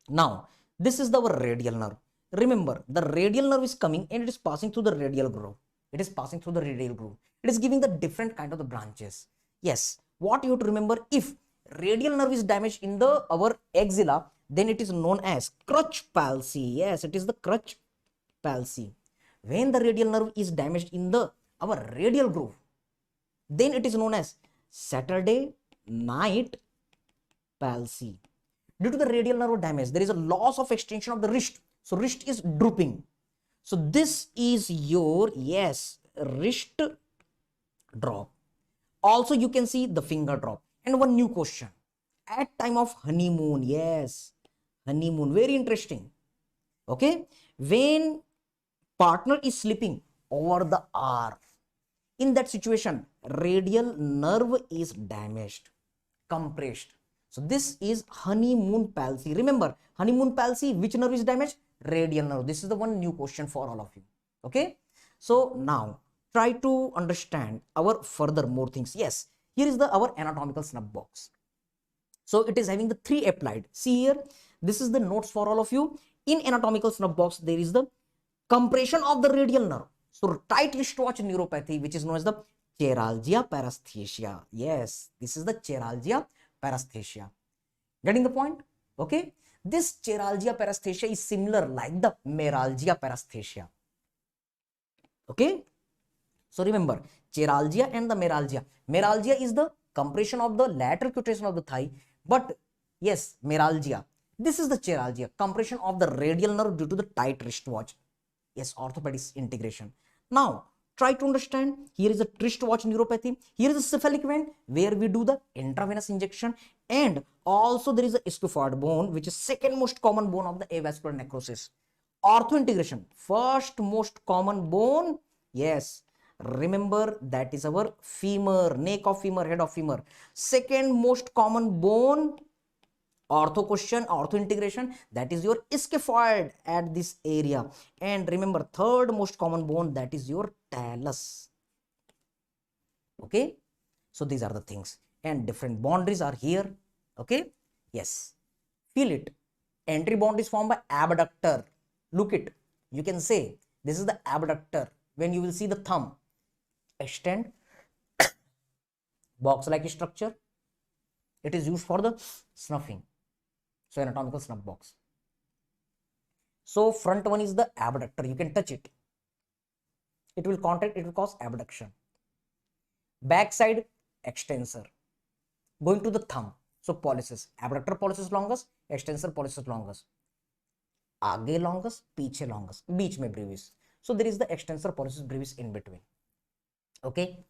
Now this is our radial nerve. Remember, the radial nerve is coming and it is passing through the radial groove. It is passing through the radial groove. It is giving the different kind of the branches. Yes, what you have to remember, if radial nerve is damaged in the our axilla, then it is known as crutch palsy. Yes, it is the crutch palsy. When the radial nerve is damaged in the our radial groove, then it is known as Saturday night palsy. Due to the radial nerve damage, there is a loss of extension of the wrist, so wrist is drooping. So this is your, yes, wrist drop. Also you can see the finger drop. And one new question, at time of honeymoon, yes, honeymoon, very interesting. Okay, when partner is sleeping over the arm, in that situation, radial nerve is damaged, compressed. So this is honeymoon palsy. Remember, honeymoon palsy, which nerve is damaged? Radial nerve. This is the one new question for all of you. Okay, so now try to understand our further more things. Yes, here is the our anatomical snub box. So it is having the 3 applied. See here, this is the notes for all of you. In anatomical snub box, there is the compression of the radial nerve. So tight wristwatch neuropathy, which is known as the chiralgia paresthesia. Yes, this is the chiralgia paresthesia. Getting the point? Okay. This chiralgia paresthesia is similar like the meralgia paresthesia. Okay. So remember, chiralgia and the meralgia. Meralgia is the compression of the lateral quotation of the thigh, but yes, meralgia. This is the chiralgia, compression of the radial nerve due to the tight wristwatch. Yes, orthopedic integration. Now, try to understand. Here is a wristwatch neuropathy. Here is a cephalic vein where we do the intravenous injection, and also there is a scaphoid bone, which is second most common bone of the avascular necrosis. Ortho integration, first most common bone. Yes, remember that is our femur, neck of femur, head of femur. Second most common bone, ortho question, ortho integration, that is your scaphoid at this area. And remember, third most common bone, that is your talus. Okay, so these are the things, and different boundaries are here. Okay, yes, feel it. Entry boundary is formed by abductor. Look it, you can say this is the abductor. When you will see the thumb extend, box like structure, it is used for the snuffing. So anatomical snuff box. So front one is the abductor, you can touch it, it will contract, it will cause abduction. Back side extensor, going to the thumb. So pollicis, abductor pollicis longus, extensor pollicis longus, आगे longus, पीछे longus, बीच में brevis. So there is the extensor pollicis brevis in between. Okay,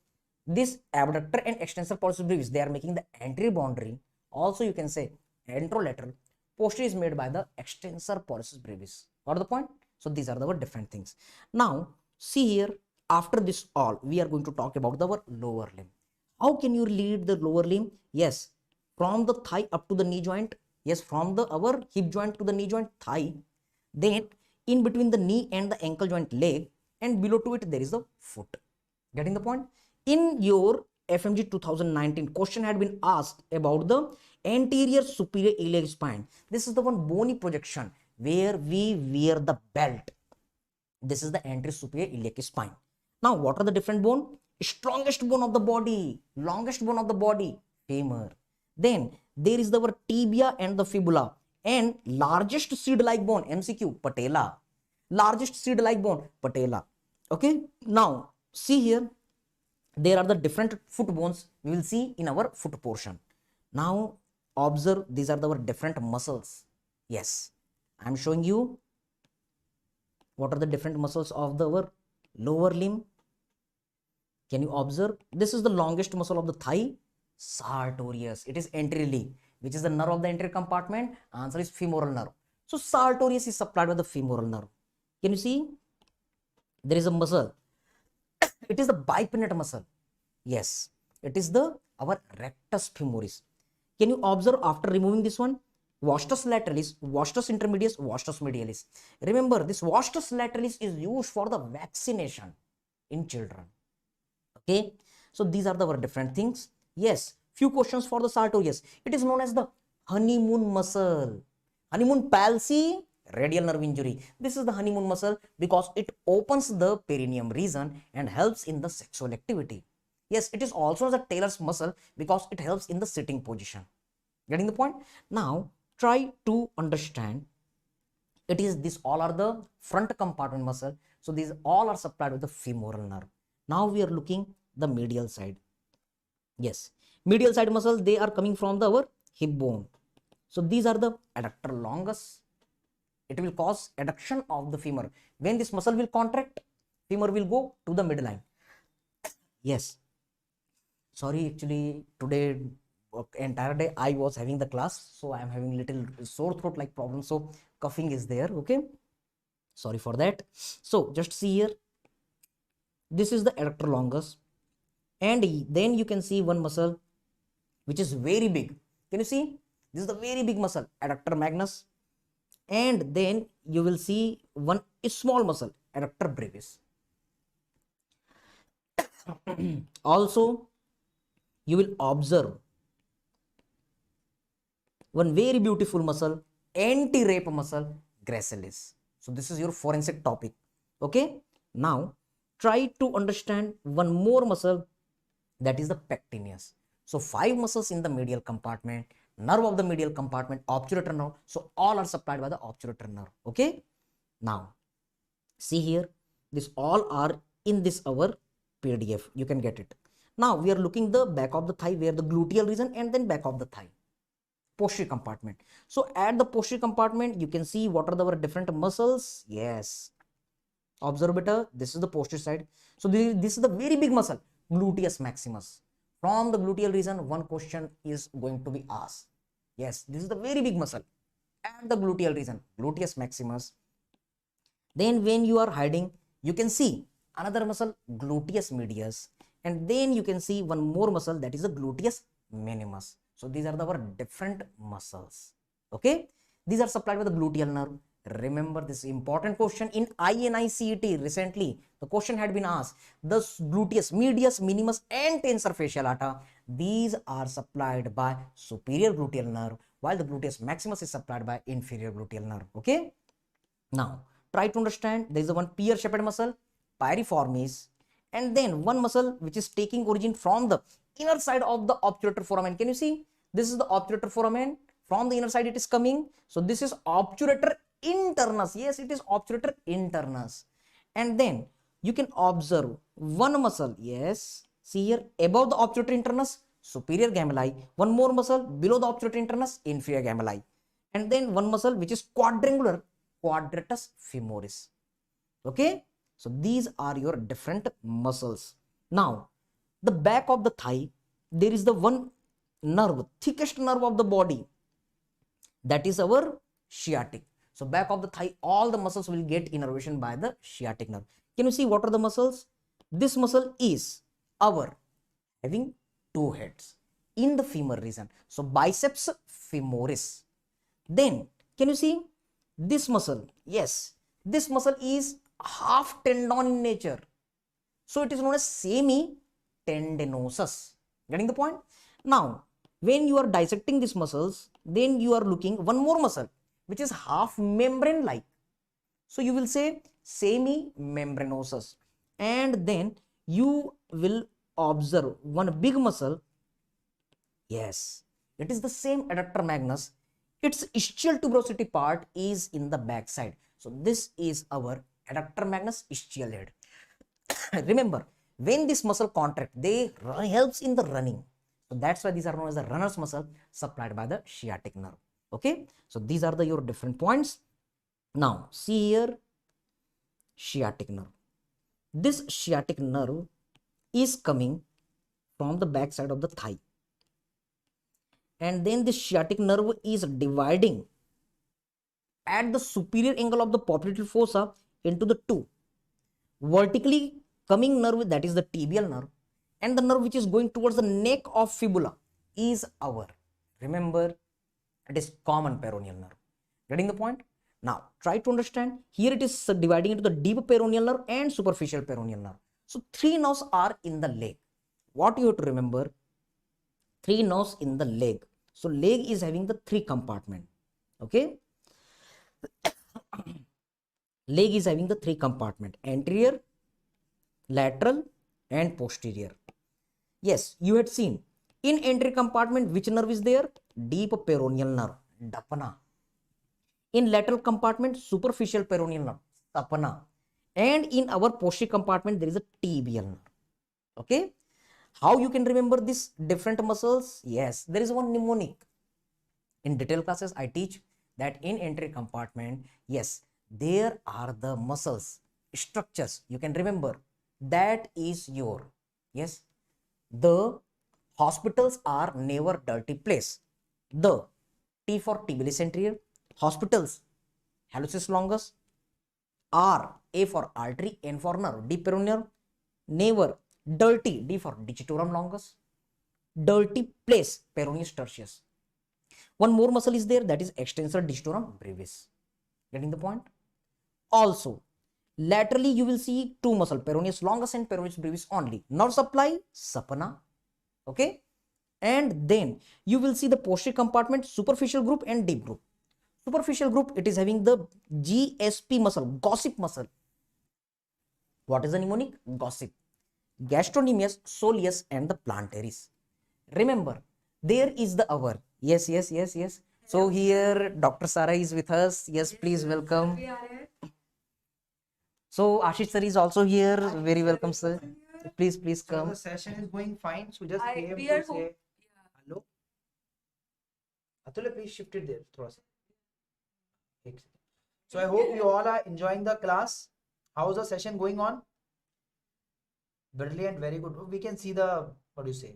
this abductor and extensor pollicis brevis, they are making the anterior boundary. Also you can say anterolateral. Posterior is made by the extensor pollicis brevis. Got the point? So these are the different things. Now see here, after this all, we are going to talk about our lower limb. How can you lead the lower limb? Yes, from the thigh up to the knee joint. Yes, from the our hip joint to the knee joint, thigh. Then in between the knee and the ankle joint, leg, and below to it there is the foot. Getting the point? In your FMG 2019, question had been asked about the anterior superior iliac spine. This is the one bony projection where we wear the belt. This is the anterior superior iliac spine. Now, what are the different bone? Strongest bone of the body, longest bone of the body, femur. Then there is our tibia and the fibula, and largest seed-like bone, MCQ, patella. Largest seed-like bone, patella. Okay. Now see here, there are the different foot bones we will see in our foot portion. Now observe, these are our different muscles. Yes, I am showing you what are the different muscles of our lower limb. Can you observe? This is the longest muscle of the thigh, sartorius. It is anteriorly. Which is the nerve of the anterior compartment? Answer is femoral nerve. So sartorius is supplied by the femoral nerve. Can you see? There is a muscle. It is the bipinnate muscle. Yes, it is the our rectus femoris. Can you observe after removing this one? Vastus lateralis, vastus intermedius, vastus medialis. Remember, this vastus lateralis is used for the vaccination in children. Okay, so these are the different things. Yes, few questions for the sartorius. It is known as the honeymoon muscle. Honeymoon palsy, radial nerve injury. This is the honeymoon muscle because it opens the perineum region and helps in the sexual activity. Yes, it is also the Taylor's muscle because it helps in the sitting position. Getting the point? Now try to understand. It is this all are the front compartment muscle. So these all are supplied with the femoral nerve. Now we are looking the medial side. Yes, medial side muscle, they are coming from our hip bone. So these are the adductor longus. It will cause adduction of the femur. When this muscle will contract, femur will go to the midline. Yes, sorry, actually today entire day I was having the class, so I am having little sore throat like problem, so coughing is there. Okay, sorry for that. So just see here, this is the adductor longus, and then you can see one muscle which is very big. Can you see? This is the very big muscle, adductor magnus, and then you will see one small muscle, adductor brevis. Also, you will observe one very beautiful muscle, anti-rape muscle, gracilis. So this is your forensic topic. Okay. Now try to understand one more muscle, that is the pectineus. So 5 muscles in the medial compartment, nerve of the medial compartment, obturator nerve. So all are supplied by the obturator nerve. Okay. Now see here, this all are in this our PDF. You can get it. Now we are looking the back of the thigh, where the gluteal region, and then back of the thigh, posterior compartment. So at the posterior compartment, you can see what are the different muscles. Yes, observe better. This is the posterior side. So this is the very big muscle, gluteus maximus. From the gluteal region, one question is going to be asked. Yes, this is the very big muscle at the gluteal region, gluteus maximus. Then when you are hiding, you can see another muscle, gluteus medius, and then you can see one more muscle, that is the gluteus minimus. So these are our different muscles. Okay, these are supplied by the gluteal nerve. Remember this important question in INICET recently. The question had been asked: the gluteus medius, minimus, and tensor fasciolata, these are supplied by superior gluteal nerve, while the gluteus maximus is supplied by inferior gluteal nerve. Okay. Now try to understand, there is a one pear-shaped muscle, piriformis, and then one muscle which is taking origin from the inner side of the obturator foramen. Can you see? This is the obturator foramen. From the inner side it is coming. So this is obturator internus. Yes, it is obturator internus. And then you can observe one muscle. Yes, see here, above the obturator internus, superior gemelli. One more muscle below the obturator internus, inferior gemelli. And then one muscle which is quadrangular, quadratus femoris. Okay, so these are your different muscles. Now the back of the thigh, there is the one nerve, thickest nerve of the body, that is our sciatic. So back of the thigh, all the muscles will get innervation by the sciatic nerve. Can you see what are the muscles? This muscle is our having 2 heads in the femur region. So biceps femoris. Then can you see this muscle? Yes, this muscle is half tendon in nature. So it is known as semi-tendinosus. Getting the point? Now, when you are dissecting these muscles, then you are looking one more muscle which is half membrane like. So you will say semi-membranosus. And then you will observe one big muscle. Yes, it is the same adductor magnus. Its ischial tuberosity part is in the back side. So this is our adductor magnus ischial head. Remember, when this muscle contract, they helps in the running. So that's why these are known as the runner's muscle, supplied by the sciatic nerve. Okay, so these are your different points. Now see here, sciatic nerve. This sciatic nerve is coming from the back side of the thigh, and then this sciatic nerve is dividing at the superior angle of the popliteal fossa into the 2. Vertically coming nerve, that is the tibial nerve, and the nerve which is going towards the neck of fibula is our, remember, it is common peroneal nerve. Getting the point? Now try to understand, here it is dividing into the deep peroneal nerve and superficial peroneal nerve. So 3 nerves are in the leg. What you have to remember, 3 nerves in the leg. So leg is having the 3 compartment. Okay, leg is having the 3 compartment: anterior, lateral, and posterior. Yes, you had seen in anterior compartment which nerve is there? Deep peroneal nerve, dapana. In lateral compartment, superficial peroneal nerve, sapana. And in our posterior compartment, there is a tibial nerve. Okay, how you can remember these different muscles? Yes, there is one mnemonic. In detail classes, I teach that in anterior compartment, yes, there are the muscles, structures. You can remember that is your, yes, the hospitals are never dirty place. The T for tibialis anterior, hospitals, hallucis longus, R, A for artery, N for nerve, deep peroneal, never dirty, D for digitorum longus, dirty place, peroneus tertius. One more muscle is there, that is extensor digitorum brevis. Getting the point? Also, Laterally you will see two muscle, peroneus longus and peroneus brevis only. Nerve supply, sapana. Okay, and then you will see the posterior compartment, superficial group and deep group. Superficial group, it is having the GSP muscle, gossip muscle. What is the mnemonic? Gossip. Gastrocnemius, soleus and the plantaris. Remember, there is the hour. Yes, yes, yes, yes. So here Dr. Sara is with us. Yes, please welcome. So Ashish sir is also here. Very welcome, sir. Please, please So come. the session is going fine. So just came we to are say hello. Atulya, please shift it there. थोड़ा सा. एक second. So I hope you all are enjoying the class. How's the session going on? Brilliant, very good. We can see the, what do you say,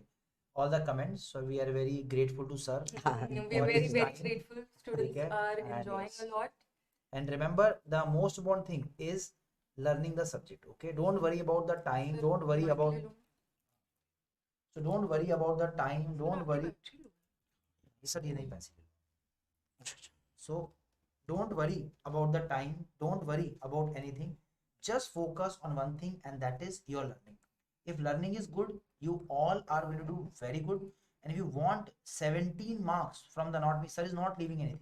all the comments. So we are very grateful to sir. We are for very, his very time. grateful. Students Okay. are And enjoying yes. a lot. And remember, the most important thing is learning the subject. Okay, don't worry about the time. Don't worry about. So don't worry about the time. Don't worry. Sir ये नहीं पैसे. So don't worry about the time. Don't worry about anything. Just focus on one thing, and that is your learning. If learning is good, you all are going to do very good. And if you want 17 marks from the not, sir is not leaving anything.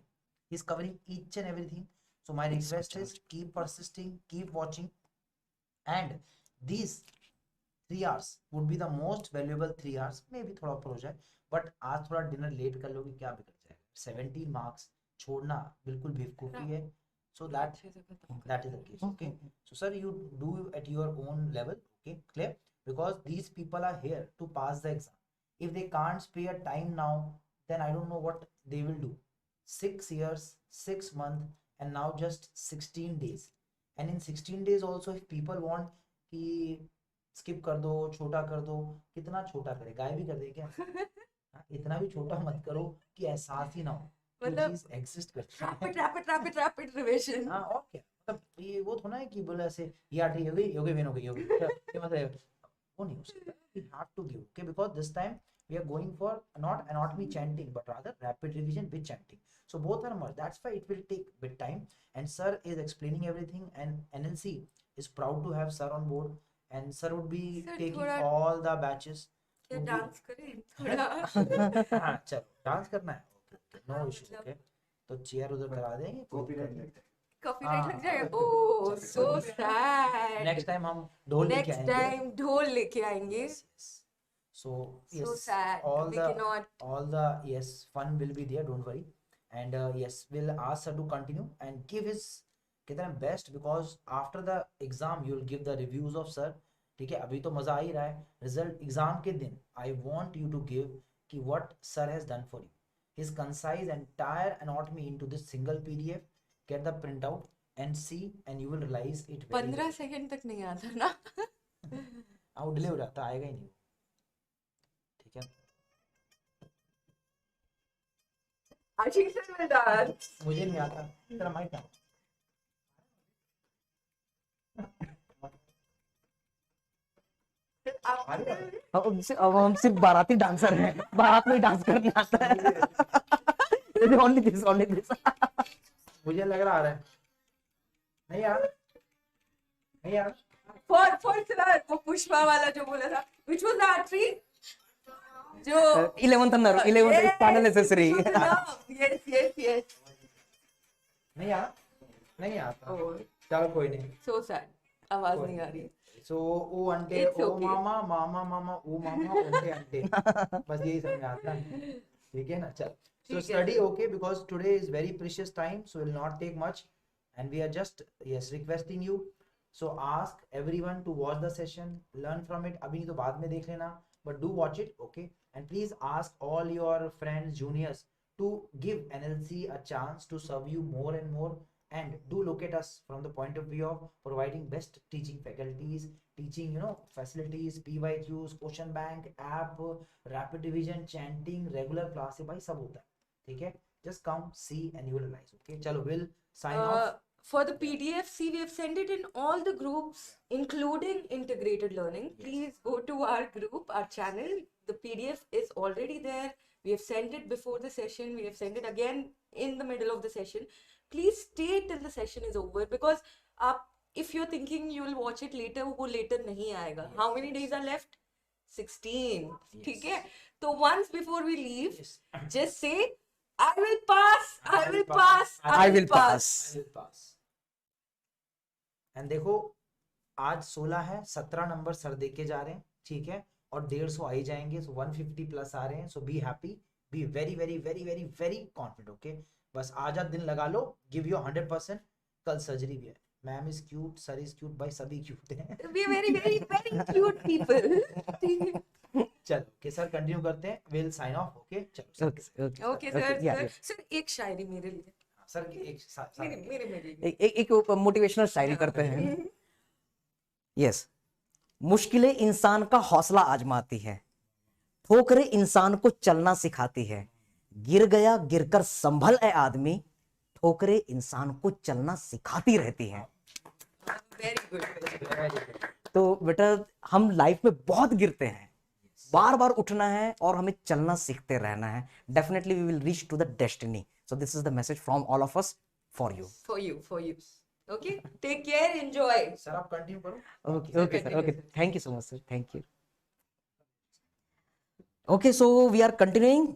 He's covering each and everything. So my request is keep persisting, keep watching, and these 3 hours would be the most valuable 3 hours. Maybe थोड़ा ऊपर हो जाए, but आज थोड़ा dinner late कर लोगे क्या बिगड़ जाएगा. 17 marks छोड़ना बिल्कुल बेवकूफी है. So that is the case. Okay. So sir, you do at your own level. Okay, clear? Because these people are here to pass the exam. If they can't spare time now, then I don't know what they will do. 6 years, 6 months, and now just 16 days. And in 16 days also, if people want कि skip कर दो, छोटा कर दो, कितना छोटा करे, गाय भी कर दे क्या. हाँ, इतना भी छोटा मत करो कि एहसास ही ना हो कि मतलब चीज एग्जिस्ट करती है. rapid revision. हाँ, और क्या, मतलब ये वो थोड़ा है कि बोले ऐसे यार ठीक हो गई, हो गई बेन, हो गई, हो गई, ये मतलब वो नहीं हो सकता. We have to give, okay, because this time we are going for not anatomy chanting but rather rapid revision with chanting. So both are merged. That's why it will take bit time. And sir is explaining everything, and NLC is proud to have sir on board. And sir would be Sir, taking थोड़ा all the batches. क्या would be- dance करें थोड़ा. हाँ चलो dance करना है. No issue. Okay, तो chair उधर करा देंगे. Copyright लग हाँ, जाएगा. Oh, so sad. Next time हम ढोल लेके Next आएंगे. time ढोल लेके आएंगे. Yes, yes. So So yes, sad. all We the cannot. all the yes fun will be there. Don't worry. And yes, we'll ask her to continue and give his कहते हैं best, because after the exam you'll give the reviews of sir. ठीक है, अभी तो मजा आ ही रहा है. Result exam के दिन I want you to give कि what sir has done for you. His concise entire anatomy into this single PDF. Get the printout and see, and you will realize it very 15 well. Second तक नहीं आता ना. हाँ, वो delay हो जाता, आएगा ही नहीं. ठीक है, आशीष sir will dance. मुझे नहीं आता. तेरा माइक कहाँ? अब हम सिर्फ बाराती डांसर हैं, बारात में डांस करने आता है. Only this, only this. मुझे लग रहा है नहीं यार, नहीं यार. For sir, वो पुष्पा वाला जो बोला था, which was the artery? जो 11th nerve, 11th spinal accessory. Yes. नहीं यार, नहीं आता. Oh, चलो कोई नहीं. so sad. आवाज नहीं आ रही. सो ओ अंटे It's ओ okay. मामा मामा मामा ओ मामा ओंटे अंटे. बस यही समझ आता है. ठीक है ना. चल. So ठीक है. study, okay, because today is very precious time, so will not take much, and we are just requesting you. So ask everyone to watch the session, learn from it. अभी नहीं तो बाद में देख लेना, but do watch it, okay? And please ask all your friends, juniors to give NLC a chance to serve you more and more. And do look at us from the point of view of providing best teaching faculties, teaching facilities, PYQs, question bank, app, rapid revision, chanting, regular class. भाई सब होता है. ठीक है, just come see and you will realize. Okay, चलो we'll sign off. For the PDF, see, we have sent it in all the groups, including integrated learning. Yes. Please go to our group, our channel. The PDF is already there. We have sent it before the session. We have sent it again in the middle of the session. Please stay till the session is over, because आप if you're thinking you will watch it later, वो later नहीं आएगा. Yes, How many yes. days are left? 16. Yes. ठीक है? तो once before we leave, Yes. just say, I will pass, I I will will pass, pass, I will pass. I will pass. And देखो आज 16 है, 17 number sir दे के जा रहे हैं, ठीक है, और 150 आ ही जाएंगे, सो 150 प्लस आ रहे हैं, so be happy, be very very very very very confident, okay. बस आज दिन लगा लो, गिव योर 100%. कल सर्जरी भी है. Ma'am is cute, sir is cute, भाई सभी क्यूट हैं. We are very, very, very cute people. ठीक है? चलो ओके सर, कंटिन्यू करते हैं, विल साइन ऑफ. ओके चलो Okay, okay, Okay, okay, sir, yeah, sir. yeah. Sir, एक शायरी मेरे लिए. सर एक मेरे लिए. एक मोटिवेशनल शायरी करते हैं. यस. मुश्किलें इंसान का हौसला आजमाती है, ठोकरें इंसान को चलना सिखाती है, गिर गया गिरकर संभल ए आदमी, ठोकरें इंसान को चलना सिखाती रहती हैं. Very good. तो बेटा हम लाइफ में बहुत गिरते हैं, बार बार उठना है और हमें चलना सीखते रहना है. Definitely we will reach to the destiny. So this is the message from all of us for you. For you. Okay? Take care, enjoy. Sir आप कंटिन्यू करो. Okay, Sir, okay, sir. continue, Okay, sir. thank you so much, sir. Thank you. Okay, so we are continuing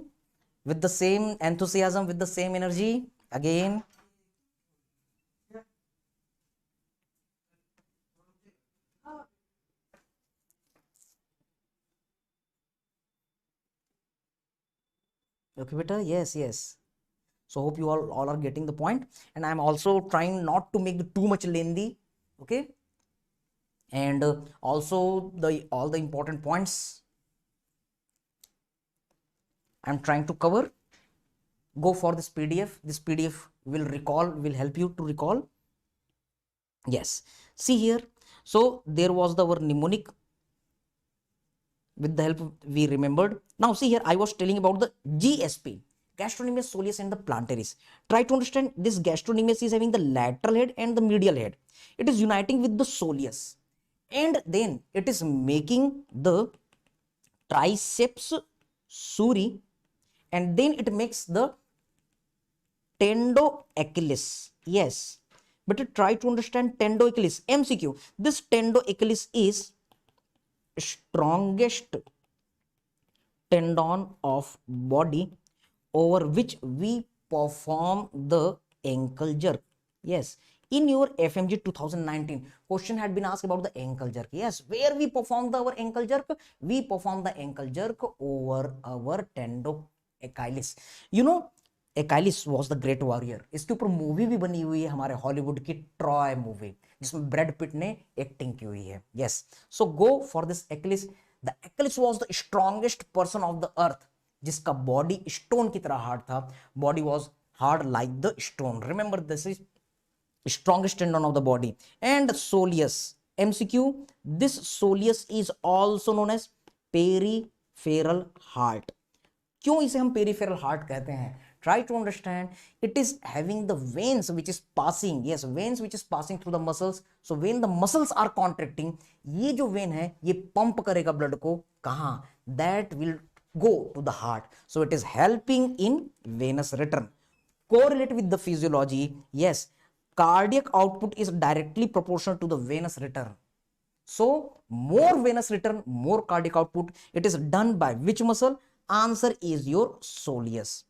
with the same enthusiasm, with the same energy again. Okay, beta. Yes, yes. So hope you all are getting the point, and I'm also trying not to make it too much lengthy. Okay, and also all the important points I'm trying to cover. Go for this PDF. This PDF will help you to recall. Yes, see here. So there was our mnemonic. With the help we remembered. Now see here, I was telling about the GSP, gastrocnemius soleus and the plantaris. Try to understand, this gastrocnemius is having the lateral head and the medial head. It is uniting with the soleus, and then it is making the triceps suri, and then it makes the tendoachilles. Yes, but try to understand tendoachilles. MCQ. This tendoachilles is strongest tendon of body over which we perform the ankle jerk. Yes, in your Fmge 2019 question had been asked about the ankle jerk. Yes, where we perform our ankle jerk? We perform the ankle jerk over our tendoachilles. You know, Achilles was the great warrior. इसके ऊपर movie भी बनी हुई है हमारे Hollywood की, Troy movie, जिसमें Brad Pitt ने एक्टिंग की हुई है. Yes, so go for this Achilles. The Achilles was the strongest person of the earth, जिसका बॉडी स्टोन की तरह हार्ड था. Body was hard like the stone. Remember, this is strongest tendon of the body. And soleus, MCQ, this soleus is also known as peripheral heart. क्यों इसे हम peripheral heart कहते हैं? Try to understand, it is having the veins which is passing, yes, veins which is passing through the muscles. So when the muscles are contracting, ये जो when है ये pump करेगा ब्लड को कहां? That will go to the heart. So it is helping in venous return. Correlate with the physiology. Yes, cardiac output is directly proportional to the venous return. So more venous return, more cardiac output. It is done by which muscle? Answer is your soleus.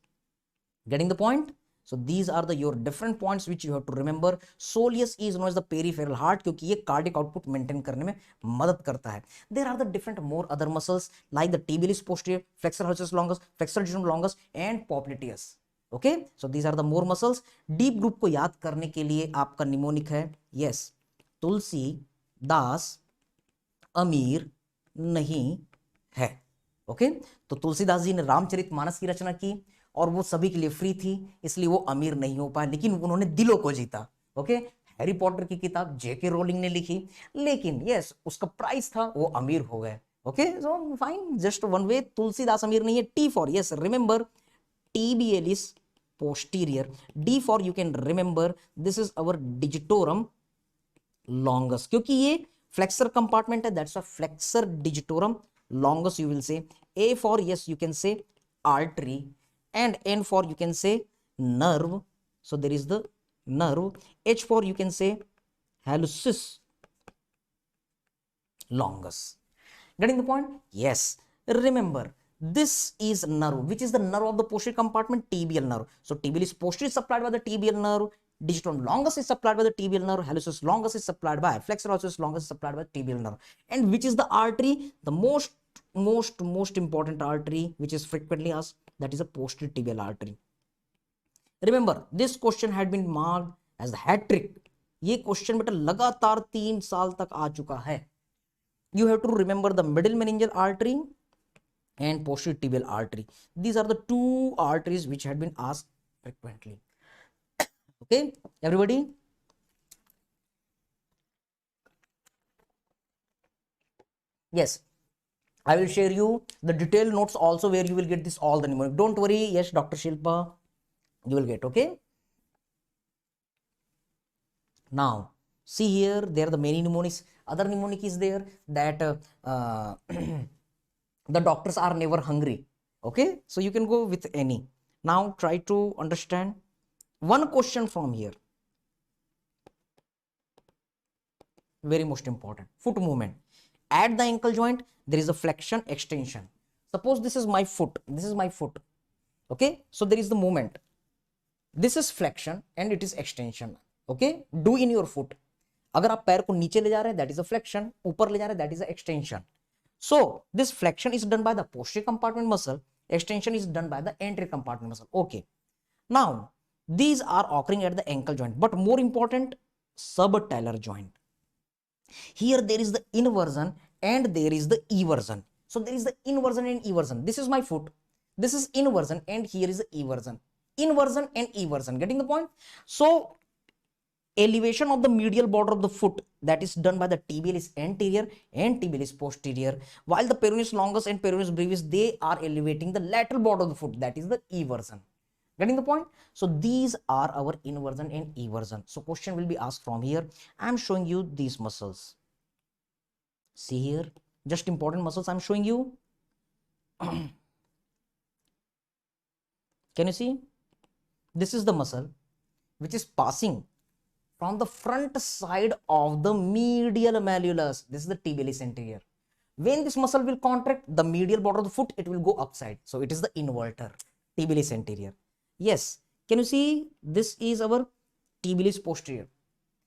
Getting the point? So these are the your different points which you have to remember. Soleus is known as the peripheral heart क्योंकि ये cardiac output maintain करने में मदद करता है. There are the different more other muscles like the tibialis posterior, flexor hallucis longus, flexor digitorum longus and popliteus. Okay, so these are the more muscles. Deep group को याद करने के लिए आपका निमोनिक है, yes, तुलसी दास अमीर नहीं है. ओके, तो तुलसीदास जी ने रामचरितमानस की रचना की और वो सभी के लिए फ्री थी, इसलिए वो अमीर नहीं हो पाए, लेकिन उन्होंने दिलों को जीता. ओके, हैरी पॉटर की किताब जेके रोलिंग ने लिखी, लेकिन यस उसका प्राइस था, वो अमीर हो गए. Okay, so fine, just one way, Tulsidas अमीर नहीं है. T for, yes, remember tibialis posterior. D for you can remember, this is our digitorum longus, क्योंकि ये फ्लेक्सर कंपार्टमेंट है, that's a flexor digitorum longus you will say. A for, yes, you can say artery, and N for you can say nerve. So there is the nerve. H for you can say hallucis longus. Getting the point? Yes. Remember, this is nerve. Which is the nerve of the posterior compartment? Tibial nerve. So tibialis posterior is supplied by the tibial nerve. Digitum longus is supplied by the tibial nerve. Hallucis longus is supplied by flexor hallucis longus is supplied by tibial nerve. And which is the artery? The most important artery which is frequently asked, that is a posterior tibial artery. Remember, this question had been marked as the hat trick. ये question बेटा लगातार 3 साल तक आ चुका है. You have to remember the middle meningeal artery and posterior tibial artery. These are the two arteries which had been asked frequently. Okay, everybody? Yes, I will share you the detailed notes also where you will get this all the mnemonic. Don't worry. Yes, Dr. Shilpa, you will get. Okay. Now, see here, there are the many mnemonics. Other mnemonic is there that the doctors are never hungry. Okay, so you can go with any. Now try to understand one question from here. Very most important. Foot movement. At the ankle joint, there is a flexion extension. Suppose this is my foot. This is my foot. Okay, so there is the movement. This is flexion and it is extension. Okay, do in your foot. अगर आप पैर को नीचे ले जा रहे हैं, that is a flexion. ऊपर ले जा रहे हैं, that is a extension. So this flexion is done by the posterior compartment muscle. Extension is done by the anterior compartment muscle. Okay. Now these are occurring at the ankle joint, but more important, subtalar joint. Here there is the inversion and there is the eversion. So there is the inversion and eversion. This is my foot. This is inversion and here is the eversion. Inversion and eversion. Getting the point? So elevation of the medial border of the foot, that is done by the tibialis anterior and tibialis posterior, while the peroneus longus and peroneus brevis, they are elevating the lateral border of the foot, that is the eversion. Getting the point? So these are our inversion and eversion. So question will be asked from here. I am showing you these muscles. See here, just important muscles I am showing you. Can you see? This is the muscle which is passing from the front side of the medial malleolus. This is the tibialis anterior. When this muscle will contract, the medial border of the foot, it will go upside. So it is the inverter, tibialis anterior. Yes, can you see? This is our tibialis posterior.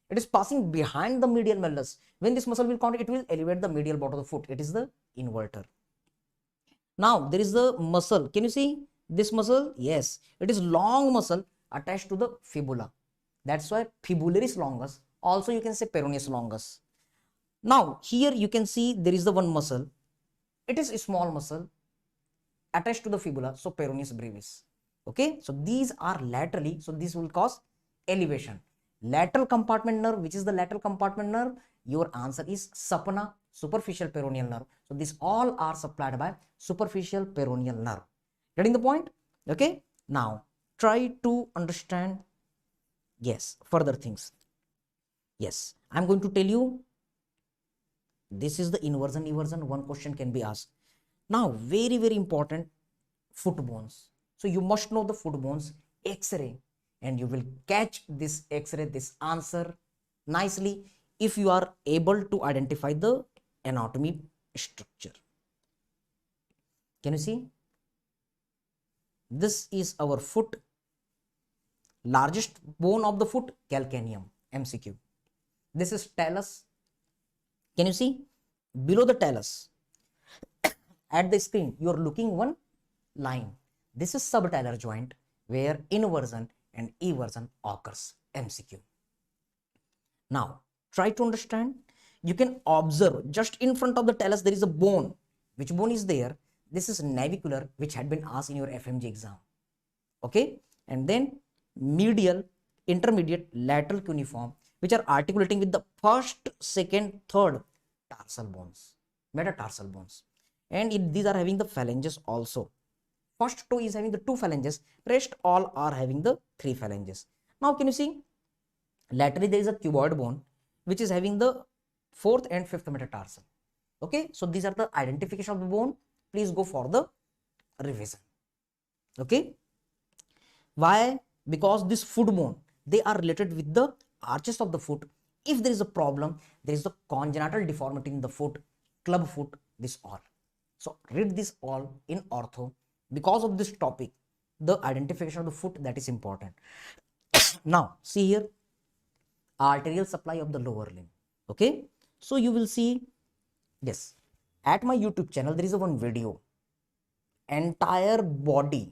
It is passing behind the medial malleolus. When this muscle will contract, it will elevate the medial border of the foot. It is the inverter. Now there is the muscle. Can you see this muscle? Yes, it is long muscle attached to the fibula. That's why fibularis longus. Also you can say peroneus longus. Now here you can see there is the one muscle. It is a small muscle attached to the fibula. So peroneus brevis. Okay. So these are laterally. So this will cause elevation. Lateral compartment nerve. Which is the lateral compartment nerve? Your answer is sapna, superficial peroneal nerve. So these all are supplied by superficial peroneal nerve. Getting the point? Okay. Now try to understand. Yes, further things. Yes, I'm going to tell you. This is the inversion, eversion. One question can be asked. Now, very, very important, foot bones. So you must know the foot bones X-ray, and you will catch this X-ray, this answer nicely if you are able to identify the anatomy structure. Can you see? This is our foot. Largest bone of the foot, calcaneum, MCQ. This is talus. Can you see? Below the talus, at the screen, you are looking one line. This is subtalar joint where inversion and eversion occurs, MCQ. Now, try to understand. You can observe just in front of the talus, there is a bone. Which bone is there? This is navicular, which had been asked in your Fmge exam. Okay. And then medial, intermediate, lateral cuneiform, which are articulating with the first, second, third tarsal bones, metatarsal bones. And these are having the phalanges also. First toe is having the 2 phalanges, rest all are having the 3 phalanges. Now can you see? Laterally there is a cuboid bone, which is having the 4th and 5th metatarsal. Okay, so these are the identification of the bone. Please go for the revision. Okay. Why? Because this foot bone, they are related with the arches of the foot, If there is a problem, there is a congenital deformity in the foot, club foot, this all. So read this all in ortho. Because of this topic, the identification of the foot, that is important. Now see here, arterial supply of the lower limb. Okay, so you will see, yes, at my YouTube channel there is a one video, entire body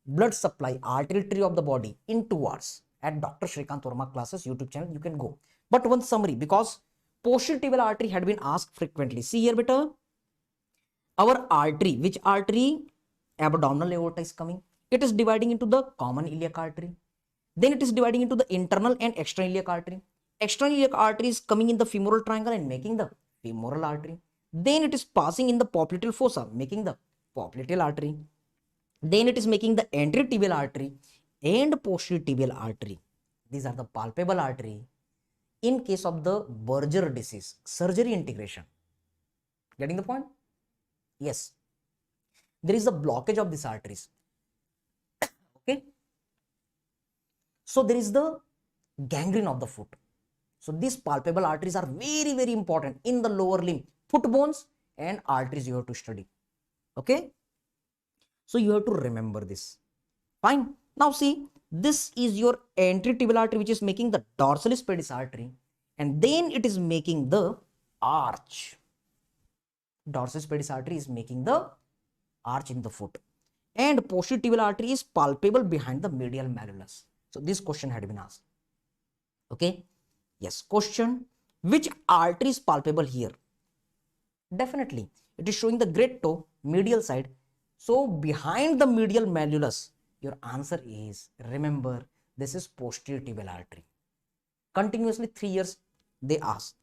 blood supply, arterial tree of the body in 2 hours at Dr. Shrikant Verma classes YouTube channel. You can go. But one summary, because posterior tibial artery had been asked frequently. See here, beta, our artery, which artery? Abdominal aorta is coming. It is dividing into the common iliac artery. Then it is dividing into the internal and external iliac artery. External iliac artery is coming in the femoral triangle and making the femoral artery. Then it is passing in the popliteal fossa, making the popliteal artery. Then it is making the anterior tibial artery and posterior tibial artery. These are the palpable artery. In case of the Berger disease, surgery integration. Getting the point? Yes. There is a blockage of these arteries. Okay. So there is the gangrene of the foot. So these palpable arteries are very, very important in the lower limb, foot bones and arteries you have to study. Okay. So you have to remember this. Fine. Now see, this is your anterior tibial artery, which is making the dorsalis pedis artery, and then it is making the arch. Dorsalis pedis artery is making the arch in the foot, and posterior tibial artery is palpable behind the medial malleolus. So this question had been asked. Okay. Yes. Question: which artery is palpable here? Definitely, it is showing the great toe, medial side. So behind the medial malleolus, your answer is, remember, this is posterior tibial artery. Continuously 3 years they ask.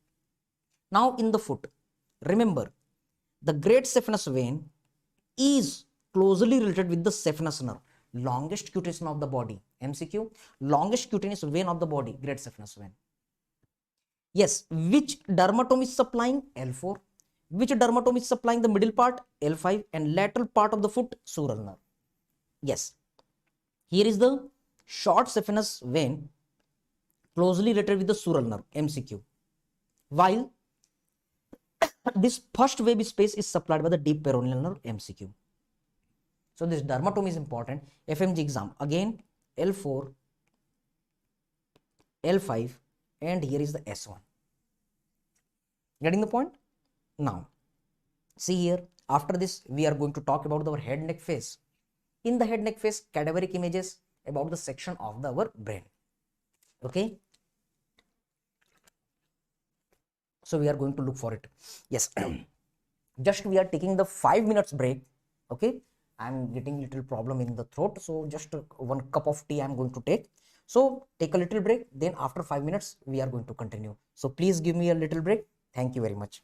Now in the foot, remember, the great saphenous vein is closely related with the saphenous nerve, longest cutaneous of the body. MCQ, longest cutaneous vein of the body, great saphenous vein. Yes, which dermatome is supplying? L4. Which dermatome is supplying the middle part? L5, and lateral part of the foot? Sural nerve. Yes. Here is the short saphenous vein closely related with the sural nerve. MCQ. While this first wave space is supplied by the deep peroneal nerve. MCQ. So this dermatome is important. FMG exam. Again, L4, L5, and here is the S1. Getting the point? Now, see here, after this, we are going to talk about our head neck face. In the head neck face, cadaveric images about the section of our brain. Okay. So we are going to look for it. Yes. Just we are taking the 5 minutes break. Okay. I'm getting little problem in the throat. So just 1 cup of tea I'm going to take. So take a little break. Then after 5 minutes, we are going to continue. So please give me a little break. Thank you very much.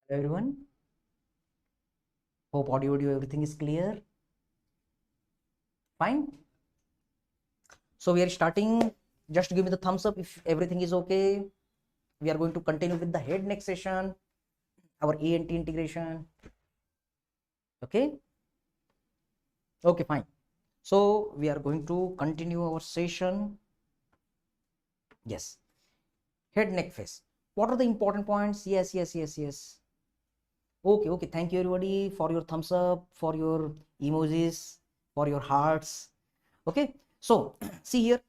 Everyone, hope audio video everything is clear. Fine. So we are starting. Just give me the thumbs up if everything is okay. We are going to continue with the head neck session, our ENT integration. Okay. Okay, fine. So we are going to continue our session. Yes. Head neck face. What are the important points? Yes, yes, yes, yes. Okay, okay. Thank you everybody for your thumbs up, for your emojis, for your hearts. Okay. So see here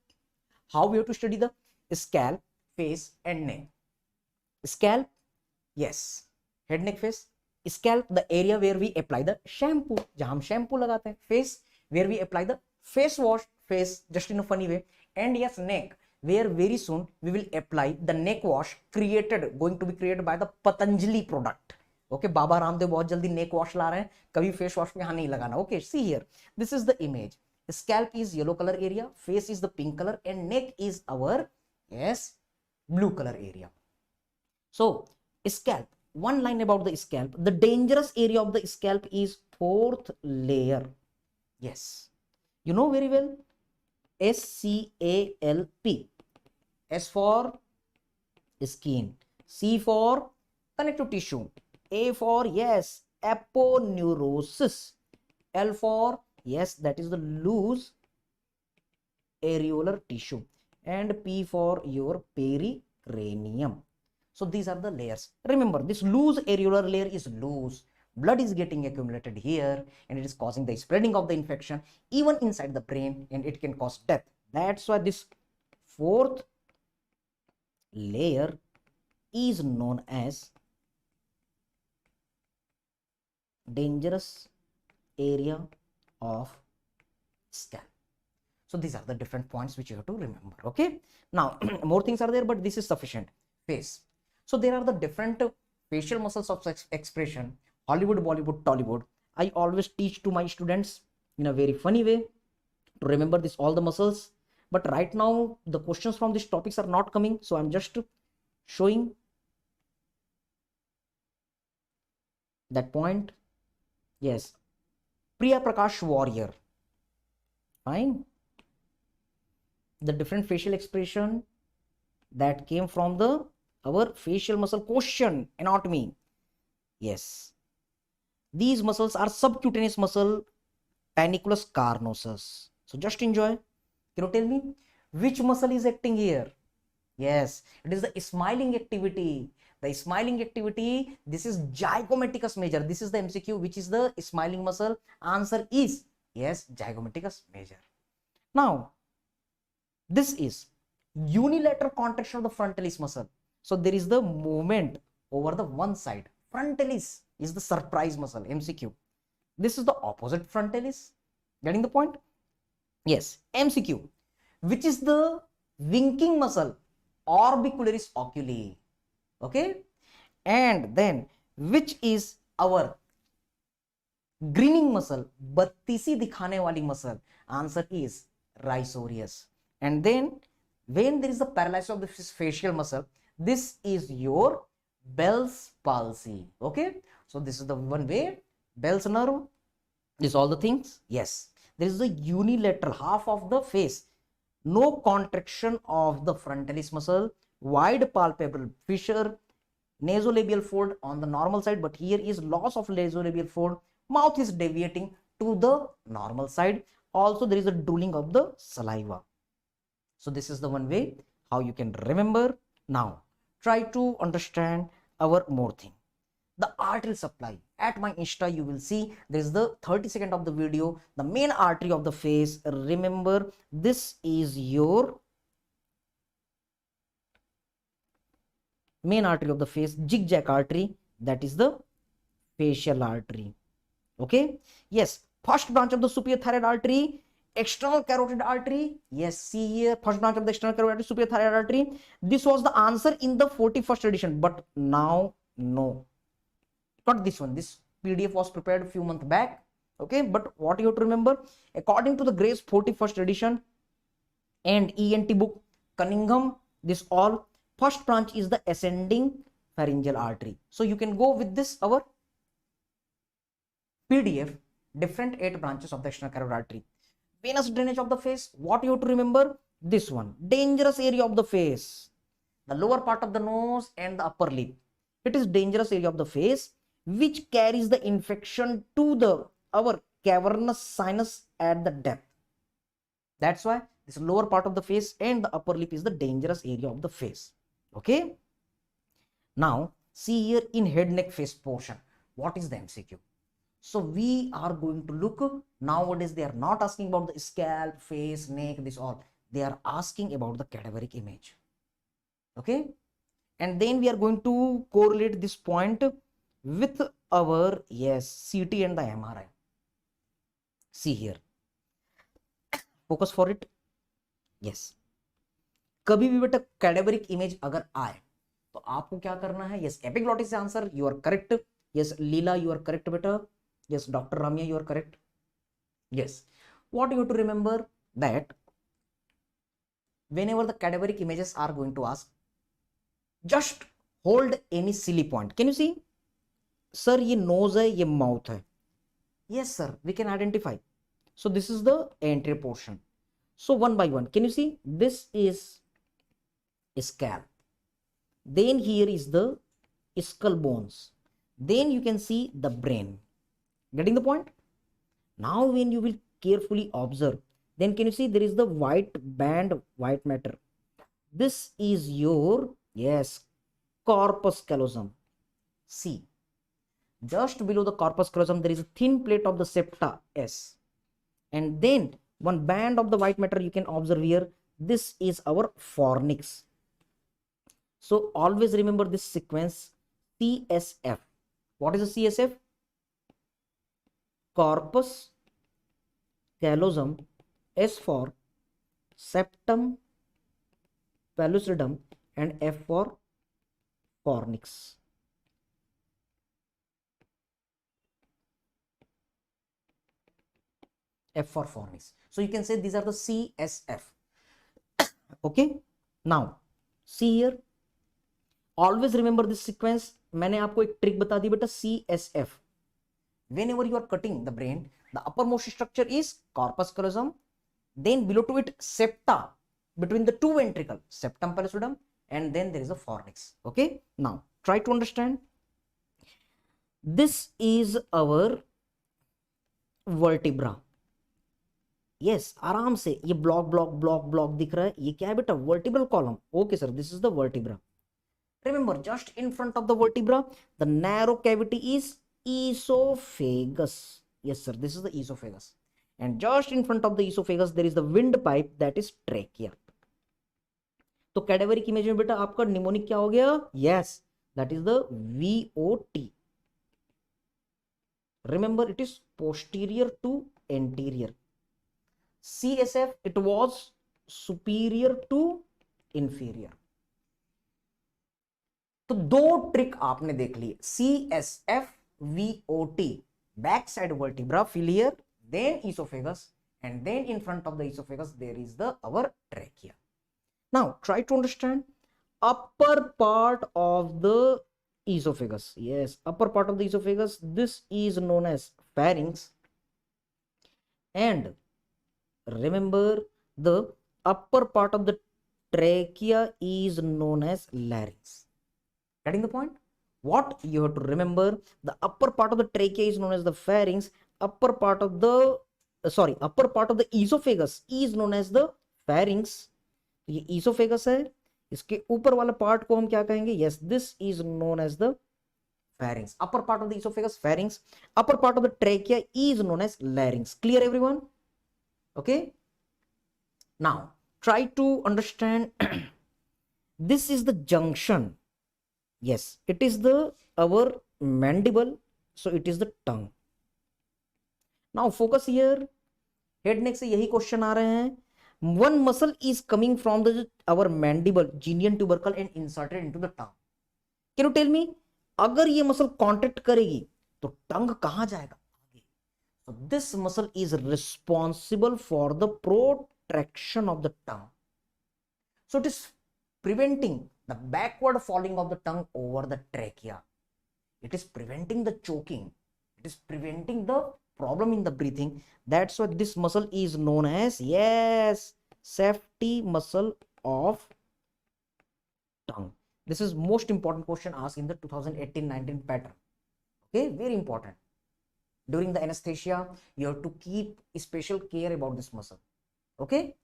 how we have to study the scalp, face, and neck. Scalp, yes. Head, neck, face. Scalp, the area where we apply the shampoo, जहाँ हम shampoo लगाते हैं. Face, where we apply the face wash, face just in a funny way. And yes, neck, where very soon we will apply the neck wash going to be created by the Patanjali product. Okay, Baba Ramdev बहुत जल्दी neck wash ला रहे हैं, कभी face wash में यहाँ नहीं लगाना. Okay, see here, this is the image. Scalp is yellow color area, face is the pink color, and neck is our, yes, blue color area. So scalp, one line about the scalp. The dangerous area of the scalp is fourth layer. Yes, you know very well. SCALP. S for skin, C for connective tissue, A for, yes, aponeurosis, L for, yes, that is the loose areolar tissue, and P for your pericranium. So these are the layers. Remember, this loose areolar layer is loose. Blood is getting accumulated here, and it is causing the spreading of the infection even inside the brain, and it can cause death. That's why this fourth layer is known as dangerous area of scalp. So these are the different points which you have to remember. Okay, now more things are there, but this is sufficient. Face. So there are the different facial muscles of expression. Hollywood, Bollywood, Tollywood. I always teach to my students in a very funny way to remember this all the muscles. But right now the questions from these topics are not coming, so I'm just showing that point. Yes, Priya Prakash Warrior. Fine. The different facial expression that came from the our facial muscle question anatomy. Yes, these muscles are subcutaneous muscle, panniculus carnosus. So just enjoy. Can you tell me which muscle is acting here? Yes, it is the smiling activity. The smiling activity, this is zygomaticus major. This is the MCQ. Which is the smiling muscle? Answer is, yes, zygomaticus major. Now, this is unilateral contraction of the frontalis muscle. So there is the movement over the one side. Frontalis is the surprise muscle, MCQ. This is the opposite frontalis. Getting the point? Yes, MCQ. Which is the winking muscle? Orbicularis oculi. Okay, and then which is our grinning muscle? Battisi दिखाने वाली muscle. Answer is rhizorius. And then when there is the paralysis of the facial muscle, this is your Bell's palsy. Okay, so this is the one way. Bell's nerve, this all the things. Yes, there is the unilateral half of the face, no contraction of the frontalis muscle, wide palpable fissure, nasolabial fold on the normal side, but here is loss of nasolabial fold. Mouth is deviating to the normal side. Also there is a drooling of the saliva. So this is the one way how you can remember. Now try to understand our more thing. The arterial supply. At my Insta you will see there is the 30-second of the video, the main artery of the face. Remember, this is your main artery of the face, zigzag artery, that is the facial artery. Okay, yes, first branch of the superior thyroid artery, external carotid artery. Yes, see here, first branch of the external carotid artery, superior thyroid artery. This was the answer in the 41st edition, but now no, not this one. This PDF was prepared a few months back. Okay, but what you have to remember, according to the Grace 41st edition and ENT book Cunningham, this all first branch is the ascending pharyngeal artery. So you can go with this our PDF, different 8 branches of the external carotid artery. Venous drainage of the face, what you have to remember? This one, dangerous area of the face, the lower part of the nose and the upper lip. It is dangerous area of the face which carries the infection to the our cavernous sinus at the depth. That's why this lower part of the face and the upper lip is the dangerous area of the face. Okay. Now see here in head neck face portion, what is the MCQ? So we are going to look, nowadays they are not asking about the scalp, face, neck, this all. They are asking about the cadaveric image. Okay. And then we are going to correlate this point with our, yes, CT and the MRI. See here. Focus for it. Yes. कभी भी बेटा cadaveric image अगर आए तो आपको क्या करना है? Yes, epiglottis answer, you are correct. Yes, Leela, you are correct बेटा. Yes, Dr. Ramya, you are correct. Yes. What you have to remember that whenever the cadaveric images are going to ask, just hold any silly point. Can you see? Sir, ये nose है, ये mouth है. Yes, sir, we can identify. So this is the anterior portion. So one by one, can you see? This is scalp. Then here is the skull bones. Then you can see the brain. Getting the point? Now when you will carefully observe, then can you see there is the white band, white matter. This is your, yes, corpus callosum. See, just below the corpus callosum there is a thin plate of the septa S, and then one band of the white matter you can observe here. This is our fornix. So always remember this sequence, CSF. What is the CSF? Corpus callosum, S for septum pellucidum, and F for fornix. F for fornix. So you can say these are the CSF. Okay. Now see here. Always remember this sequence. मैंने आपको एक trick बता दी बेटा, CSF. Whenever you are cutting the brain, the uppermost structure is corpus callosum. Then below to it, septa, between the two ventricle, septum pellucidum, and then there is a fornix. Okay. Now try to understand. This is our vertebra. Yes, आराम से ये block दिख रहा है. ये क्या है बेटा? Vertebral column. Okay sir, this is the vertebra. Remember, just in front of the vertebra, the narrow cavity is esophagus. Yes sir, this is the esophagus. And just in front of the esophagus, there is the windpipe, that is trachea. तो cadaveric image में बेटा आपका mnemonic क्या हो गया? Yes, that is the VOT. Remember, it is posterior to anterior. CSF, it was superior to inferior. तो दो trick आपने देख ली, CSF, VOT, back side vertebra, filiar, then esophagus, and then in front of the esophagus there is the our trachea. Now try to understand upper part of the esophagus. Yes, upper part of the esophagus, this is known as pharynx, and remember the upper part of the trachea is known as larynx. Getting the point? What you have to remember, the upper part of the trachea is known as the pharynx, upper part of the esophagus is known as the pharynx. ये esophagus है, इसके ऊपर वाला part को हम क्या कहेंगे? Yes, this is known as the pharynx. Upper part of the esophagus, pharynx. Upper part of the trachea is known as larynx. Clear everyone? Okay. Now try to understand. This is the junction. Yes, it is the our mandible, so it is the tongue. Now focus here. Head neck से यही question आ रहे हैं. One muscle is coming from the our mandible, genian tubercle, and inserted into the tongue. Can you tell me, अगर ये muscle contact करेगी तो टंग कहां जाएगा? आगे. So this muscle is responsible for the protraction of the tongue. So it is preventing the backward falling of the tongue over the trachea. It is preventing the choking. It is preventing the problem in the breathing. That's why this muscle is known as, yes, safety muscle of tongue. This is most important question asked in the 2018-19 pattern. Okay, very important. During the anesthesia, you have to keep special care about this muscle. Okay,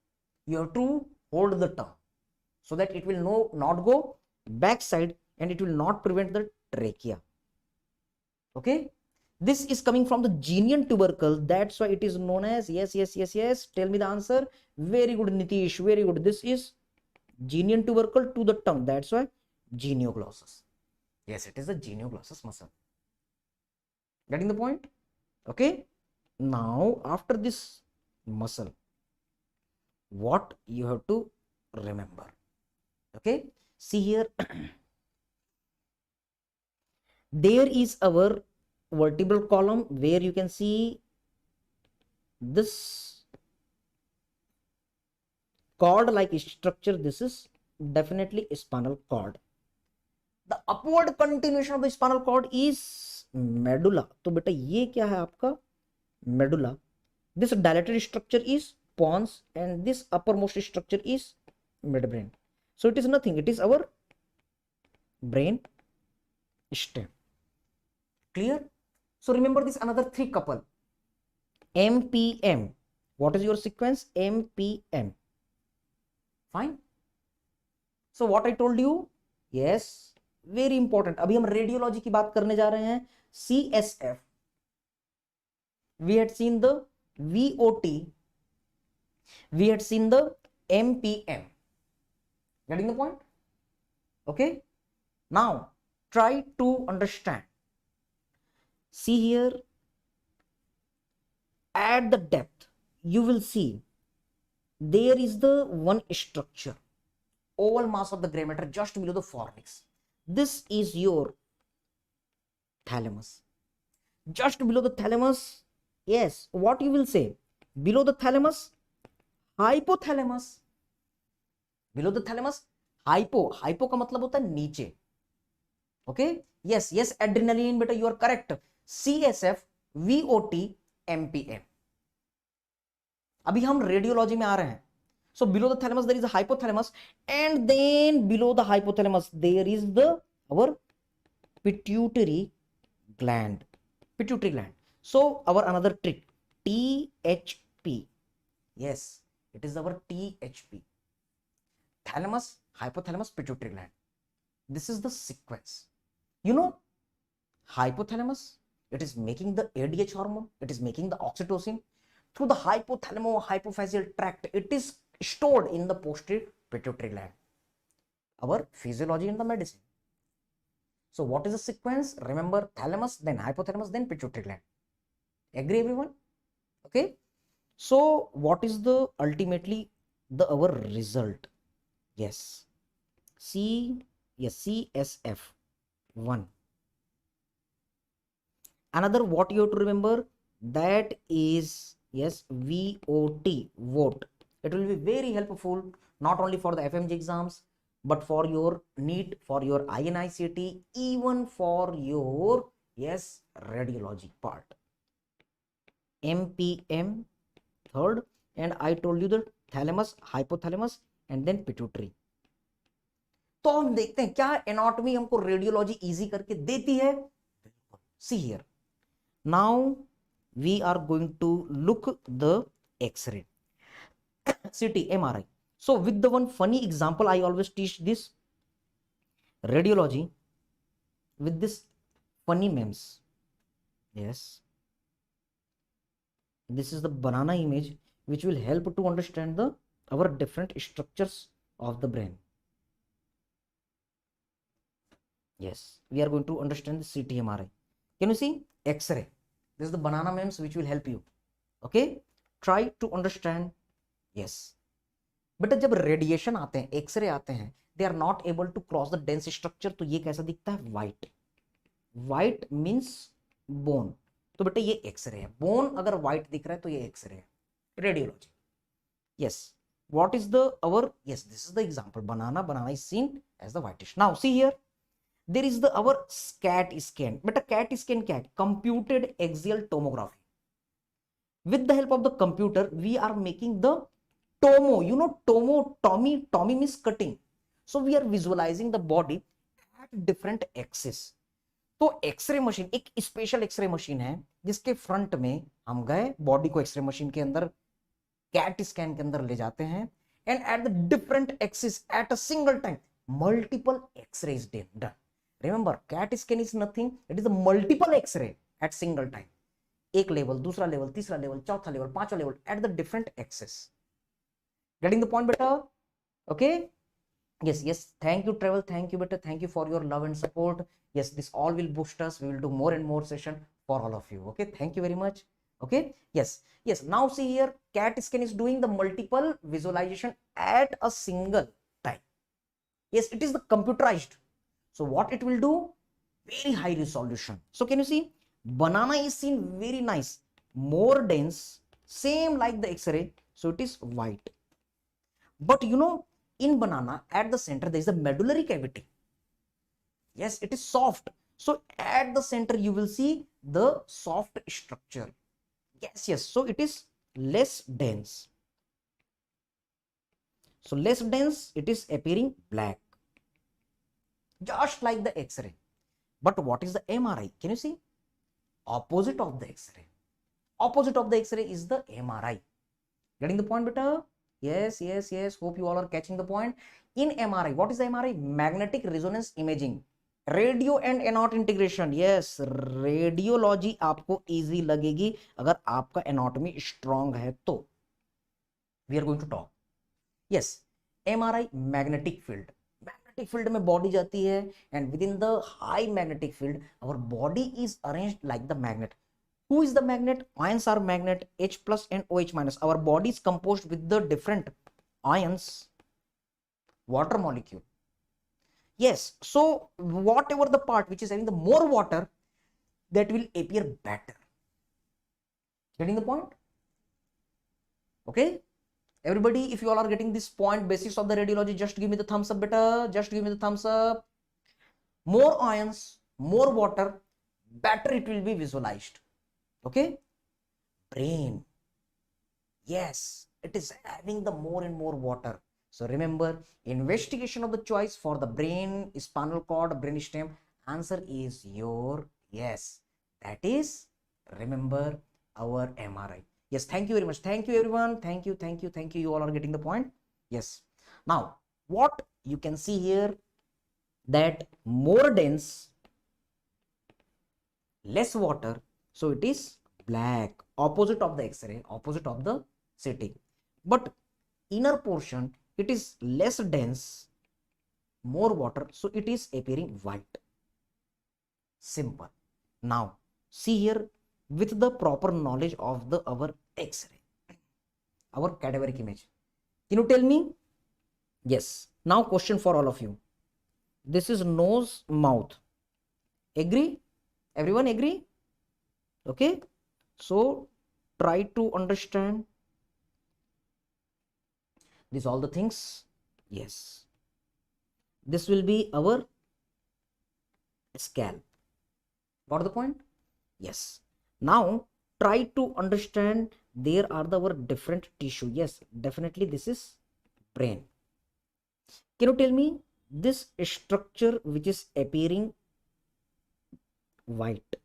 you have to hold the tongue so that it will not go backside and it will not prevent the trachea. Okay, this is coming from the genian tubercle. That's why it is known as, yes. Tell me the answer. Very good, Nitish. Very good. This is genian tubercle to the tongue. That's why genioglossus. Yes, it is the genioglossus muscle. Getting the point? Okay. Now, after this muscle, what you have to remember? Okay. See here. There is our vertebral column where you can see this cord like structure. This is definitely a spinal cord. The upward continuation of the spinal cord is medulla. तो बेटा ये क्या है आपका medulla. This dilated structure is pons and this uppermost structure is midbrain. So it is nothing. It is our brain stem. Clear? So remember this another three couple. MPM. What is your sequence? MPM. Fine. So what I told you? Yes. Very important. अभी हम radiology की बात करने जा रहे हैं. CSF. We had seen the VOT. We had seen the MPM. Getting the point? Okay. Now try to understand. See here, at the depth, you will see there is the one structure, oval mass of the gray matter just below the fornix. This is your thalamus. Just below the thalamus, yes, what you will say? Below the thalamus, hypothalamus. Below the thalamus, hypo का मतलब होता है नीचे. Okay, yes, adrenaline, beta, you are correct. CSF, VOT, MPM. अभी हम radiology में आ रहे हैं. So below the thalamus there is a hypothalamus and then below the hypothalamus there is the our pituitary gland. Pituitary gland. So our another trick, THP. Yes, it is our THP. Thalamus, hypothalamus, pituitary gland. This is the sequence. You know, hypothalamus, it is making the ADH hormone, it is making the oxytocin. Through the hypothalamo-hypophyseal tract, it is stored in the posterior pituitary gland. Our physiology in the medicine. So what is the sequence? Remember, thalamus, then hypothalamus, then pituitary gland. Agree everyone? Okay. So what is the ultimately the our result? Yes. CSF 1. Another what you have to remember, that is, yes, VOT, vote. It will be very helpful not only for the FMG exams but for your Neet, for your INICT, even for your, yes, radiology part. MPM third, and I told you the thalamus, hypothalamus and then pituitary. तो हम देखते हैं क्या anatomy हमको radiology easy करके देती है. See here. Now we are going to look the X-ray, CT, MRI. So with the one funny example, I always teach this radiology with this funny memes. Yes, this is the banana image which will help to understand the our different structures of the brain. Yes, we are going to understand the CT, MRI. Can you see X-ray? This is the banana memes which will help you. Okay, try to understand. Yes, but जब radiation आते हैं, x ray आते हैं, they are not able to cross the dense structure. तो ये कैसा दिखता है? White. White means bone. तो बेटा ये एक्सरे है. Bone अगर white दिख रहा है तो ये एक्सरे है. Radiology. Yes, What is the our, yes, this is the example. Banana is seen as the whitish. Now see here, there is the our CAT scan. But a CAT scan क्या है? Computed axial tomography. With the help of the computer, we are making the tomo. You know tomo, Tommy means cutting. So we are visualizing the body at different axis. तो x ray machine एक special x ray machine है जिसके front में हम गए, body को x ray machine के अंदर कैट स्कैन के अंदर ले जाते हैं, and at the different axis at a single time multiple x ray is done. Remember, CAT scan is nothing, it is a multiple x ray at single time. एक level, दूसरा level, तीसरा लेवल, चौथा level, पांचवा level, at the different axis. Getting the point बेटा? Okay. Yes, thank you Travel, thank you better, thank you for your love and support. Yes, this all will boost us. We will do more and more session for all of you. Okay, thank you very much. Okay, yes, now see here, CAT scan is doing the multiple visualization at a single time. Yes, it is the computerized. So what it will do? Very high resolution. So can you see, banana is seen very nice, more dense, same like the X-ray, so it is white. But you know, in banana at the center there is a medullary cavity. Yes, it is soft. So at the center you will see the soft structure. Yes, so it is less dense. So less dense, it is appearing black, just like the X-ray. But what is the MRI? Can you see? Opposite of the X-ray. Opposite of the X-ray is the MRI. Getting the point beta? Yes, hope you all are catching the point. In MRI, what is the MRI? Magnetic resonance imaging, radio and anat integration. Yes, radiology आपको easy लगेगी अगर आपका anatomy strong है तो. We are going to talk. Yes, MRI magnetic field. Magnetic field में body जाती है, and within the high magnetic field our body is arranged like the magnet. Who is the magnet? Ions are magnet, H plus and OH minus. Our body is composed with the different ions, water molecule. Yes, so whatever the part which is having the more water, that will appear better. Getting the point? Okay, everybody, if you all are getting this point, basics of the radiology, just give me the thumbs up better. Just give me the thumbs up. More ions, more water, better it will be visualized. Okay, brain. Yes, it is having the more and more water. So remember, investigation of the choice for the brain, spinal cord, brainstem. Answer is your yes. That is, remember, our MRI. Yes, thank you very much. Thank you everyone. Thank you. You all are getting the point. Yes. Now, what you can see here, that more dense, less water. So it is black, opposite of the X-ray, opposite of the CT. But inner portion, it is less dense, more water, so it is appearing white. Simple. Now see here, with the proper knowledge of the our X-ray, our cadaveric image, can you tell me? Yes, now question for all of you. This is nose, mouth. Agree? Everyone agree? Okay, so try to understand these all the things. Yes, this will be our scalp. Got the point? Yes, now try to understand, there are the our different tissue. Yes, definitely this is brain. Can you tell me this structure which is appearing white?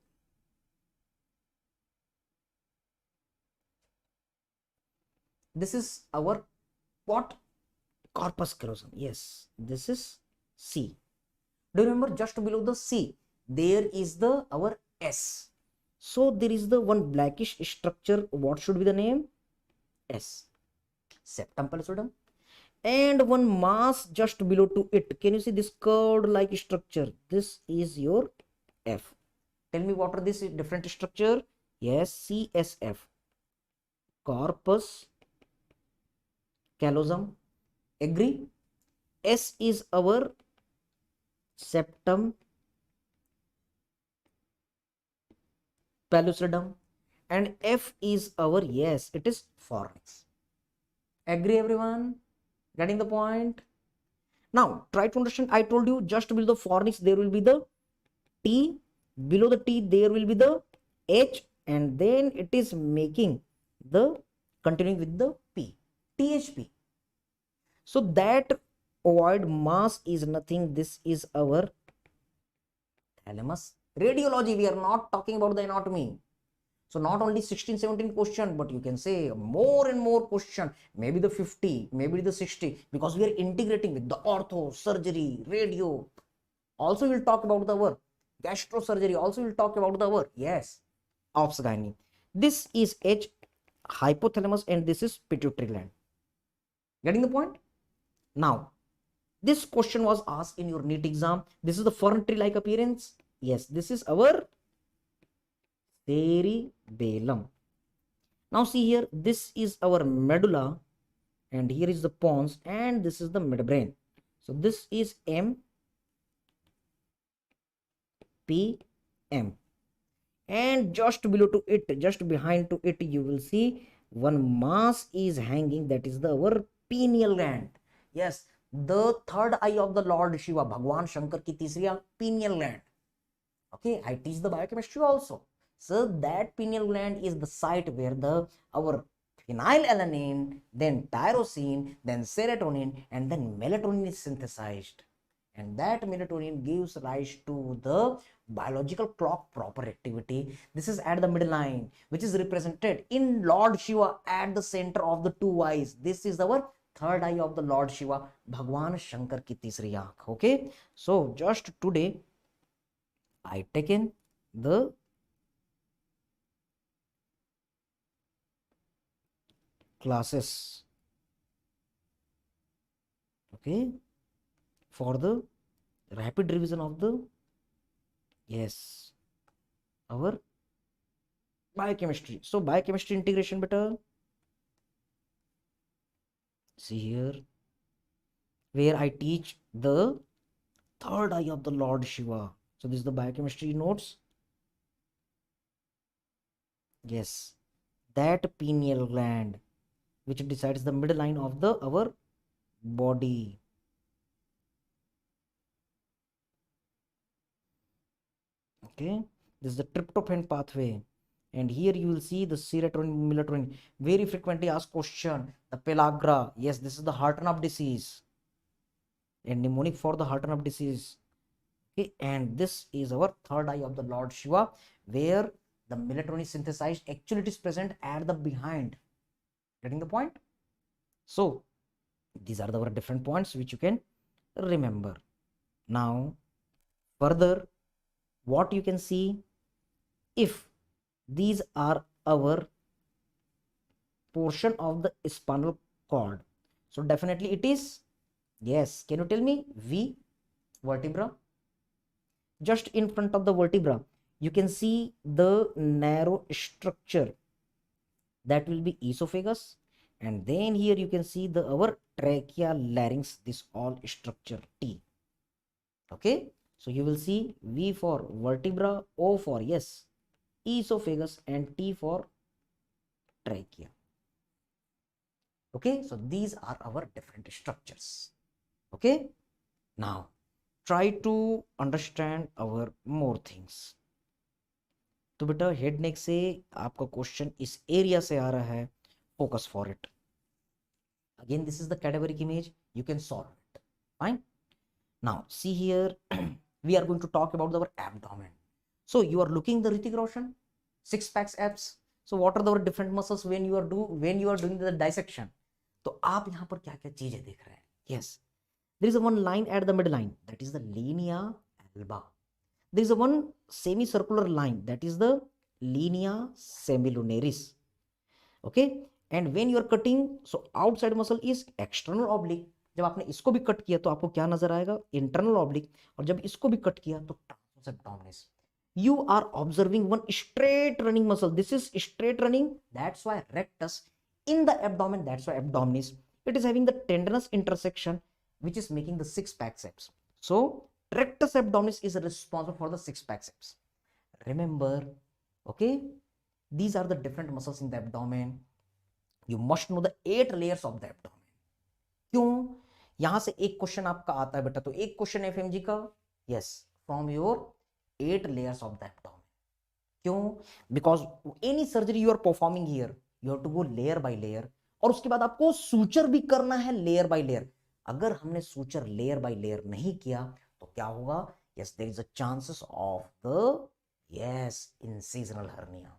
This is our what? Corpus callosum. Yes, this is C. Do you remember, just below the C there is the our S. So there is the one blackish structure. What should be the name? S, septum pallidum. And one mass just below to it, can you see this curved like structure? This is your F. Tell me what are this different structure? Yes, CSF, corpus callosum. Agree? S is our septum pellucidum, and F is our, yes, it is fornix. Agree everyone? Getting the point? Now try to understand. I told you just below the fornix there will be the T, below the T there will be the H, and then it is making the continuing with the P, THP. So that ovoid mass is nothing, this is our thalamus. Radiology, we are not talking about the anatomy. So not only 16 17 question, but you can say more and more question, maybe the 50, maybe the 60, because we are integrating with the ortho, surgery, radio. Also we'll talk about the our gastrosurgery, also we'll talk about the our, yes, obs gynae. This is H, hypothalamus, and this is pituitary gland. Getting the point? Now this question was asked in your NEET exam. This is the fern tree like appearance. Yes, this is our cerebellum. Now see here, this is our medulla, and here is the pons, and this is the midbrain. So this is M, P, M, and just below to it, just behind to it, you will see one mass is hanging, that is the our pineal gland. Yes, the third eye of the Lord Shiva, Bhagwan Shankar ki तीसरी आंख, pineal gland. Okay, I teach the biochemistry also. So that pineal gland is the site where the our phenylalanine, then tyrosine, then serotonin, and then melatonin is synthesized. And that melatonin gives rise to the biological clock proper activity. This is at the midline, which is represented in Lord Shiva at the center of the two eyes. This is our third eye of the Lord Shiva, Bhagwan Shankar ki तीसरी आंख. Okay, so just today I taken the classes, okay, for the rapid revision of the, yes, our biochemistry. So biochemistry integration better. See here where I teach the third eye of the Lord Shiva. So this is the biochemistry notes. Yes, that pineal gland which decides the midline of the our body. Okay, this is the tryptophan pathway, and here you will see the serotonin, melatonin. Very frequently asked question, the pellagra. Yes, this is the Hartnup disease, and mnemonic for the Hartnup disease. Okay, and this is our third eye of the Lord Shiva, where the melatonin is synthesized. Actually, it is present at the behind. Getting the point? So these are our different points which you can remember. Now further, what you can see, if these are our portion of the spinal cord, so definitely it is, yes, can you tell me, V, vertebra. Just in front of the vertebra you can see the narrow structure, that will be esophagus, and then here you can see the our trachea, larynx, this all structure T. Okay, so you will see V for vertebra, O for, yes, esophagus, and T for trachea. Okay, so these are our different structures. Okay, now try to understand our more things. तो बेटा head neck से आपका question इस area से आ रहा है, focus for it. Again, this is the cadaveric image, you can solve it. Fine. Now see here, we are going to talk about our abdomen. So you are looking the Hrithik Roshan, six packs abs. So what are the different muscles when you are doing the dissection? तो आप यहाँ पर क्या क्या चीजें देख रहे हैं? Yes, there is a one line at the midline, that is the linea alba. There is a one semicircular line, that is the linea semilunaris. Okay, and when you are cutting, so outside muscle is external oblique. जब आपने इसको भी cut किया तो आपको क्या नजर आएगा? Internal oblique. और जब इसको भी कट किया तो transverse abdominis. You are observing one straight running muscle. This is straight running, that's why rectus. In the abdomen, that's why abdominis. It is having the tendinous intersection which is making the six pack abs. So rectus abdominis is responsible for the six pack abs. Remember, okay, these are the different muscles in the abdomen. you must know the 8 layers of the abdomen. क्यों? यहां से एक question आपका आता है बेटा, तो एक क्वेश्चन एफएमजी का, yes, from your 8 layers of the abdomen. क्यों? Because any surgery you are performing here, you have to go layer by layer, और उसके बाद आपको सूचर भी करना है लेयर बाय लेयर. अगर हमने सूचर लेयर बाय लेयर नहीं किया तो क्या होगा? Yes, there is a chances of the, yes, incisional hernia.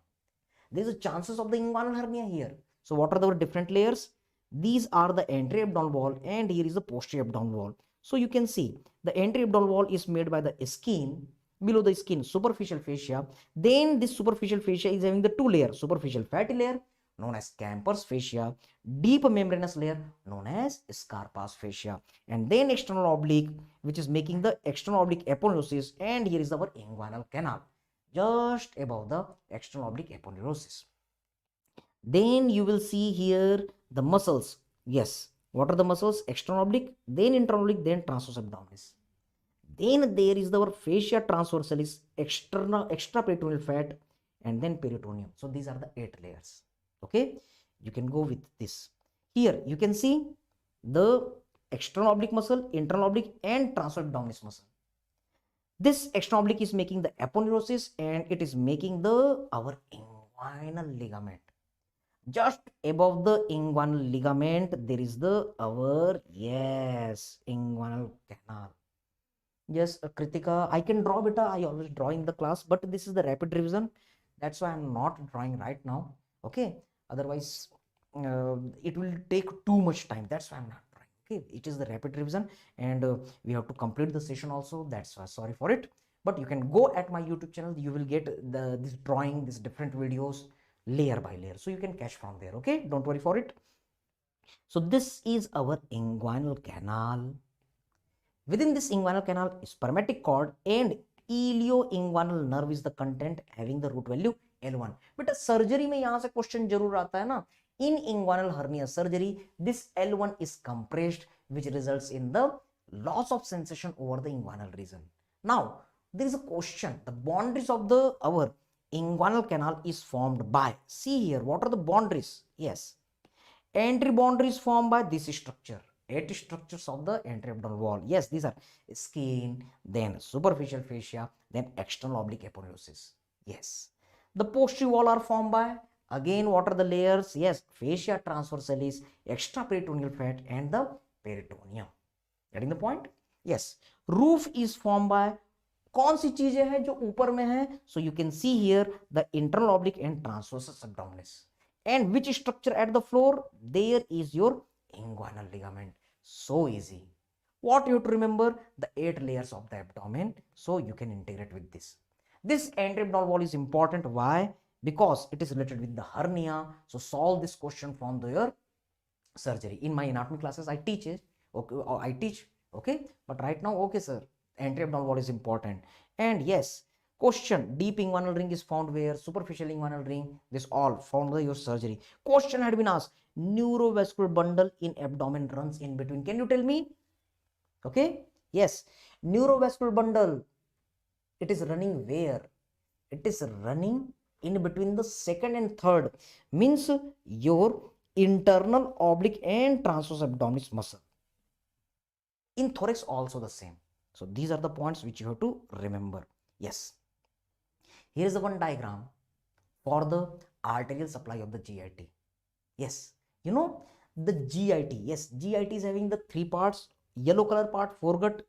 There is a chances of the inguinal hernia here. So what are the different layers? These are the anterior abdominal wall, and here is the posterior abdominal wall. So you can see the anterior abdominal wall is made by the skin, below the skin superficial fascia. Then this superficial fascia is having the two layers, superficial fatty layer known as Camper's fascia, deep membranous layer known as Scarpa's fascia, and then external oblique, which is making the external oblique aponeurosis, and here is our inguinal canal just above the external oblique aponeurosis. Then you will see here the muscles. Yes, what are the muscles? External oblique, then internal oblique, then transverse abdominis. Then there is our fascia transversalis, extraperitoneal fat, and then peritoneum. So these are the 8 layers. Okay, you can go with this. Here you can see the external oblique muscle, internal oblique, and transverse abdominis muscle. This external oblique is making the aponeurosis, and it is making the our inguinal ligament. Just above the inguinal ligament, there is the our, yes, inguinal canal. Yes, Kritika, I can draw beta. I always draw in the class, but this is the rapid revision. That's why I'm not drawing right now. Okay, otherwise it will take too much time. That's why I'm not drawing. Okay, it is the rapid revision, and we have to complete the session also. That's why, sorry for it. But you can go at my YouTube channel. You will get this drawing, these different videos layer by layer, so you can catch from there. Okay, don't worry for it. So this is our inguinal canal. Within this inguinal canal, spermatic cord and ilioinguinal nerve is the content having the root value L1. बेटा surgery में यहां से question जरूर आता है ना. In inguinal hernia surgery, this L1 is compressed, which results in the loss of sensation over the inguinal region. Now, there is a question. The boundaries of the our inguinal canal is formed by, see here, what are the boundaries? Yes, entry boundary is formed by this structure. 8 structures of the anterior abdominal wall. Yes, these are skin, then superficial fascia, then external oblique aponeurosis. Yes, the posterior wall are formed by, again, what are the layers? Yes, fascia transversalis, extraperitoneal fat, and the peritoneum. Getting the point? Yes, roof is formed by, कौन सी चीजें हैं जो ऊपर में है? So you can see here the internal oblique and transversus abdominis. And which structure at the floor? There is your inguinal ligament. So easy. What you have to remember? The 8 layers of the abdomen. So you can integrate with this. This anterior abdominal wall is important. Why? Because it is related with the hernia. So solve this question from your surgery. In my anatomy classes, I teach it. Okay, I teach. Okay, but right now, okay, sir. Anterior abdominal wall is important. And yes, question, deep inguinal ring is found where? Superficial inguinal ring. This all found by your surgery. Question had been asked, neurovascular bundle in abdomen runs in between. Can you tell me? Okay, yes, neurovascular bundle, it is running where? It is running in between the second and third, means your internal oblique and transverse abdominis muscle. In thorax also the same. So these are the points which you have to remember. Yes, here is the one diagram for the arterial supply of the GIT. Yes, you know the GIT. Yes, GIT is having the 3 parts: yellow color part foregut,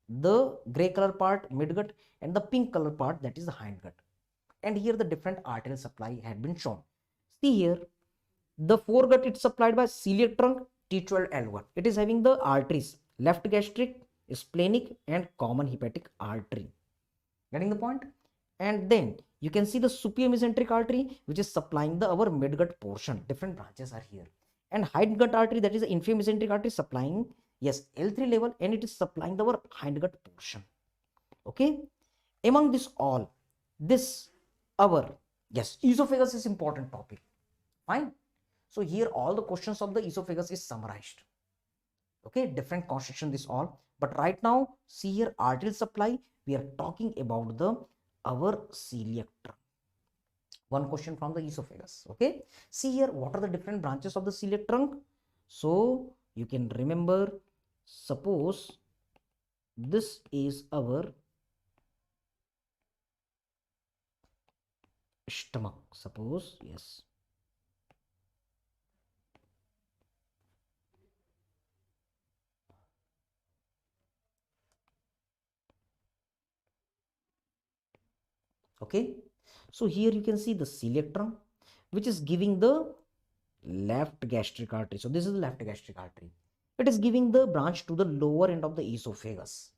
the gray color part midgut, and the pink color part, that is the hindgut. And here the different arterial supply had been shown. See here, the foregut, it's supplied by celiac trunk T12L1. It is having the arteries left gastric, splenic, and common hepatic artery. Getting the point? And then you can see the superior mesenteric artery, which is supplying the our midgut portion. Different branches are here. And hindgut artery, that is the inferior mesenteric artery, supplying, yes, L3 level, and it is supplying the our hindgut portion. Okay, among this all, this our, yes, esophagus is important topic. Fine. So here all the questions of the esophagus is summarized. Okay, different construction this all, but right now see here arterial supply, we are talking about the our celiac trunk. One question from the esophagus. Okay, see here, what are the different branches of the celiac trunk? So you can remember, suppose this is our stomach, suppose, yes. Okay, so here you can see the celiac trunk, which is giving the left gastric artery. So this is the left gastric artery. It is giving the branch to the lower end of the esophagus.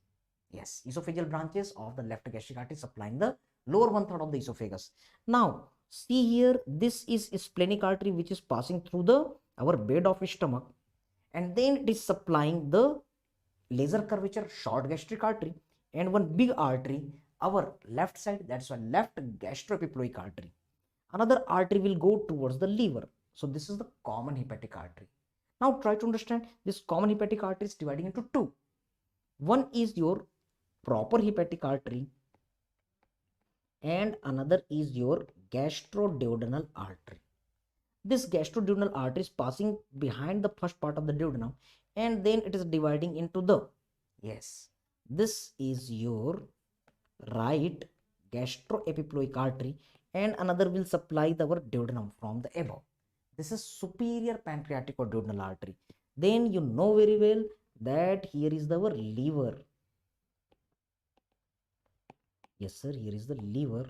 Yes, esophageal branches of the left gastric artery supplying the lower one third of the esophagus. Now see here, this is splenic artery which is passing through the our bed of stomach, and then it is supplying the laser curvature short gastric artery and one big artery our left side, that's why left gastroepiploic artery. Another artery will go towards the liver. So this is the common hepatic artery. Now try to understand, this common hepatic artery is dividing into two. One is your proper hepatic artery and another is your gastroduodenal artery. This gastroduodenal artery is passing behind the first part of the duodenum, and then it is dividing into the, yes, this is your right gastroepiploic artery, and another will supply our duodenum from the above. This is superior pancreatic or duodenal artery. Then you know very well that here is our liver. Yes sir, here is the liver,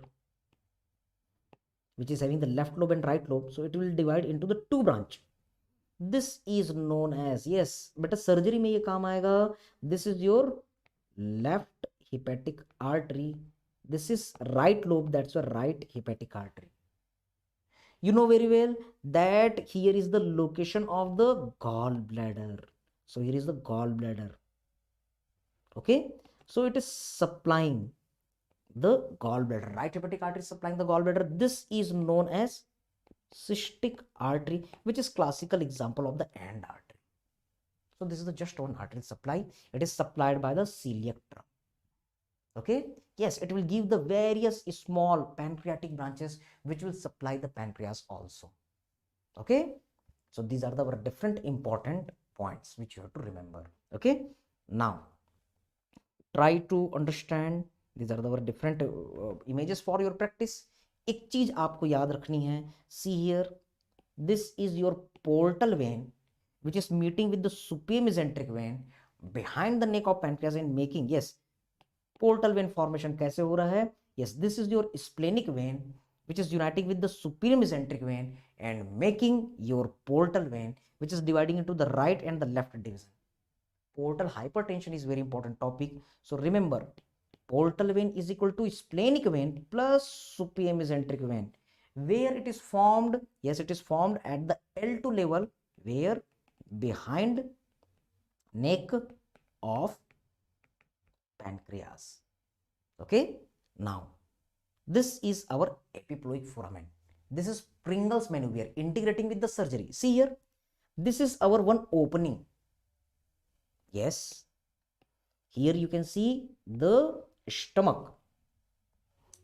which is having the left lobe and right lobe. So it will divide into the two branch. This is known as, yes बेटा surgery में ये काम आएगा. This is your left hepatic artery. This is right lobe, that's your right hepatic artery. You know very well that here is the location of the gallbladder. So here is the gallbladder. Okay, so it is supplying the gallbladder. Right hepatic artery supplying the gallbladder. This is known as cystic artery, which is classical example of the end artery. So this is the just one artery supply. It is supplied by the celiac trunk. Okay, yes, it will give the various small pancreatic branches which will supply the pancreas also. Okay, so these are the different important points which you have to remember. Okay, now try to understand, these are the different images for your practice. एक चीज आपको याद रखनी है, see here, this is your portal vein which is meeting with the superior mesenteric vein behind the neck of pancreas and making, yes, portal vein formation कैसे हो रहा है? Yes, this is your splenic vein which is uniting with the superior mesenteric vein and making your portal vein which is dividing into the right and the left division. Portal hypertension is very important topic. So remember, portal vein is equal to splenic vein plus superior mesenteric vein. Where it is formed? Yes, it is formed at the L2 level, where behind neck of pancreas. Okay, now this is our epiploic foramen. This is Pringle's maneuver integrating with the surgery. See here, this is our one opening. Yes, here you can see the stomach.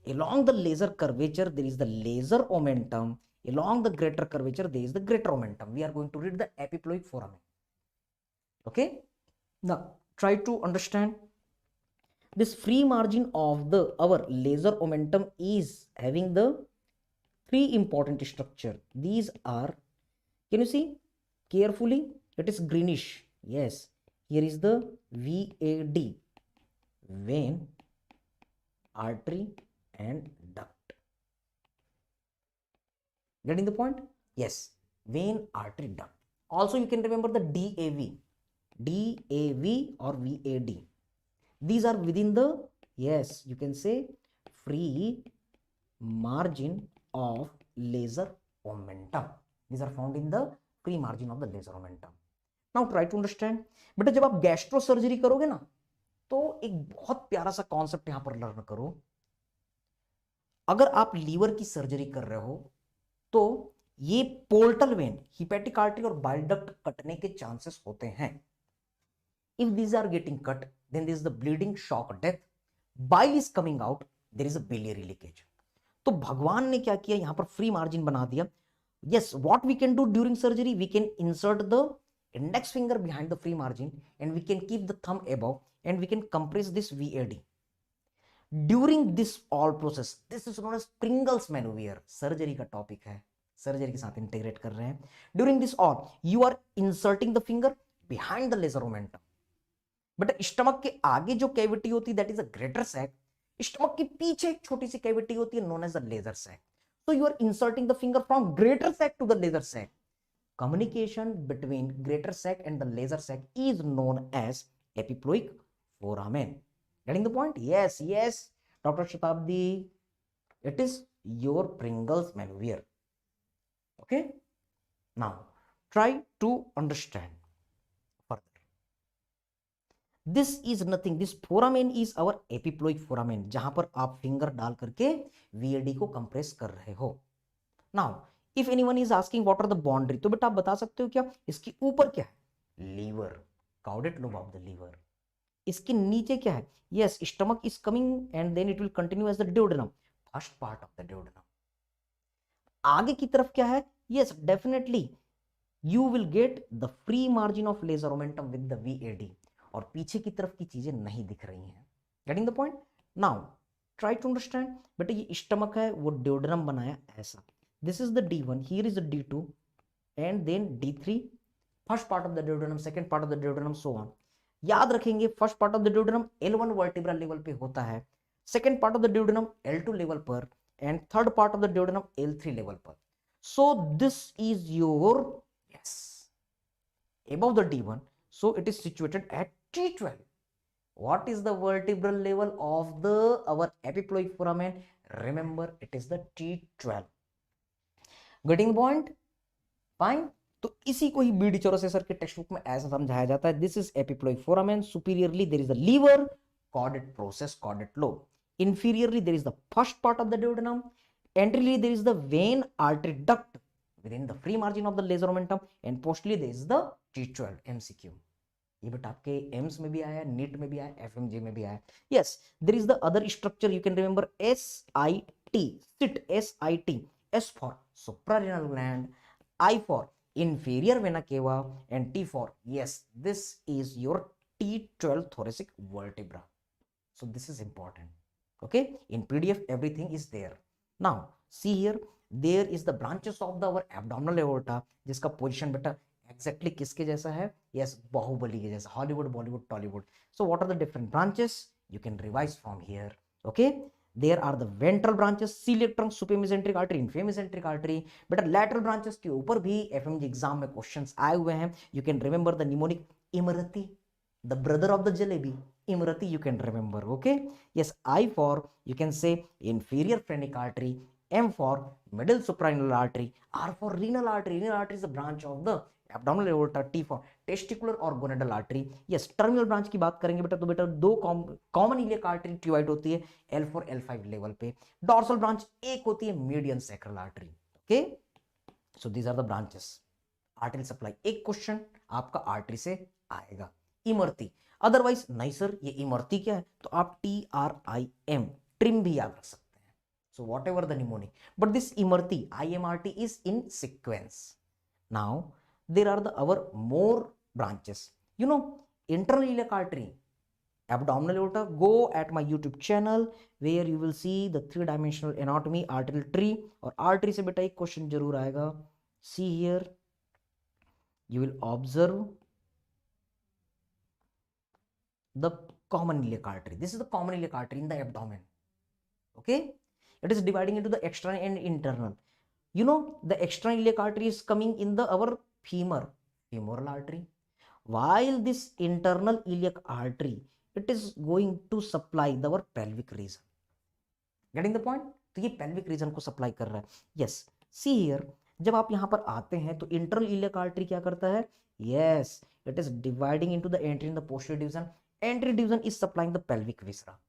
Along the laser curvature, there is the laser omentum. Along the greater curvature, there is the greater omentum. We are going to read the epiploic foramen. Okay, now try to understand. This free margin of the our laser omentum is having the three important structure. These are, can you see carefully? It is greenish. Yes, here is the VAD, vein, artery and duct. Getting the point? Yes, vein, artery, duct. Also you can remember the DAV or VAD. These are within the, yes, you can say free margin of laser omentum. These are found in the free margin of the laser omentum. Now try to understand. बेटा जब आप gastro surgery करोगे ना, तो एक बहुत प्यारा सा कॉन्सेप्ट यहां पर लर्न करो. अगर आप लीवर की सर्जरी कर रहे हो तो ये पोर्टल वेन, हिपैटिक आर्टरी और बाइल डक्ट कटने के चांसेस होते हैं. If these are getting cut, then there is the bleeding, shock, death. Bile is coming out, there is a biliary leakage. तो भगवान ने क्या किया, यहां पर फ्री मार्जिन बना दिया. Yes, what we can do during surgery, we can insert the index finger behind the free margin and we can keep the thumb above and we can compress this VAD. During this all process, this is known as Pringles maneuver. Surgery का topic है, surgery के साथ integrate कर रहे हैं. During this all, you are inserting the finger behind the laser momentum. But stomach के आगे जो कैविटी होती है that is a greater sac. Stomach के पीछे एक छोटी सी कैविटी होती है known as a lesser sac. So you are inserting the finger from greater sac to the laser sac. Communication between greater sac and the laser sac is known as epiploic foramen. Getting the point? Yes, yes, Dr. Shatabdi. It is your Pringles maneuver. Okay. Now try to understand further. This is nothing. This foramen is our epiploic foramen, जहां पर आप finger डाल करके VAD को compress कर रहे हो. Now, if anyone is asking what are the boundary, तो बेटा आप बता सकते हो क्या, इसके ऊपर क्या है, liver, caudate lobe of the liver. इसके नीचे क्या है, yes, stomach is coming and then it will continue as the duodenum, first part of the duodenum. आगे की तरफ क्या है, yes, definitely you will get the free margin of laser momentum with the VAD. और पीछे की तरफ की चीजें नहीं दिख रही हैं. Getting the point? Now try to understand. बेटा ये स्टमक है, वो ड्यूडेनम बनाया ऐसा. This is the D1, here is the D2 and then D3, first part of the duodenum, second part of the duodenum, so on. याद रखेंगे first part of the duodenum L1 vertebral level पे होता है, second part of the duodenum L2 level पर and third part of the duodenum L3 level पर. So this is your, yes, above the D1, so it is situated at T12. What is the vertebral level of the our epiploic foramen? Remember, it is the T12. Getting the point? Fine. तो इसी को ही BD Chaurasia sir के text book में ऐसा समझाया जाता है. This is epiploic foramen. Superiorly there is the liver, caudate process, caudate lobe. Inferiorly there is the first part of the duodenum. Anteriorly there is the vein artery duct within the free margin of the laser momentum and posteriorly there is the T12. MCQ. ये बेटा आपके AIIMS में भी आया, NEET में भी आया, एफएमजे में भी आया. Yes, there is the other structure you can remember, SIT, sit, SIT, S for suprarenal gland, I for inferior vena cava and T for, yes, this is your T12 thoracic vertebra. So this is important. Okay, in PDF everything is there. Now see here, there is the branches of the our abdominal aorta, जिसका position बेटा exactly किसके जैसा है, यस, बाहुबली के जैसा, Hollywood, Bollywood, Tollywood. So what are the different branches, you can revise from here. Okay, there are the ventral branches, celiac trunk, superior mesenteric artery, inferior mesenteric artery. बेटा lateral branches के ऊपर भी एफएमजी एग्जाम में क्वेश्चंस आए हुए हैं. You can remember the mnemonic Imarti, the brother of the jalebi, Imarti you can remember. Okay, yes, I for you can say inferior phrenic artery, M for middle suprarenal artery, R for renal artery. Renal artery is a branch of the abdominal aorta. T for testicular or gonadal artery. Yes, terminal branch की बात करेंगे बेटा तो बेटा दो common iliac artery ट्यूबाइड होती है L4 L5 level पे. डॉर्सल ब्रांच एक होती है median sacral artery. Okay, so these are the branches. Artery supply, एक क्वेश्चन आपका आर्टरी से आएगा. इमरती, अदरवाइज नहीं सर ये इमरती क्या है, तो आप TRIM, ट्रिम भी याद रख सकते हैं. So what ever the mnemonic, but this Imarti IMRT is in sequence. Now there are the our more branches, you know, internal iliac artery, abdominal aorta. Go at my YouTube channel where you will see the 3-dimensional anatomy, arterial tree. और artery से बेटा एक question जरूर आएगा. See here, you will observe the common iliac artery. This is the common iliac artery in the abdomen. Okay, it is dividing into the external and internal. You know, the external iliac artery is coming in the our femoral artery, while this internal iliac artery, it is going to supply our pelvic region. Getting the point? तो ये pelvic region को supply कर रहा है. Yes, see here, जब आप यहाँ पर आते हैं तो internal iliac artery क्या करता है, yes, it is dividing into the anterior and the posterior division. Anterior division is supplying the pelvic viscera.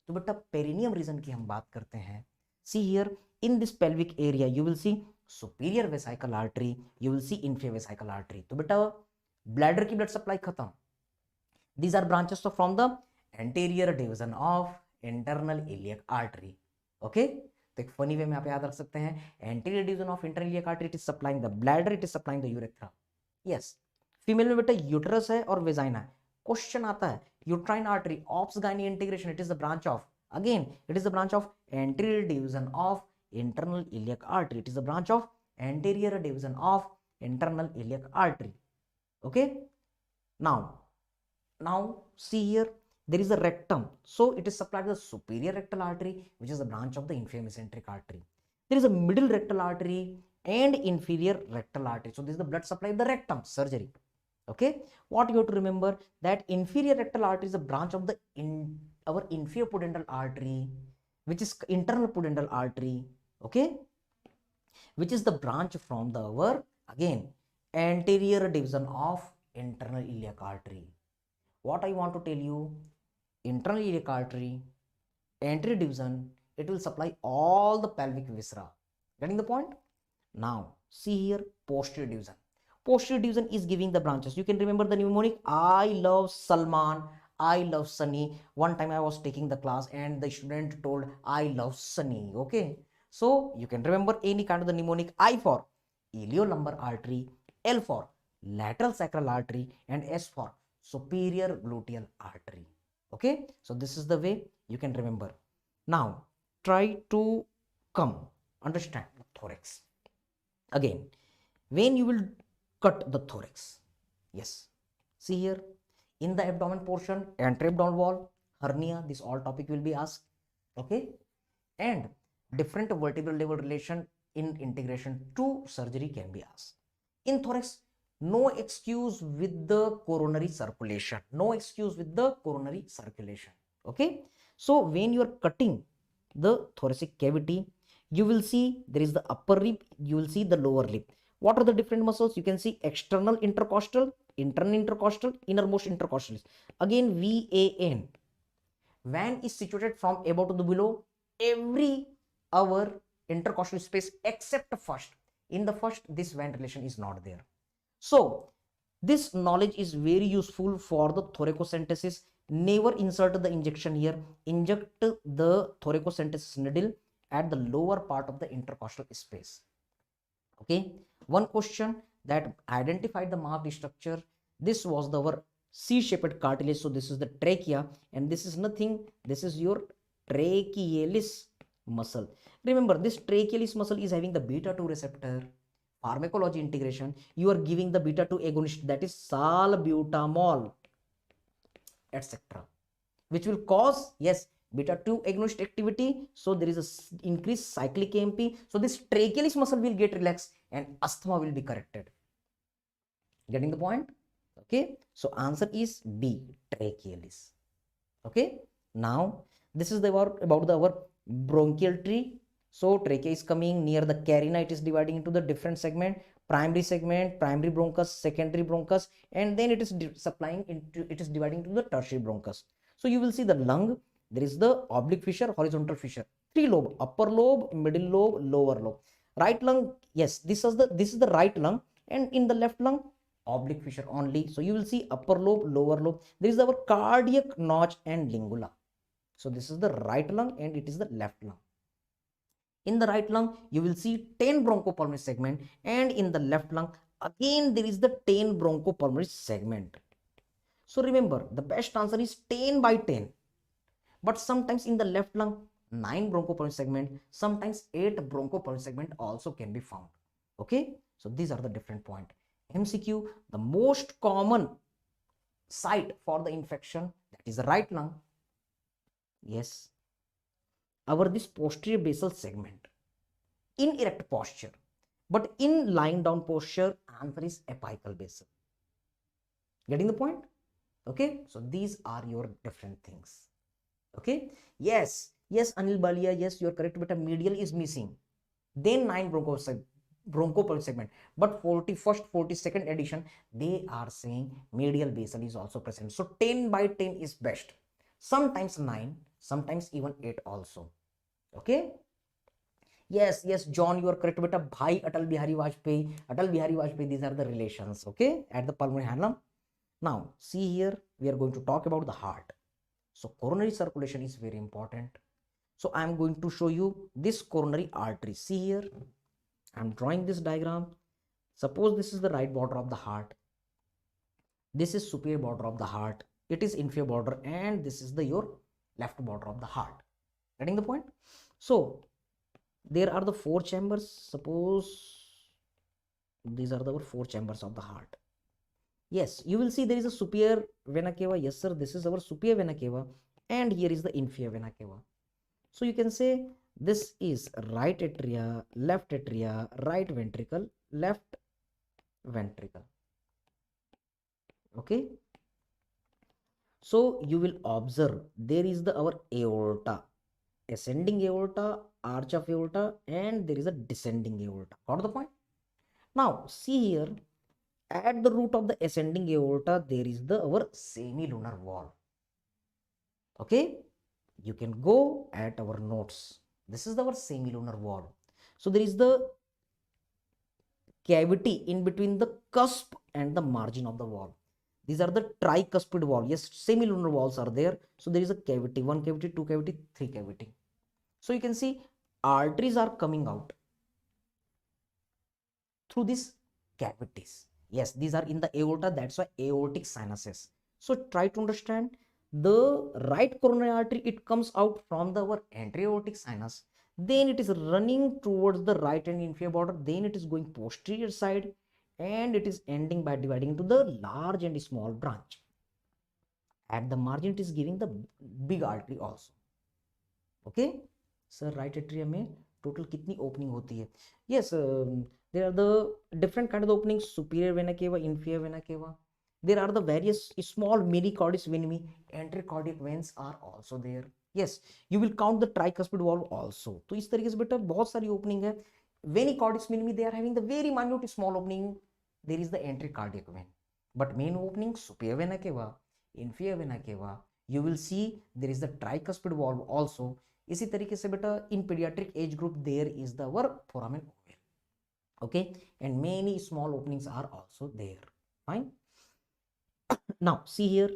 तो बेटा पेरिनियम रीजन की हम बात करते हैं. See here, in this pelvic area you will see superior vesical artery, you will see inferior vesical artery. तो बेटा bladder की ब्लड सप्लाई खत्म. These are branches from the anterior division of internal iliac artery. Okay, तो एक funny way में आप याद रख सकते हैं, anterior division of internal iliac artery, it is supplying the bladder, it is supplying the urethra. Yes, female में बेटा यूटरस है और वेजाइना है। क्वेश्चन आता है uterine artery ops gynae integration, it is the branch of, again it is the branch of anterior division of internal iliac artery, it is the branch of anterior division of internal iliac artery. Okay, now see here, there is a rectum, so it is supplied the superior rectal artery, which is the branch of the inferior mesenteric artery. There is a middle rectal artery and inferior rectal artery, so this is the blood supply of the rectum surgery. Okay, what you have to remember, that inferior rectal artery is a branch of the our inferior pudendal artery, which is internal pudendal artery. Okay, which is the branch from the our again anterior division of internal iliac artery. What I want to tell you, internal iliac artery, anterior division, it will supply all the pelvic viscera. Getting the point? Now see here, posterior division. Posterior division is giving the branches. You can remember the mnemonic, I love Salman, I love Sunny. One time I was taking the class and the student told I love Sunny. Okay, so you can remember any kind of the mnemonic. I for iliolumbar artery, L for lateral sacral artery, and S for superior gluteal artery. Okay, so this is the way you can remember. Now try to come understand the thorax. Again, when you will cut the thorax, yes, see here, in the abdomen portion, anteroabdominal wall, hernia, this all topic will be asked. Okay, and different vertebral level relation in integration to surgery can be asked. In thorax, no excuse with the coronary circulation, no excuse with the coronary circulation. Okay, so when you are cutting the thoracic cavity, you will see there is the upper rib, you will see the lower lip. What are the different muscles? You can see external intercostal, internal intercostal, innermost intercostalis. Again, VAN, van is situated from above to the below every our intercostal space except first. In the first, this van relation is not there. So this knowledge is very useful for the thoracocentesis. Never insert the injection here. Inject the thoracocentesis needle at the lower part of the intercostal space. Okay, one question that identified the marked structure, this was the our C-shaped cartilage. So this is the trachea, and this is nothing, this is your trachealis muscle. Remember, this trachealis muscle is having the beta 2 receptor. Pharmacology integration, you are giving the beta 2 agonist, that is salbutamol, etc., which will cause, yes, beta 2 agonist activity. So there is a increased cyclic AMP, so this trachealis muscle will get relaxed and asthma will be corrected. Getting the point? Okay, so answer is B, trachealis. Okay, now this is the about the our bronchial tree. So trachea is coming near the carina, it is dividing into the different segment, primary segment, primary bronchus, secondary bronchus, and then it is supplying into, it is dividing into the tertiary bronchus. So you will see the lung, there is the oblique fissure, horizontal fissure, three lobe, upper lobe, middle lobe, lower lobe. Right lung, yes, this is the right lung, and in the left lung, oblique fissure only. So you will see upper lobe, lower lobe, there is our cardiac notch and lingula. So this is the right lung and it is the left lung. In the right lung, you will see 10 bronchopulmonary segment, and in the left lung, again there is the 10 bronchopulmonary segment. So remember, the best answer is 10 by 10. But sometimes in the left lung, 9 bronchopulmonary segment, sometimes 8 bronchopulmonary segment also can be found. Okay, so these are the different point. MCQ, the most common site for the infection, that is the right lung. Yes, our this posterior basal segment, in erect posture, but in lying down posture, answer is apical basal. Getting the point? Okay, so these are your different things. Okay, yes, Anil Balia, yes, you are correct, but a medial is missing. Then 9 bronchopulmonary segment, but 41st 42nd edition, they are saying medial basal is also present. So 10 by 10 is best. Sometimes 9, sometimes even 8 also. Okay, yes, John, you are correct, beta. Bhai Atal Bihari Vajpayee, these are the relations. Okay, at the pulmonary hilum. Now see here, we are going to talk about the heart. So coronary circulation is very important. So I am going to show you this coronary artery. See here, I am drawing this diagram. Suppose this is the right border of the heart, this is superior border of the heart, it is inferior border, and this is the your left border of the heart. Getting the point? So there are the four chambers. Suppose these are the four chambers of the heart. Yes, you will see there is a superior vena cava. Yes sir, this is our superior vena cava, and here is the inferior vena cava. So you can say this is right atria, right ventricle, left ventricle. Okay, so you will observe there is the our aorta, ascending aorta, arch of aorta, and there is a descending aorta. Got the point? Now see here, at the root of the ascending aorta there is the our semilunar valve. Okay, you can go at our notes. This is our semilunar valve. So there is the cavity in between the cusp and the margin of the valve. These are the tricuspid valve. Yes, semilunar valves are there. So there is a cavity, one cavity, two cavity, three cavity. So you can see arteries are coming out through these cavities. Yes, these are in the aorta. That's why aortic sinuses. So try to understand the right coronary artery. It comes out from the our anterior aortic sinus. Then it is running towards the right and inferior border. Then it is going posterior side, and it is ending by dividing into the large and small branch. At the margin, it is giving the big artery also. Okay, sir, right atrium में total कितनी opening होती है? Yes, there are the different kind of openings: superior vena cava, inferior vena cava. There are the various small mini-cordis venae, enterocardiac veins are also there. Yes, you will count the tricuspid valve also. तो इस तरीके से बेटा बहुत सारी opening है. Veni-cordis venae, they are having the very minute small opening. There is the enterocardiac vein, but main opening superior vena cava, inferior vena cava. You will see there is the tricuspid valve also. इसी तरीके से बेटा in pediatric age group there is the our foramen ovale. Okay, and many small openings are also there. Fine. Now see here,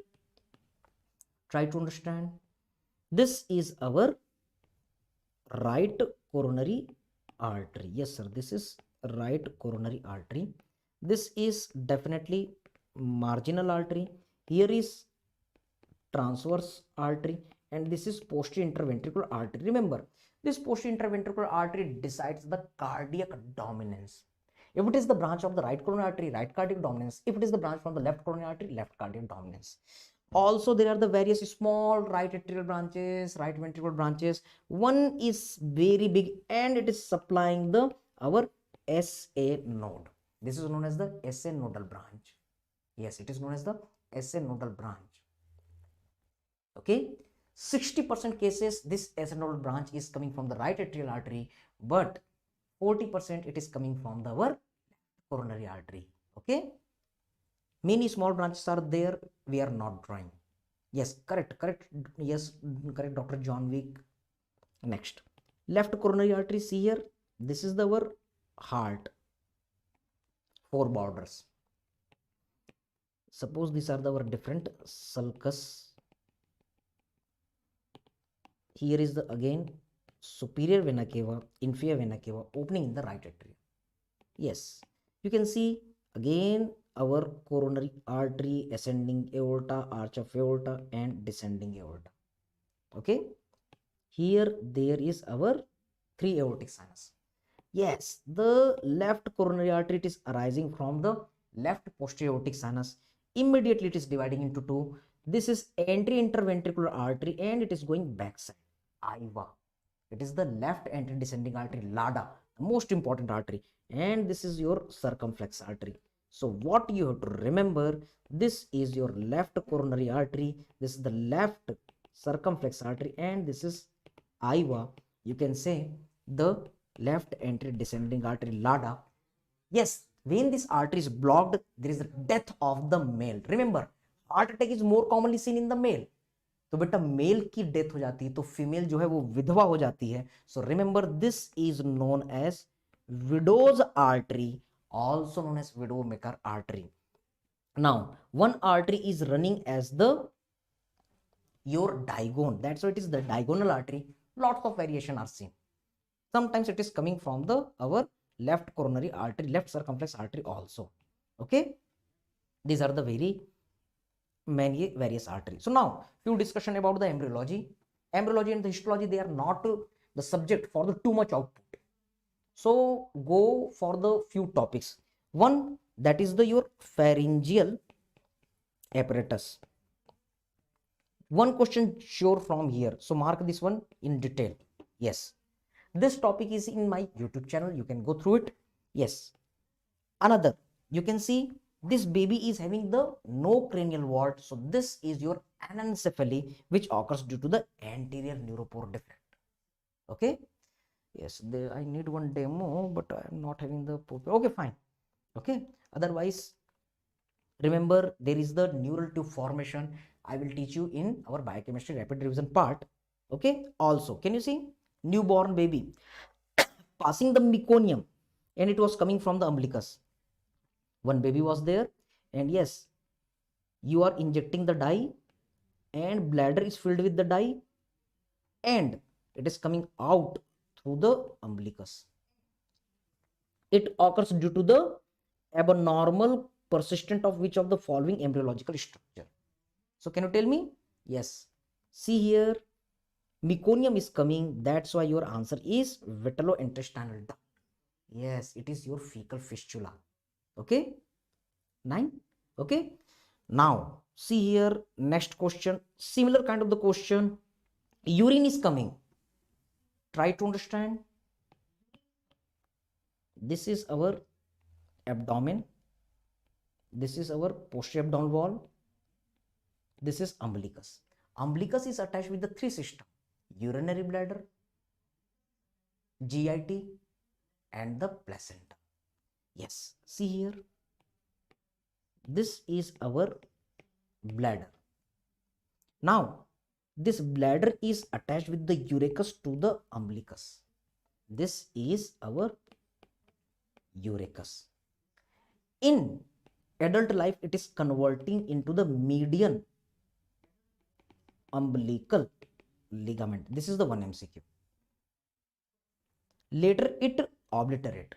try to understand. This is our right coronary artery. Yes sir, this is right coronary artery. This is definitely marginal artery. Here is transverse artery, and this is posterior interventricular artery. Remember, this posterior interventricular artery decides the cardiac dominance. If it is the branch of the right coronary artery, right cardiac dominance. If it is the branch from the left coronary artery, left cardiac dominance. Also, there are the various small right atrial branches, right ventricular branches. One is very big, and it is supplying the our SA node. This is known as the SA nodal branch. Yes, it is known as the SA nodal branch. Okay, 60% cases this SA nodal branch is coming from the right atrial artery, but 40% it is coming from the our coronary artery. Okay, many small branches are there, we are not drawing. Yes, correct, yes, correct, Dr. John Wick. Next, left coronary artery. See here, this is the our heart, four borders. Suppose these are the our different sulcus. Here is the again superior vena cava, inferior vena cava, opening in the right atrium. Yes, you can see again our coronary artery, ascending aorta, arch of aorta, and descending aorta. Okay, here there is our three aortic sinus. Yes, the left coronary artery, it is arising from the left posterior aortic sinus. Immediately it is dividing into two. This is anterior interventricular artery, and it is going backside. Iva. It is the left anterior descending artery, LADA, the most important artery, and this is your circumflex artery. So what you have to remember, this is your left coronary artery, this is the left circumflex artery, and this is Iva. You can say the left anterior descending artery, LADA. Yes, when this artery is blocked, there is the death of the male. Remember, heart attack is more commonly seen in the male. तो बेटा mail की death हो जाती है तो female जो है वो विधवा हो जाती है. So remember this is known as widow's artery, also known as widowmaker artery. Now one artery is running as the your diagon, that's why it is the diagonal artery. lots of variation are seen. Sometimes it is coming from the our left coronary artery, left circumflex artery also. Okay, these are the very many various arteries. So now few discussion about the embryology. Embryology and the histology, they are not the subject for the too much output. So go for the few topics. One, that is the your pharyngeal apparatus. One question sure from here, so mark this one in detail. Yes, this topic is in my YouTube channel, you can go through it. Yes, another, you can see this baby is having the no cranial vault, so this is your anencephaly, which occurs due to the anterior neuropore defect. Okay, yes, I need one demo, but I am not having the, okay, fine. Okay, otherwise remember there is the neural tube formation, I will teach you in our biochemistry rapid revision part. Okay, also can you see newborn baby passing the meconium, and it was coming from the umbilicus. One baby was there, and yes, you are injecting the dye, and bladder is filled with the dye, and it is coming out through the umbilicus. It occurs due to the abnormal persistent of which of the following embryological structure? So can you tell me? Yes, see here, meconium is coming, that's why your answer is vitalointestinal duct. Yes, it is your fecal fistula. Okay, 9. Okay, now see here, next question, similar kind of the question. Urine is coming, try to understand. This is our abdomen, this is our posterior abdominal wall, this is umbilicus. Umbilicus is attached with the three system: urinary bladder, GIT, and the placenta. Yes, see here, this is our bladder. Now this bladder is attached with the urachus to the umbilicus. This is our urachus. In adult life, it is converting into the median umbilical ligament. This is the one MCQ. Later it obliterate,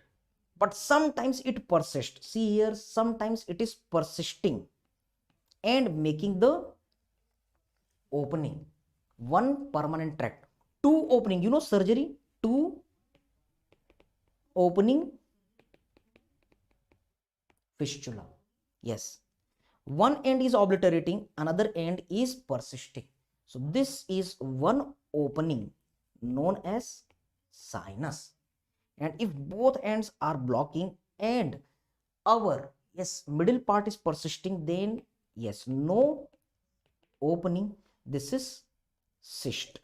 but sometimes it persists. See here, sometimes it is persisting and making the opening one permanent tract, two opening, you know, surgery, two opening fistula. Yes, one end is obliterating, another end is persisting. So this is one opening known as sinus, and if both ends are blocking and our, yes, middle part is persisting, then yes, no opening, this is cyst.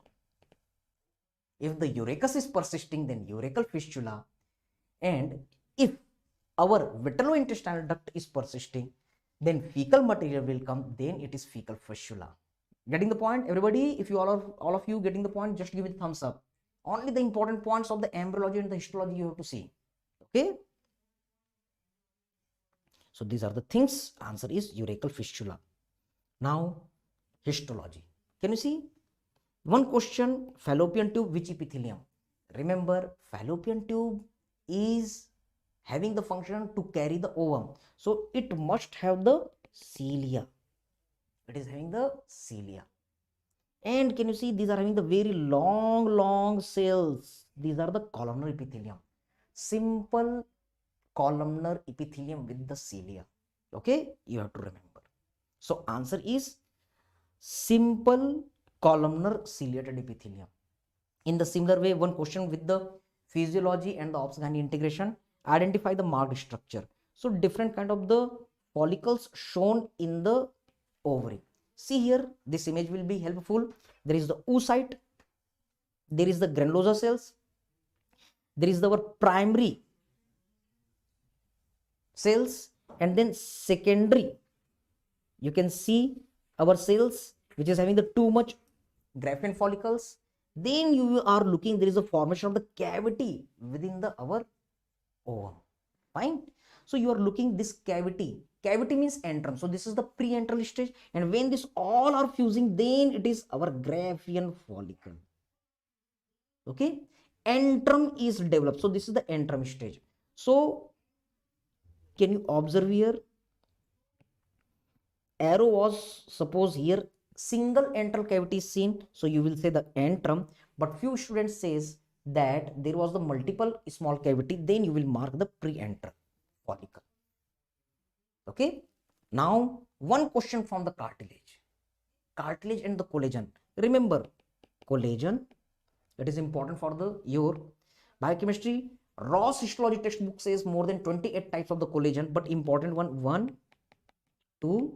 If the urachus is persisting, then urachal fistula, and if our vitalointestinal duct is persisting, then fecal material will come, then it is fecal fistula. Getting the point, everybody? If you all of you getting the point, just give me the thumbs up. Only the important points of the embryology and the histology you have to see. Okay, so these are the things. Answer is urachal fistula. Now histology, can you see one question? Fallopian tube, which epithelium? Remember, fallopian tube is having the function to carry the ovum, so it must have the cilia. It is having the cilia. And can you see these are having the very long cells? These are the columnar epithelium, simple columnar epithelium with the cilia. Okay, you have to remember. So answer is simple columnar ciliated epithelium. In the similar way, one question with the physiology and the Ops-Ghani integration, identify the marked structure. So different kind of the follicles shown in the ovary. See here, this image will be helpful. There is the oocyte, there is the granulosa cells, there is our primary cells, and then secondary. You can see our cells which is having the too much Graafian follicles. Then you are looking, there is a formation of the cavity within the our ovum. Fine. So you are looking this cavity. Cavity means entrance. So this is the pre-antral stage, and when this all are fusing, then it is our Graafian follicle. Okay, antrum is developed. So this is the antrum stage. So can you observe here, arrow was suppose here single antral cavity is seen, so you will say the antrum, but few students says that there was the multiple small cavity, then you will mark the pre-antral follicle. Okay, now one question from the cartilage and the collagen. Remember, collagen, it is important for the your biochemistry. Ross histology textbook says more than 28 types of the collagen, but important one 2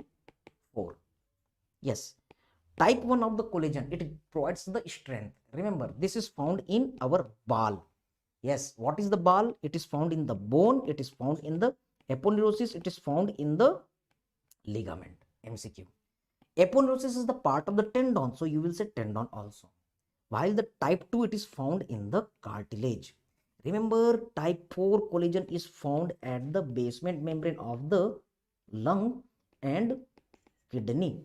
4. Yes, type 1 of the collagen, it provides the strength. Remember, this is found in our ball. Yes, what is the ball? It is found in the bone, it is found in the aponeurosis, it is found in the ligament. MCQ. Aponeurosis is the part of the tendon, so you will say tendon also. While the type 2, it is found in the cartilage. Remember, type 4 collagen is found at the basement membrane of the lung and kidney.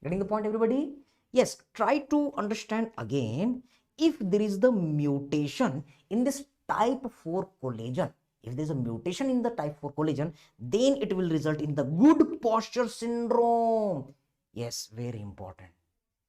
Getting the point, everybody? Yes, try to understand again. If there is the mutation in this type 4 collagen, if there is a mutation in the type 4 collagen, then it will result in the good posture syndrome. Yes, very important.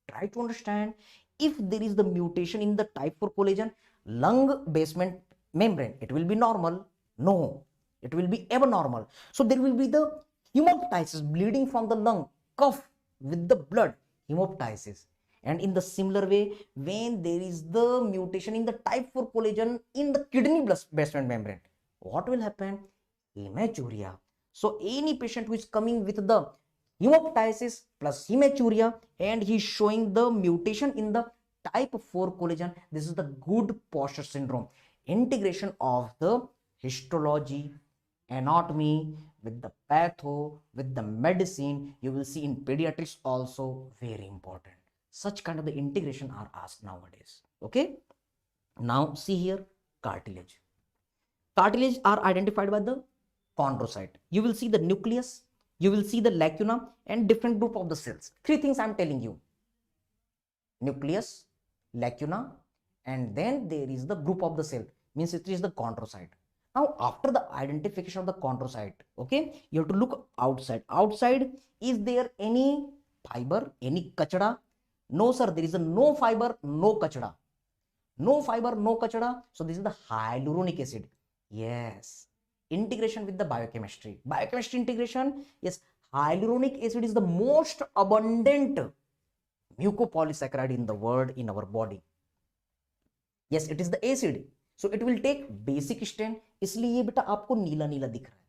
Try to understand, if there is the mutation in the type 4 collagen, lung basement membrane, it will be normal. No, it will be abnormal. So there will be the hemoptysis, bleeding from the lung, cough with the blood, hemoptysis. And in the similar way, when there is the mutation in the type 4 collagen in the kidney basement membrane, what will happen? Hematuria. So any patient who is coming with the hemoptysis plus hematuria and he is showing the mutation in the type 4 collagen, this is the good posture syndrome. Integration of the histology, anatomy with the patho, with the medicine, you will see in pediatrics also, very important. Such kind of the integration are asked nowadays. Okay, now see here, cartilage. Cartilage are identified by the chondrocyte. You will see the nucleus, you will see the lacuna and different group of the cells. Three things I am telling you: nucleus, lacuna, and then there is the group of the cell, means it is the chondrocyte. Now after the identification of the chondrocyte, okay, you have to look outside. Outside, is there any fiber, any kachada? No sir, there is a no fiber, no kachada. No fiber, no kachada. So this is the hyaluronic acid. Yes, integration with the biochemistry. Biochemistry integration, yes, hyaluronic acid is the most abundant mucopolysaccharide in the world in our body. Yes, it is the acid. So it will take basic strain. इसलिए ये बेटा आपको नीला नीला दिख रहा है.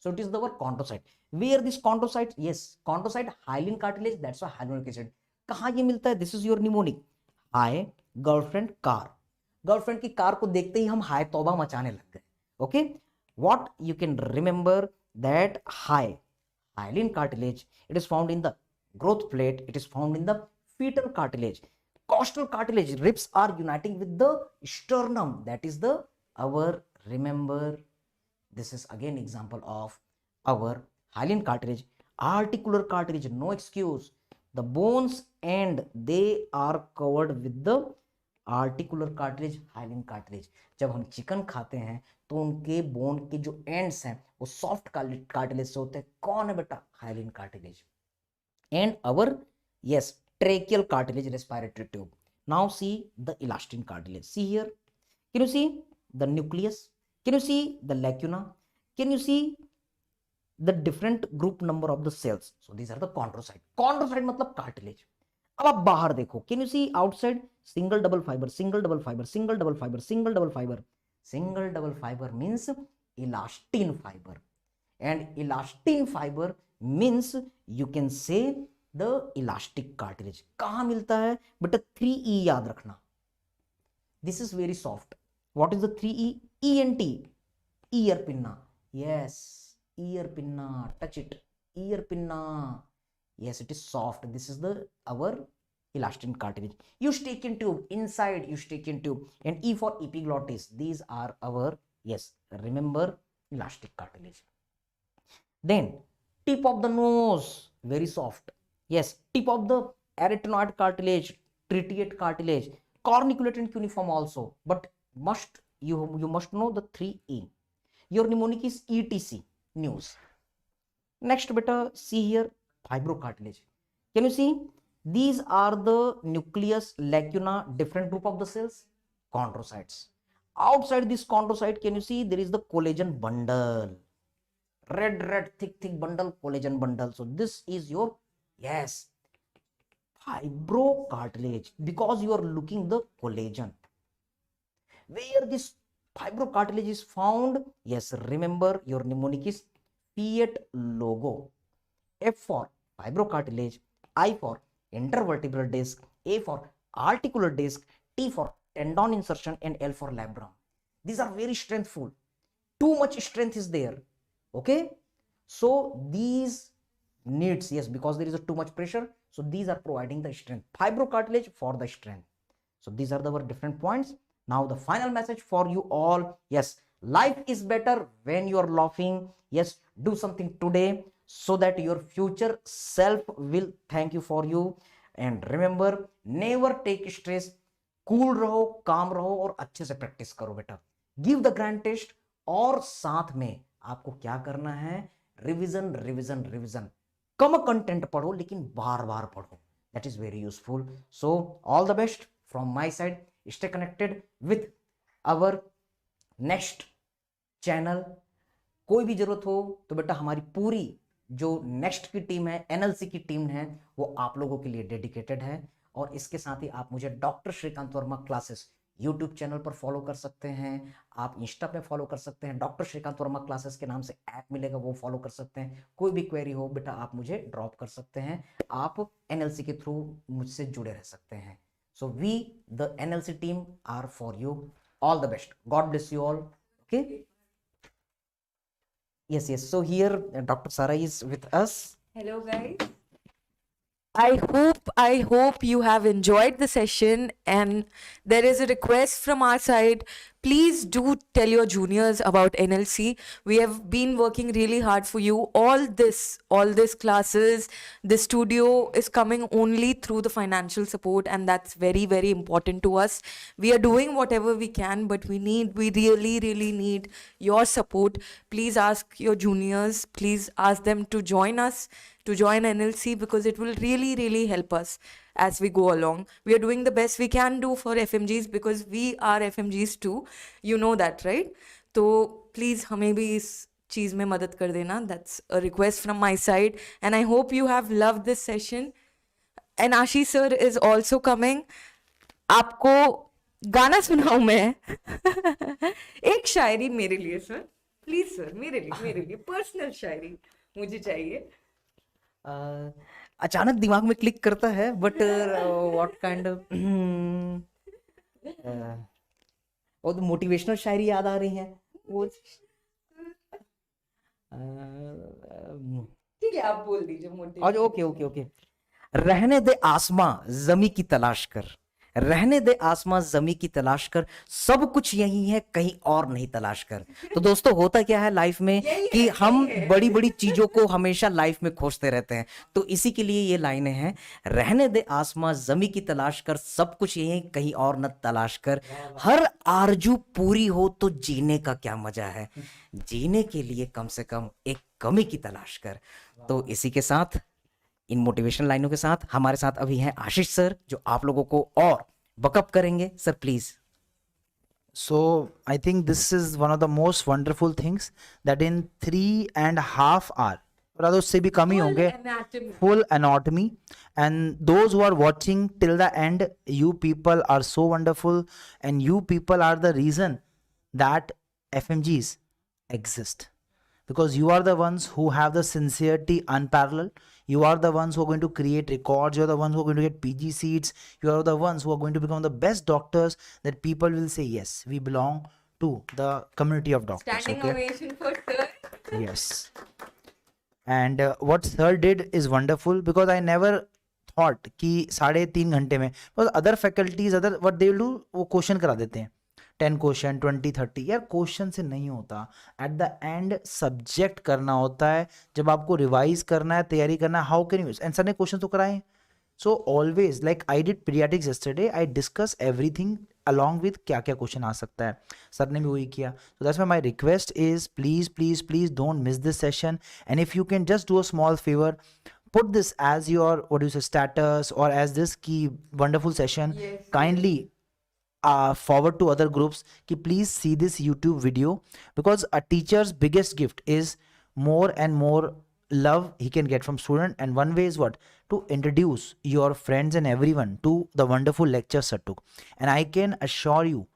So it is the word chondrocyte. Where this chondrocyte? Yes, chondrocyte, hyaline cartilage. That's why hyaluronic acid. कहाँ ये मिलता है? This is your mnemonic. Hi, girlfriend, car. Girlfriend की कार को देखते ही हम हाय तौबा मचाने लग गए. Okay, what you can remember that hyaline cartilage, it is found in the growth plate, it is found in the fetal cartilage. Costal cartilage, ribs are uniting with the sternum, that is the our, remember, this is again example of our hyaline cartilage. Articular cartilage, no excuse, the bones and they are covered with the articular cartilage, hyaline cartilage. जब हम chicken खाते हैं तो उनके bone के जो ends हैं वो सॉफ्ट कार्टिलेज से होते हैं. कौन है बेटा? Hyaline cartilage. And our, yes, tracheal cartilage, respiratory tube. Now see the elastin cartilage. See here, can you see the nucleus, can you see the lacuna, can you see the different group number of the cells. So these are the chondrocyte. Chondrocyte मतलब cartilage. अब आप बाहर देखो, can you see outside single double fibre, single double fibre, single double fibre, single double fibre. Single double fibre means elastin fibre, and elastin fibre means you can से the elastic cartilage. कहां मिलता है बेटा? 3E याद रखना. This is very soft. What is the 3E? ENT, ear pinna. Yes, ear pinna, touch it, ear pinna. Yes, it is soft. This is the our elastin cartilage. Eustachian tube, inside Eustachian tube, and E for epiglottis. These are our, yes, remember, elastic cartilage. Then tip of the nose, very soft. Yes, tip of the arytenoid cartilage, tritiate cartilage. corniculate and cuneiform also, but you must know the 3E. Your mnemonic is ETC, news. Next beta, see here, fibrocartilage. Can you see? These are the nucleus, lacuna, different group of the cells, chondrocytes. Outside this chondrocyte, can you see there is the collagen bundle, red thick bundle, collagen bundle. So this is your, yes, fibrocartilage, because you are looking the collagen. Where this fibrocartilage is found? Yes, remember your mnemonic is Fiat logo. F for fibrocartilage, I for intervertebral disc, A for articular disc, T for tendon insertion, and L for labrum. These are very strengthful. Too much strength is there. Okay, so these needs, yes, because there is too much pressure, so these are providing the strength. Fibrocartilage for the strength. So these are our different points. Now the final message for you all, yes, life is better when you are laughing. Yes, do something today so that your future self will thank you for you. And remember, never take stress. Cool रहो, काम रहो और अच्छे से practice करो बेटा. Give the grand test, और साथ में आपको क्या करना है? Revision revision revision. कम कंटेंट पढ़ो लेकिन बार बार पढ़ो. That is very useful. So all the best from my side. Stay connected with our next channel. कोई भी जरूरत हो तो बेटा हमारी पूरी जो नेक्स्ट की टीम है, एनएलसी की टीम है, वो आप लोगों के लिए डेडिकेटेड है. और इसके साथ ही आप मुझे doctor Shrikant Verma classes YouTube channel पर फॉलो कर सकते हैं. आप इंस्टा पे फॉलो कर सकते हैं. डॉक्टर श्रीकांत वर्मा क्लासेस के नाम से ऐप मिलेगा, वो फॉलो कर सकते हैं. कोई भी क्वेरी हो बेटा आप मुझे ड्रॉप कर सकते हैं. आप एनएलसी के थ्रू मुझसे जुड़े रह सकते हैं. So we the NLC team are for you. All the best. God bless you all. Okay. Yes. So here, Dr. Sara is with us. Hello, guys. I hope you have enjoyed the session, and there is a request from our side. Please do tell your juniors about NLC. We have been working really hard for you. All this classes, the studio is coming only through the financial support, and that's very, very important to us. We are doing whatever we can, but we really need your support. Please ask your juniors, please ask them to join us, to join NLC, because it will really, really help us as we go along. We are doing the best we can do for FMGs, because we are FMGs too. You know that, right? So please हमें भी इस चीज़ में मदद कर देना. That's a request from my side, and I hope you have loved this session. And Ashish sir is also coming. आपको गाना सुनाऊं मैं? एक शायरी मेरे लिए सर, प्लीज सर, मेरे लिए पर्सनल शायरी मुझे चाहिए. अचानक दिमाग में क्लिक करता है, बट व्हाट काइंड ऑफ, और मोटिवेशनल शायरी याद आ रही है वो. ठीक है, आप बोल दीजिए मोटिवेशन. ओके. रहने दे आसमां जमी की तलाश कर, रहने दे आसमां जमी की तलाश कर, सब कुछ यही है कहीं और नहीं तलाश कर. तो दोस्तों होता क्या है लाइफ में कि हम बड़ी बड़ी चीजों को हमेशा लाइफ में खोजते रहते हैं. तो इसी के लिए ये लाइनें हैं. रहने दे आसमां जमी की तलाश कर, सब कुछ यही कहीं और न तलाश कर, हर आरजू पूरी हो तो जीने का क्या मजा है, जीने के लिए कम से कम एक कमी की तलाश कर. तो इसी के साथ, इन मोटिवेशनल लाइनों के साथ हमारे साथ अभी हैं आशीष सर, जो आप लोगों को और बकअप करेंगे. Sir please. So I think this is one of the most wonderful things that in 3.5 hours, rather उससे भी कम ही होंगे, full anatomy, and those who are watching till the end, you people are so wonderful, and you people are the reason that FMGs exist, because you are the ones who have the sincerity unparalleled. You are the ones who are going to create records. You are the ones who are going to get PG seats. You are the ones who are going to become the best doctors that people will say, yes, we belong to the community of doctors. Standing ovation for sir. Yes. And what sir did is wonderful, because I never thought कि 3.5 घंटे में, because other faculties, what they will do, वो question करा देते हैं, 10 question, 20, 30. यार question से नहीं होता. एट द एंड सब्जेक्ट करना होता है. जब आपको रिवाइज करना है, तैयारी करना है, how can you, and sir ने क्वेश्चन तो कराए. So always, like I did pediatrics yesterday, I discuss everything along with क्या क्या क्वेश्चन आ सकता है. सर ने भी वही किया. So that's why my request is please don't miss this session. And if you can just do a small favor, put this as your what do you say status or as this key wonderful session. Yes, Kindly forward to other groups ki please see this YouTube video, because a teacher's biggest gift is more and more love he can get from student. And one way is what, to introduce your friends and everyone to the wonderful lecture sir took. And I can assure you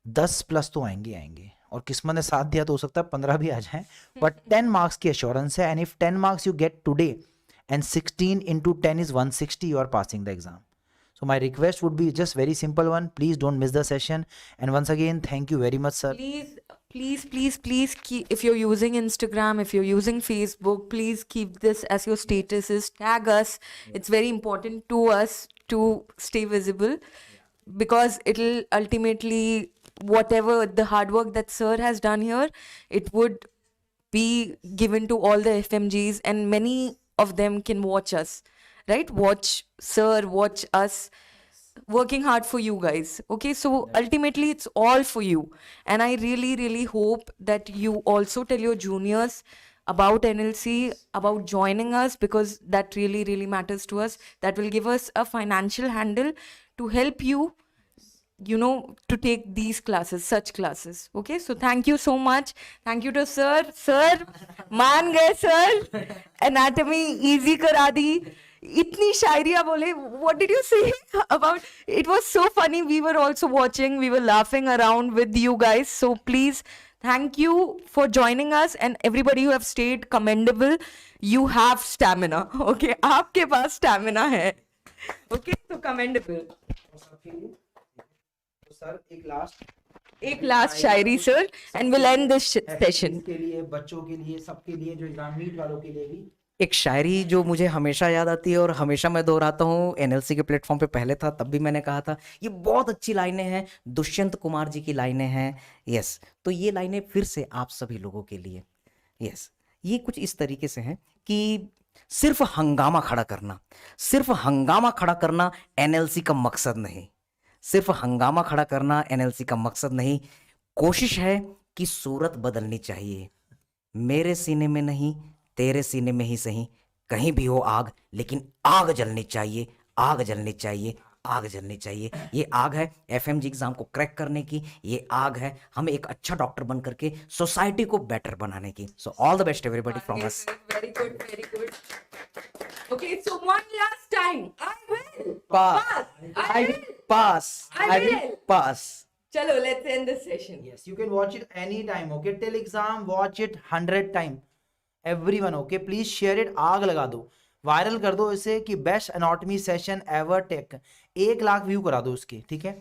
10+ तो आएंगे आएंगे, और किस्मत ने साथ दिया तो हो सकता है 15 भी आ जाए, बट 10 मार्क्स की एश्योरेंस है. And if 10 marks you get today and 16 into 10 is 160, you are passing the exam. So my request would be just very simple one, please don't miss the session. And once again, thank you very much sir. Please keep, if you're using Instagram, if you're using Facebook, please keep this as your statuses, tag us. It's very important to us to stay visible, because it'll ultimately, whatever the hard work that sir has done here, it would be given to all the FMGs, and many of them can watch us, right? Watch sir, watch us working hard for you guys. Okay, so ultimately it's all for you. And I really hope that you also tell your juniors about NLC, about joining us, because that really matters to us. That will give us a financial handle to help you, you know, to take these classes, such classes. Okay, so thank you so much. Thank you to sir मान गए sir, anatomy easy करा दी, इतनी शायरियाँ बोले. What did you say about it? Was so funny. We were also watching, we were laughing around with you guys. So please, thank you for joining us, and everybody who have stayed, commendable. You have stamina. Okay, आपके पास stamina है. Okay, so commendable. Sir एक last Shayari sir, and will and this session. के लिए, बच्चों के लिए, सबके लिए, जो एग्जाम नीट वालों के लिए भी एक शायरी जो मुझे हमेशा याद आती है और हमेशा मैं दोहराता हूँ, एनएलसी के प्लेटफॉर्म पे पहले था तब भी मैंने कहा था, ये बहुत अच्छी लाइनें हैं, दुष्यंत कुमार जी की लाइनें हैं. यस, तो ये लाइनें फिर से आप सभी लोगों के लिए. यस, ये कुछ इस तरीके से हैं कि सिर्फ हंगामा खड़ा करना, सिर्फ हंगामा खड़ा करना एनएलसी का मकसद नहीं. सिर्फ हंगामा खड़ा करना एनएलसी का मकसद नहीं. कोशिश है कि सूरत बदलनी चाहिए. मेरे सीने में नहीं, तेरे सीने में ही सही, कहीं भी हो आग, लेकिन आग जलनी चाहिए, आग जलनी चाहिए, आग जलनी चाहिए. ये आग है एफएमजी एग्जाम को क्रैक करने की, ये आग है हमें एक अच्छा डॉक्टर बन करके सोसाइटी को बेटर बनाने की. सो all the best everybody from us. Very good, very good. Okay, so one last time. I will pass, I will pass, I will pass. Chalo, let's end this session. yes, you can watch it anytime. Okay, till exam watch it 100 time. Everyone, okay, please share it. आग लगा दो, viral कर दो इसे कि best anatomy session ever take. 1 lakh view करा दो उसके, ठीक है.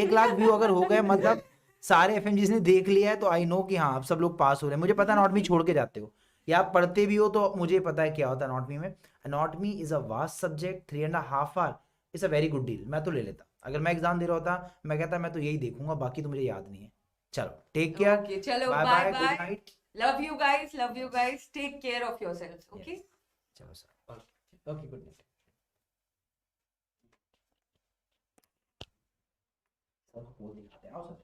1 लाख व्यू अगर हो गए, मतलब सारे एफएमजीज ने देख लिया है, तो आई नो कि हाँ आप सब लोग पास हो रहे हैं. मुझे पता है एनाटॉमी छोड़ के जाते हो या आप पढ़ते भी हो, तो मुझे पता है क्या होता है एनाटॉमी में. Anatomy is a vast subject. 3.5 our is a very good deal. मैं तो ले लेता, अगर मैं एग्जाम दे रहा होता मैं कहता मैं तो यही देखूंगा, बाकी तो मुझे याद नहीं है. चलो, take care. Okay, chalo, bye bye bye, bye. Good night. Love you guys. Love you guys. Take care of yourselves. Okay. चलो sir, okay, good night. Sir को दिखाते हैं, आओ सर.